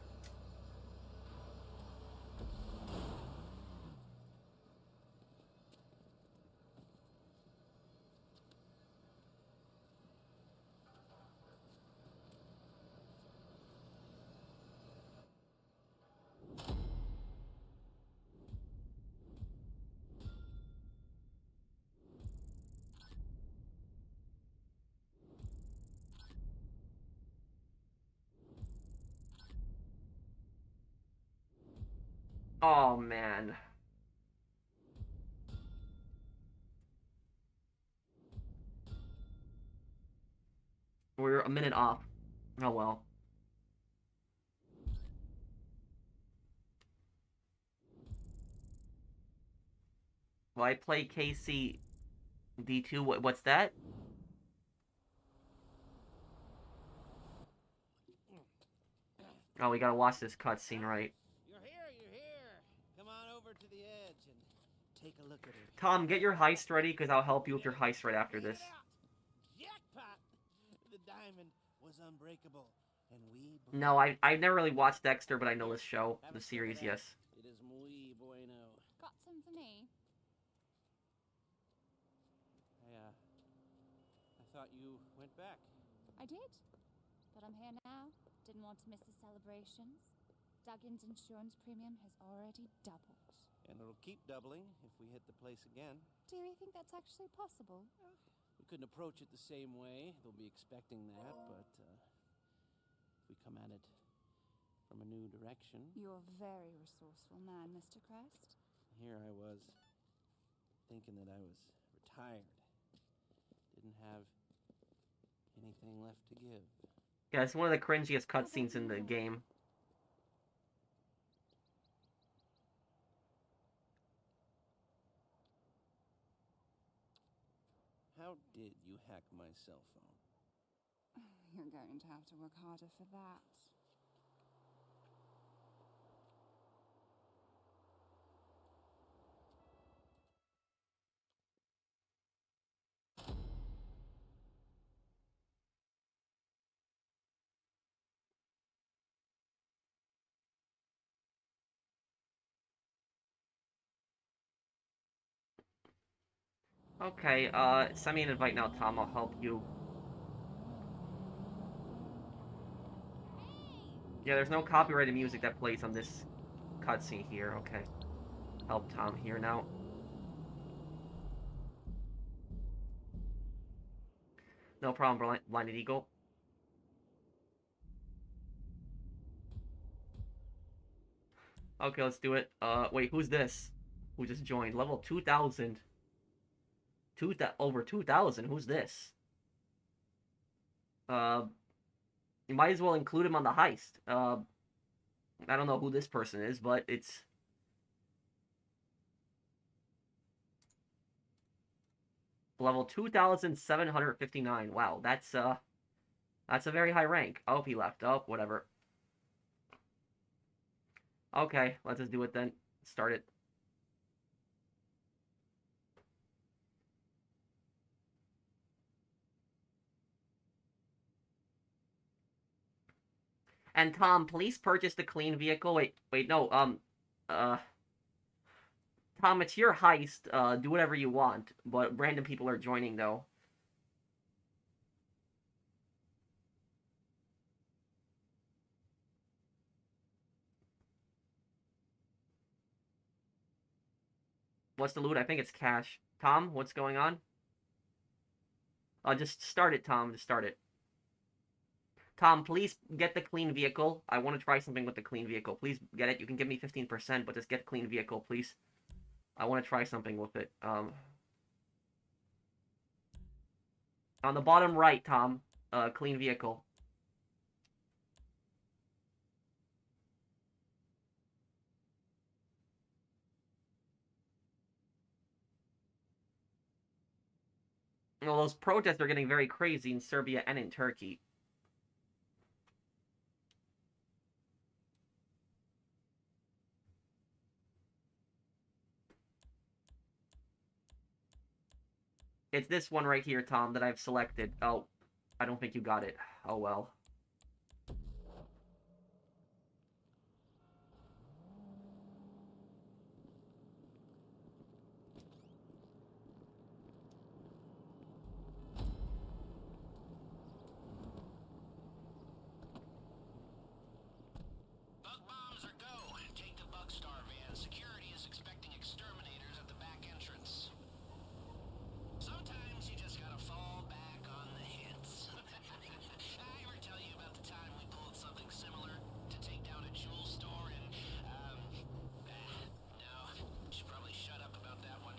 Oh man. We're a minute off. Oh well. Well, I play KC D2. What's that? Oh, we gotta watch this cutscene, right? You're here. Come on over to the edge and take a look at it. Tom, get your heist ready, because I'll help you with your heist right after this. Jackpot! The diamond was unbreakable, and we... No, I've never really watched Dexter, but I know this show, the series, yes. It is muy bueno. Got some for me? I thought you went back. I did. But I'm here now. Didn't want to miss the celebrations. Duggan's insurance premium has already doubled. And it'll keep doubling if we hit the place again. Do you think that's actually possible? We couldn't approach it the same way. They'll be expecting that, but if we come at it from a new direction... You're a very resourceful man, Mr. Crest. Here I was, thinking that I was retired. Didn't have anything left to give. Yeah, it's one of the cringiest cutscenes in the game. How did you hack my cell phone? You're going to have to work harder for that. Okay, send me an invite now, Tom. I'll help you. Yeah, there's no copyrighted music that plays on this cutscene here. Okay. Help Tom here now. No problem, Blinded Eagle. Okay, let's do it. Wait, who's this? Who just joined? Level 2,000. Over 2,000. Who's this? You might as well include him on the heist. I don't know who this person is, but it's... Level 2,759. Wow, that's a very high rank. Oh, he left. Oh, whatever. Okay, let's just do it then. Start it. And Tom, please purchase the clean vehicle. Wait, no, Tom, it's your heist. Do whatever you want, but random people are joining, though. What's the loot? I think it's cash. Tom, what's going on? Just start it, Tom. Just start it. Tom, please get the clean vehicle. I want to try something with the clean vehicle. Please get it. You can give me 15%, but just get clean vehicle, please. I want to try something with it. On the bottom right, Tom. Clean vehicle. Well, those protests are getting very crazy in Serbia and in Turkey. It's this one right here, Tom, that I've selected. Oh, I don't think you got it. Oh, well. Bug bombs or go. Take the bug star van. Security is expecting exterminators at the back entrance. Sometimes you just gotta fall back on the hits. I ever tell you about the time we pulled something similar to take down a jewel store and, no, should probably shut up about that one.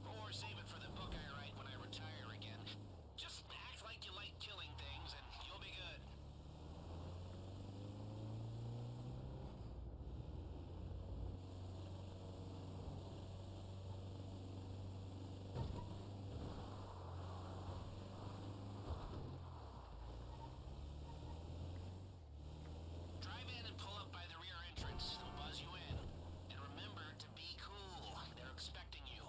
Or save it for the book I write when I retire again. Just act like you like killing things and you'll be good. Drive in and pull up by the rear entrance. They'll buzz you in. And remember to be cool. They're expecting you.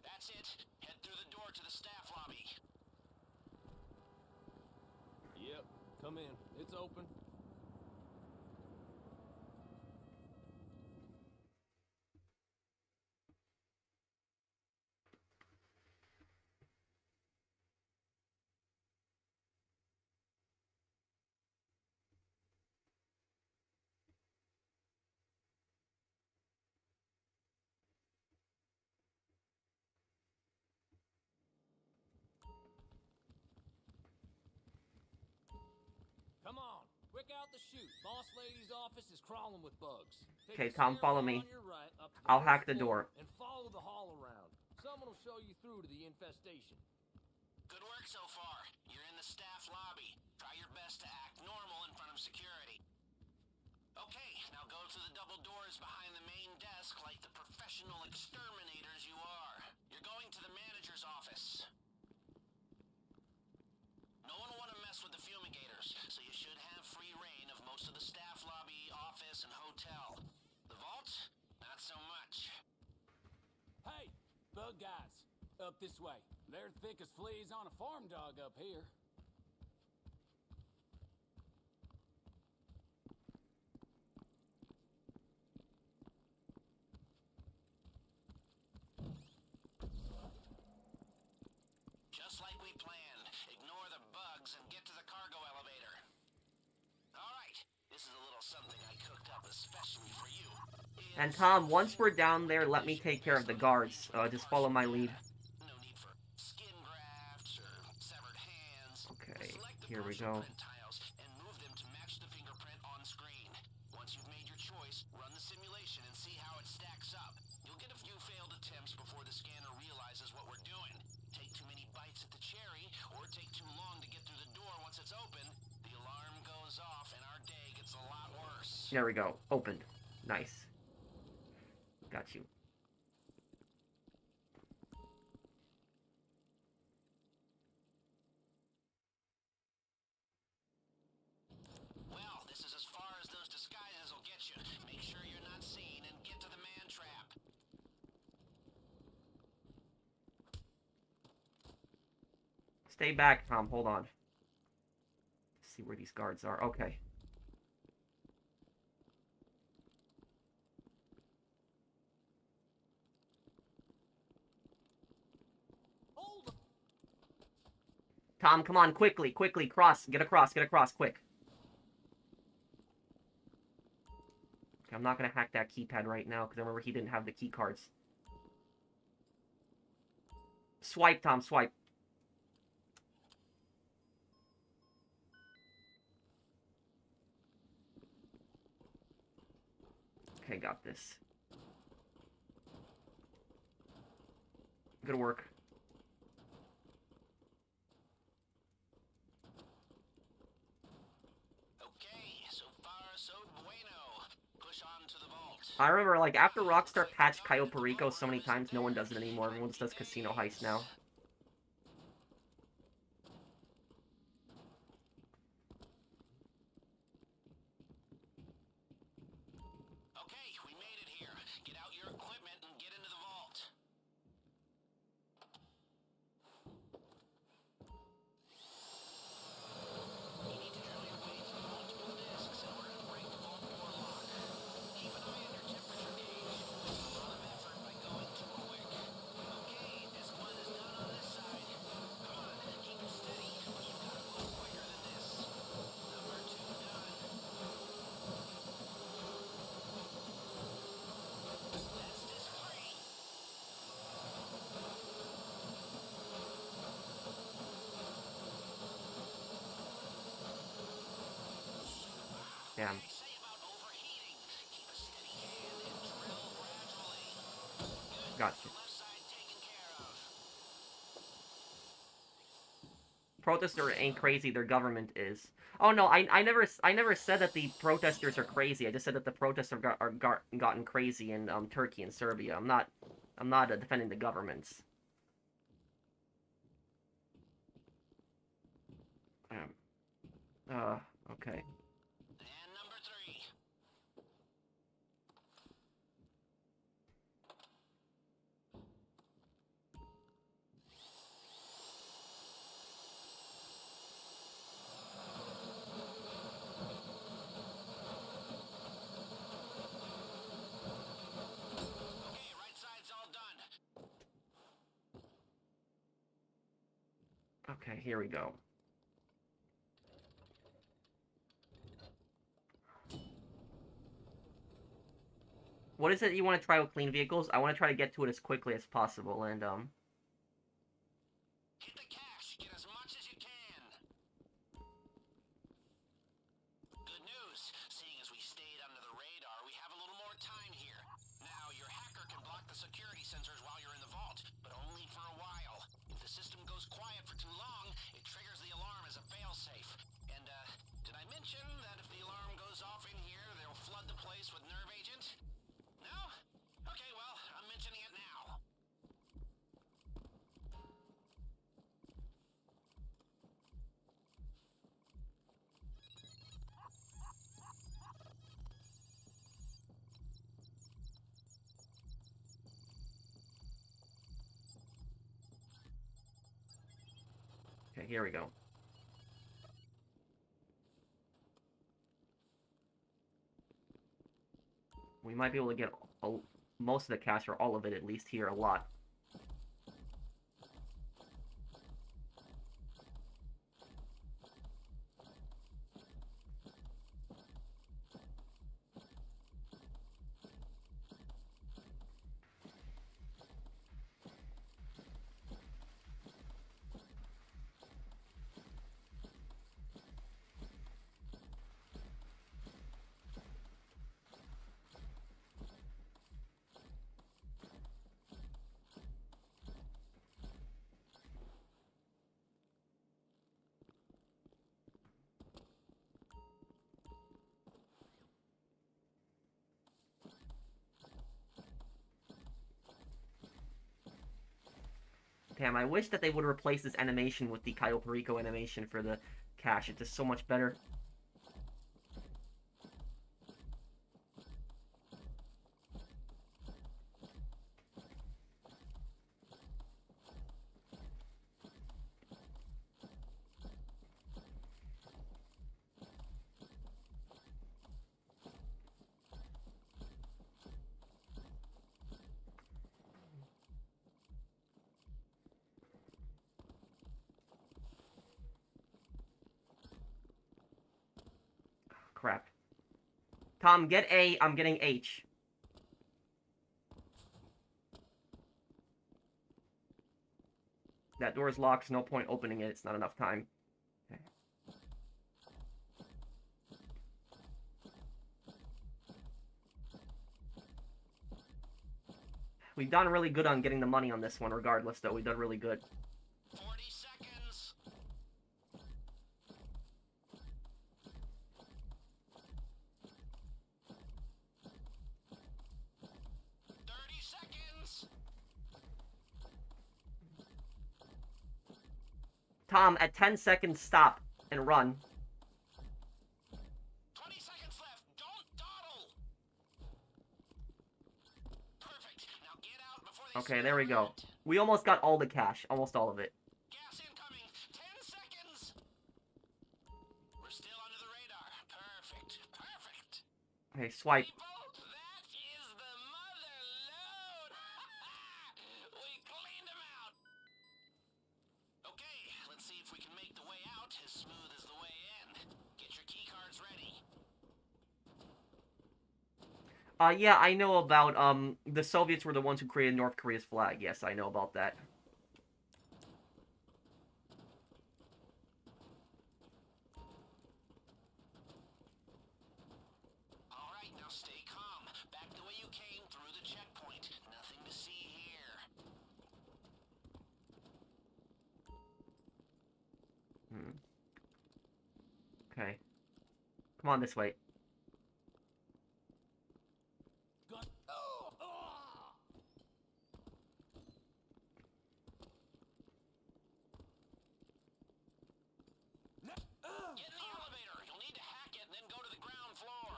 That's it. Head through the door to the staff lobby. Yep, come in. It's open. Come on, quick out the chute. Boss lady's office is crawling with bugs. Take Okay, the Tom, follow stairwell me. on your right up to the I'll first hack the floor door. and follow the hall around. Someone will show you through to the infestation. Good work so far. You're in the staff lobby. Try your best to act normal in front of security. Okay, now go to the double doors behind the main desk like the professional exterminators you are. You're going to the manager's office. No one will want to mess with the fumigators, so you should have free reign of most of the staff lobby, office, and hotel. The vault? Not so much. Hey, bug guys, up this way. They're thick as fleas on a farm dog up here. This is a little something I cooked up especially for you. And Tom, once we're down there, let me take care of the guards. Just follow my lead. No need for skin grafts or severed hands. Okay, Select the here we partial go. print tiles and move them to match the fingerprint on screen. Once you've made your choice, run the simulation and see how it stacks up. You'll get a few failed attempts before the scanner realizes what we're doing. Take too many bites at the cherry, or take too long to get through the door once it's open, the alarm goes off and our day gets a lot worse. There we go. Opened. Nice. Got you. Well, this is as far as those disguises will get you. Make sure you're not seen and get to the man trap. Stay back, Tom. Hold on. Let's see where these guards are. Okay. Tom, come on, quickly, quickly, cross, get across, quick. Okay, I'm not gonna hack that keypad right now, because I remember he didn't have the key cards. Swipe, Tom, swipe. Okay, got this. Good work. Okay, so far so bueno. Push on to the vault. I remember, like, after Rockstar patched Cayo Perico so many times, no one does it anymore. Everyone just does Casino Heist now. Okay, we made it here. Get out your equipment and get into the vault. You need to drill your way through multiple discs in order to break the vault door lock. Keep an eye on your temperature gauge. Waste a lot of effort by going too quick. Okay, disc 1 is done on this side. Come on, keep it steady. You've got to move quicker than this. Number 2 done. That's disc 3. Damn. They say about overheating. Keep a steady hand and drill gradually. Good. Gotcha. The left side taken care of. Protesters ain't crazy, their government is. Oh no, I never said that the protesters are crazy. I just said that the protesters gotten crazy in Turkey and Serbia. I'm not defending the governments. Okay. And number 3. Okay, right side's all done. Okay, here we go. What is it you want to try with clean vehicles? I want to try to get to it as quickly as possible, and, Hit the cash. Get as much as you can. Good news. Seeing as we stayed under the radar, we have a little more time here. Now, your hacker can block the security sensors while you're in the vault, but only for a while. If the system goes quiet for too long, it triggers the alarm as a failsafe. And, did I mention that if the alarm goes off in here, they'll flood the place with nerve agent? No? Okay, well, I'm mentioning it now. okay, here we go. We might be able to get most of the cash, or all of it at least here, a lot. Damn, I wish that they would replace this animation with the Cayo Perico animation for the cash. It's just so much better. Crap. Tom, get A. I'm getting H. That door is locked. No point opening it. It's not enough time. Okay. We've done really good on getting the money on this one, regardless, though. We've done really good. 40 seconds. 30 seconds. Tom, at 10 seconds, stop and run. 20 seconds left. Don't dawdle. Perfect. Now get out before they Okay, smell there we go. red. We almost got all the cash. Almost all of it. Gas incoming. 10 seconds. We're still under the radar. Perfect. Perfect. Okay, swipe. People, that is the mother load. We cleaned them out. Okay, let's see if we can make the way out as smooth as the way in. Get your key cards ready. Yeah, I know about, the Soviets were the ones who created North Korea's flag. Yes, I know about that. All right, now stay calm. Back the way you came through the checkpoint. Nothing to see here. Okay. Come on this way. Get in the elevator. You'll need to hack it and then go to the ground floor.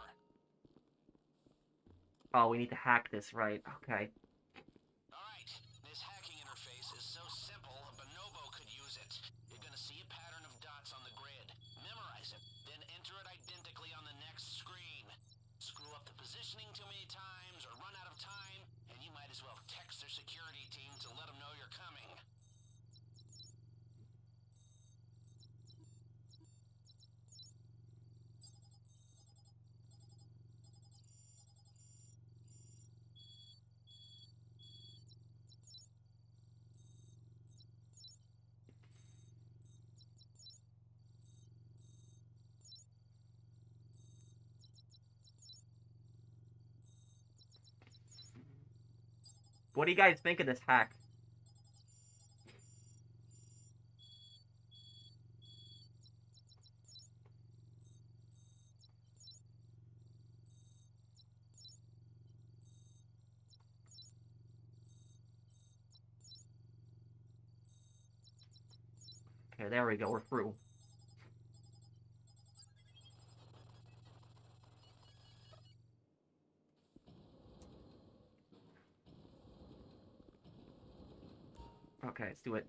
Oh, we need to hack this, right? Okay. All right, this hacking interface is so simple, a bonobo could use it. You're gonna see a pattern of dots on the grid. Memorize it, then enter it identically on the next screen. Screw up the positioning too many times or run out of time, and you might as well text their security team to let them know you're coming. What do you guys think of this hack? Okay, there we go. We're through. Okay, let's do it.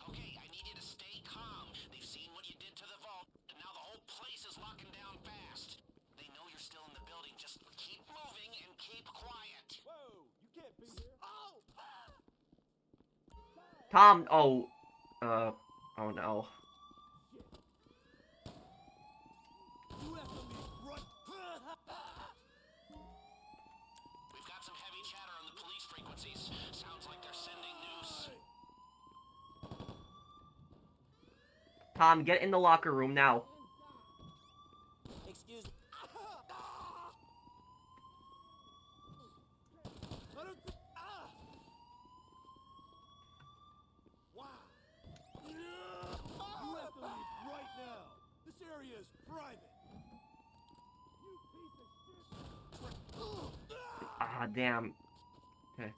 Okay, I need you to stay calm. They've seen what you did to the vault, and now the whole place is locking down fast. They know you're still in the building. Just keep moving and keep quiet. Whoa, you can't be here. Oh! Tom, oh no. We've got some heavy chatter on the police frequencies. Sounds like they're sending news. Tom, get in the locker room now. Excuse me. Wow. You have to leave right now. This area is private. You piece of shit. Ah, damn. Okay.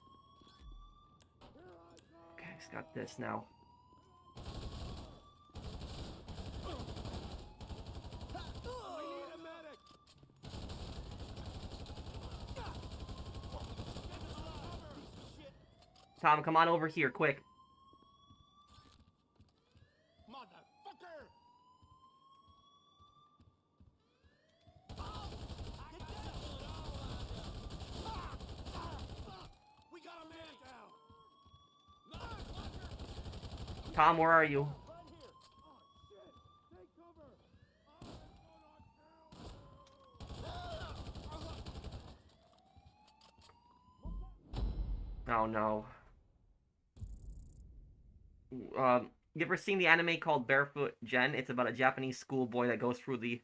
Okay, he's got this now. Tom, come on over here, quick. Motherfucker! We got a man down! Tom, where are you? Right here! Oh, shit! Take cover! Oh no. You ever seen the anime called Barefoot Gen? It's about a Japanese schoolboy that goes through the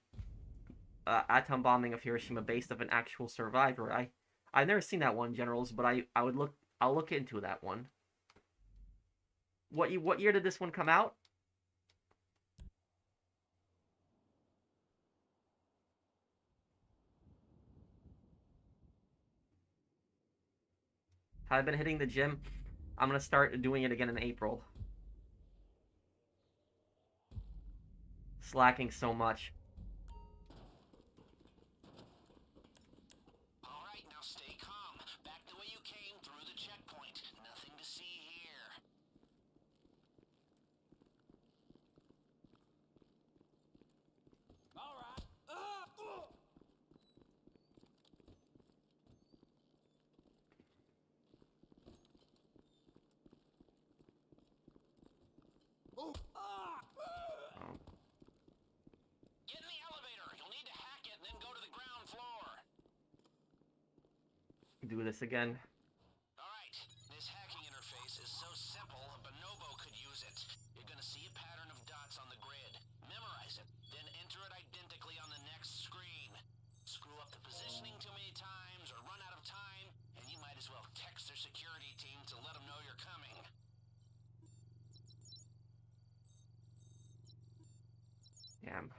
atom bombing of Hiroshima based of an actual survivor. I've never seen that one, Generals, but I'll look into that one. What year did this one come out? Have I been hitting the gym? I'm gonna start doing it again in April. Slacking so much. Alright, now stay calm. Back the way you came through the checkpoint. Nothing to see here. Alright. Oh. Get in the elevator. You'll need to hack it and then go to the ground floor. Do this again. Alright, this hacking interface is so simple, a bonobo could use it. You're gonna see a pattern of dots on the grid. Memorize it, then enter it identically on the next screen. Screw up the positioning too many times or run out of time, and you might as well text their security team to let them know you're coming. Damn.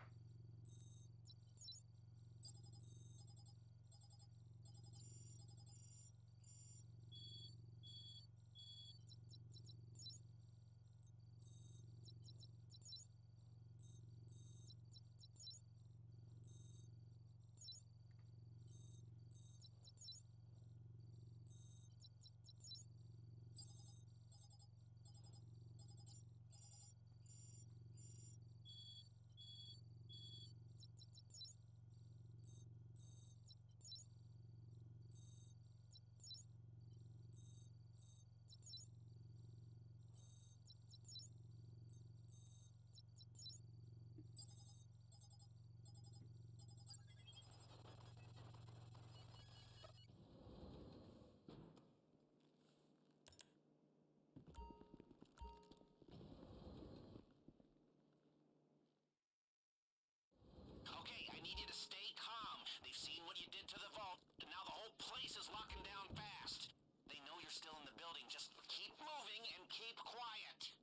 Okay, I need you to stay calm. They've seen what you did to the vault, and now the whole place is locking down fast. They know you're still in the building. Just keep moving and keep quiet.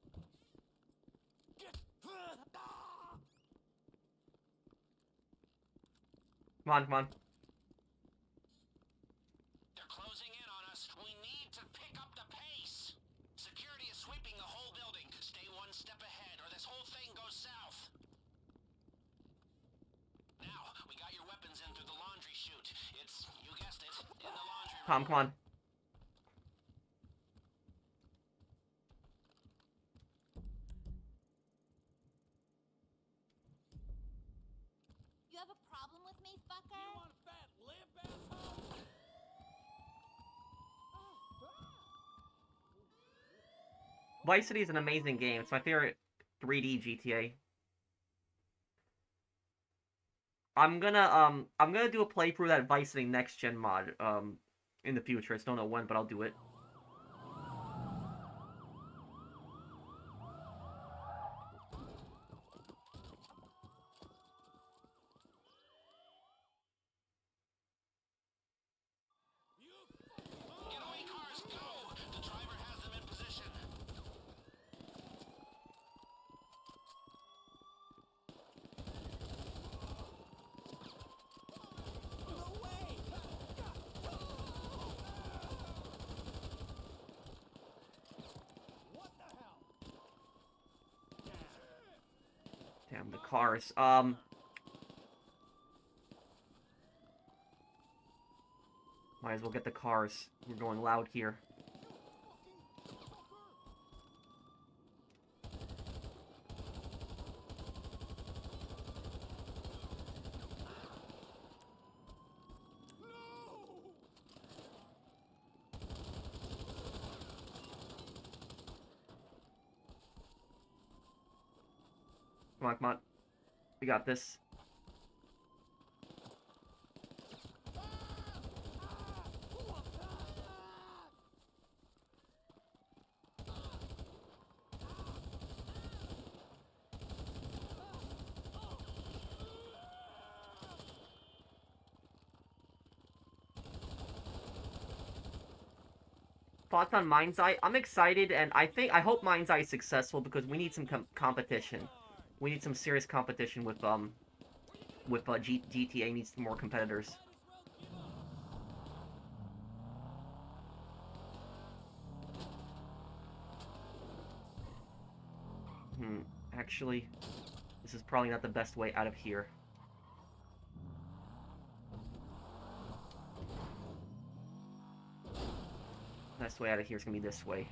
Come on, come on. They're closing in on us. We need to pick up the pace. Security is sweeping the whole building. Stay one step ahead, or this whole thing goes south. Now, we got your weapons in through the laundry chute. It's, you guessed it, in the laundry room. Tom, come on. You have a problem with me, fucker? You want a fat lip, asshole? Vice City is an amazing game. It's my favorite 3D GTA. I'm gonna do a playthrough of that Vice City Next Gen mod in the future. I just don't know when, but I'll do it. Getaway cars, go! The driver has them in position. Damn, the cars. Might as well get the cars. We're going loud here. Come on, come on. We got this. Thoughts on Mind's Eye? I'm excited, and I hope Mind's Eye is successful because we need some competition. We need some serious competition with GTA needs some more competitors. Actually, this is probably not the best way out of here. Best way out of here is gonna be this way.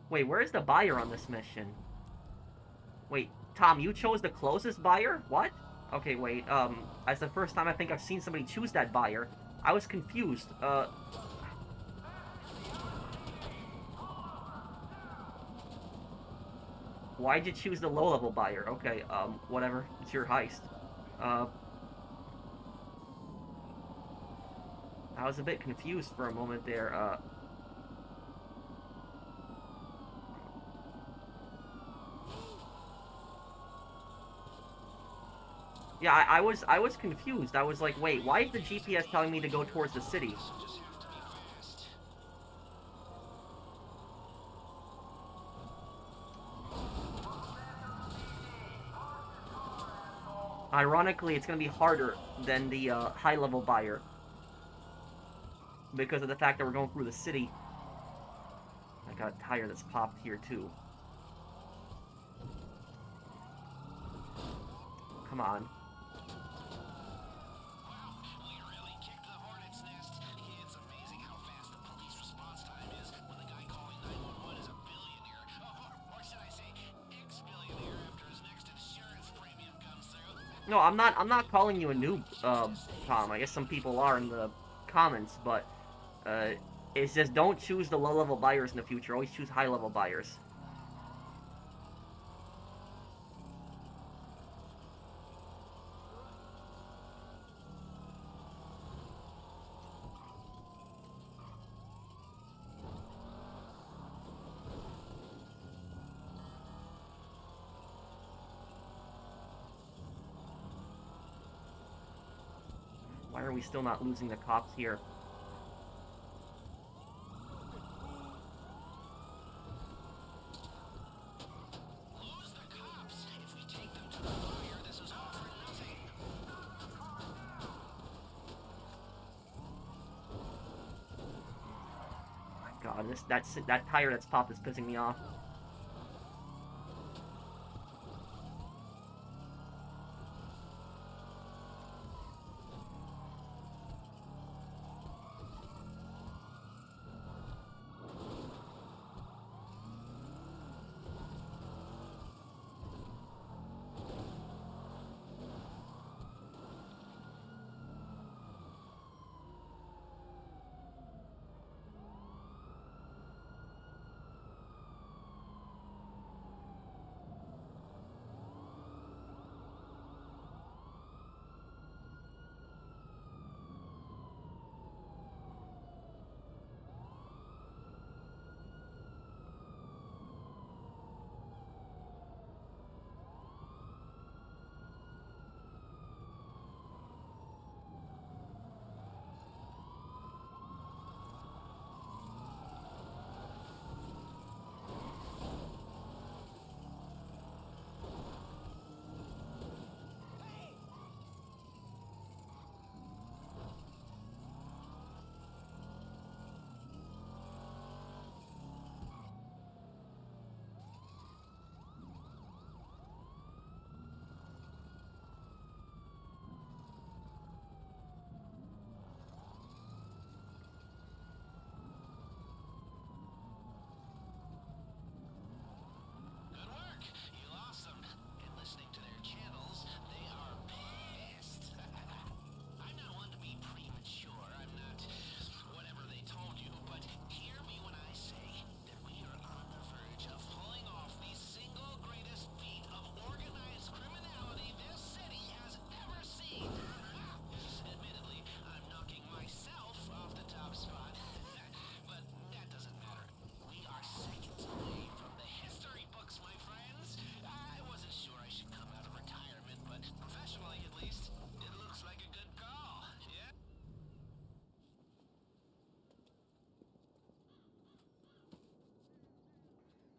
Wait, where is the buyer on this mission? Wait, Tom, you chose the closest buyer? What? Okay, wait, that's the first time I think I've seen somebody choose that buyer. I was confused, Why'd you choose the low-level buyer? Okay, whatever. It's your heist. I was a bit confused for a moment there, Yeah, I was confused. I was like, wait, why is the GPS telling me to go towards the city? Ironically, it's gonna be harder than the high-level buyer because of the fact that we're going through the city. I got a tire that's popped here too. Come on. No, I'm not calling you a noob, Tom. I guess some people are in the comments, but, it's just don't choose the low-level buyers in the future. Always choose high-level buyers. Why are we still not losing the cops here? Lose the cops. If we take them to the fire, this is all for nothing. God, that tire that's popped is pissing me off.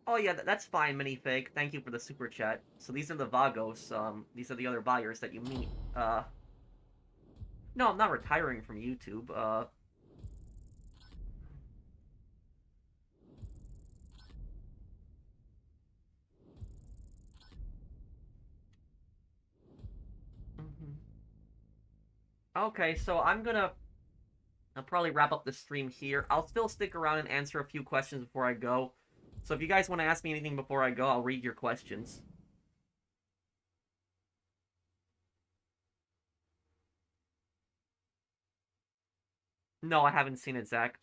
Oh yeah, that's fine, minifig. Thank you for the super chat. So these are the Vagos. These are the other buyers that you meet. No, I'm not retiring from YouTube. Okay, so I'll probably wrap up the stream here. I'll still stick around and answer a few questions before I go. So if you guys want to ask me anything before I go, I'll read your questions. No, I haven't seen it, Zach.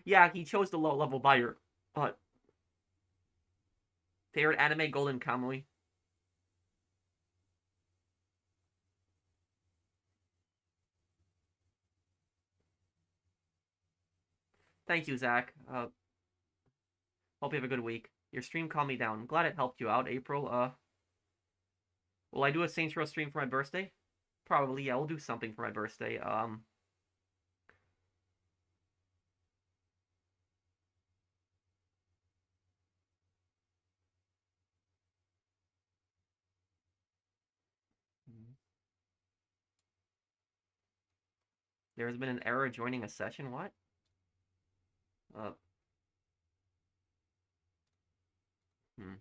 Yeah, he chose the low-level buyer. But favorite anime, Golden Kamuy. Thank you, Zach. Hope you have a good week. Your stream calmed me down. I'm glad it helped you out, April. Will I do a Saints Row stream for my birthday? Probably, yeah, we'll do something for my birthday. There's been an error joining a session, what? Uh, hmm.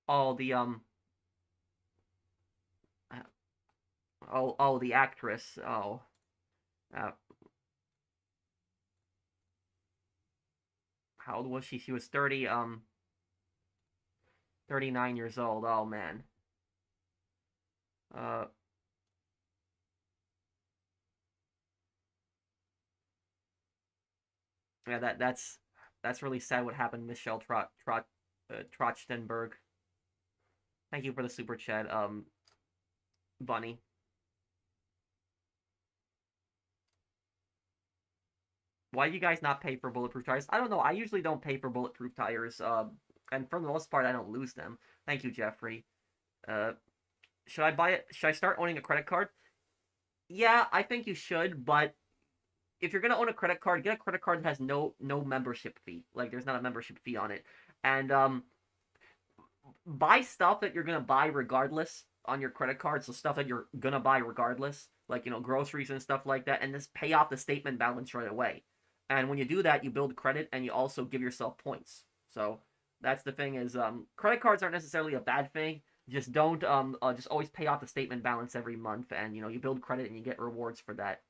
Oh, the actress. Oh. Uh, how old was she? She was 39 years old. Oh, man. Uh, yeah, that's really sad what happened to Michelle Trachtenberg. Thank you for the super chat, Bunny. Why do you guys not pay for bulletproof tires? I don't know. I usually don't pay for bulletproof tires. And for the most part, I don't lose them. Thank you, Jeffrey. Should I buy it? Should I start owning a credit card? Yeah, I think you should, but if you're gonna own a credit card, get a credit card that has no membership fee. Like, there's not a membership fee on it. And buy stuff that you're gonna buy regardless on your credit card. So stuff that you're gonna buy regardless, like, you know, groceries and stuff like that, and just pay off the statement balance right away. And when you do that, you build credit and you also give yourself points. So that's the thing is, credit cards aren't necessarily a bad thing. Just don't just always pay off the statement balance every month, and you know, you build credit and you get rewards for that.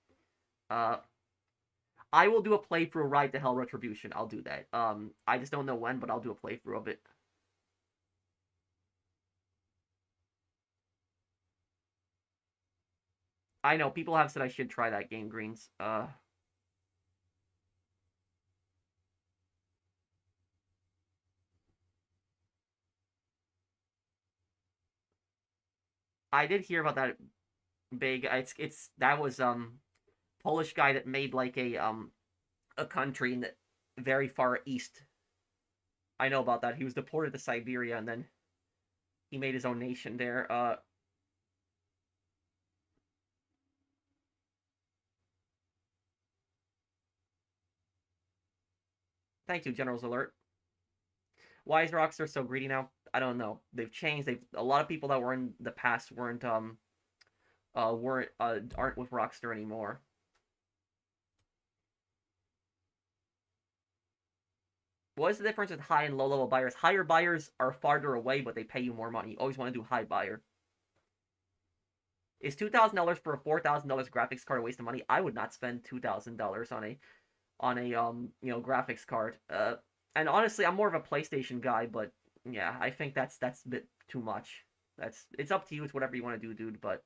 I will do a playthrough Ride to Hell Retribution. I'll do that. I just don't know when, but I'll do a playthrough of it. I know people have said I should try that game, Greens. I did hear about that big. It's that was Polish guy that made like a country in the very far east. I know about that. He was deported to Siberia and then he made his own nation there. Thank you, General's Alert. Why is Rockstar so greedy now? I don't know. They've changed. A lot of people that were in the past aren't with Rockstar anymore. What is the difference with high and low level buyers? Higher buyers are farther away, but they pay you more money. You always want to do high buyer. Is $2,000 for a $4,000 graphics card a waste of money? I would not spend $2,000 on a graphics card. And honestly, I'm more of a PlayStation guy, but yeah, I think that's a bit too much. It's up to you. It's whatever you want to do, dude. But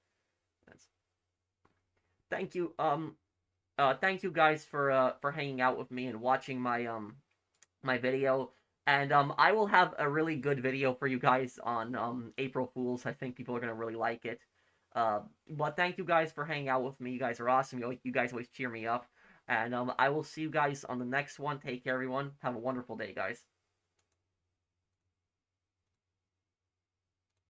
that's. Thank you. Thank you guys for hanging out with me and watching my video. And I will have a really good video for you guys on April Fools. I think people are gonna really like it. But thank you guys for hanging out with me. You guys are awesome. You guys always cheer me up. And I will see you guys on the next one. Take care, everyone. Have a wonderful day, guys.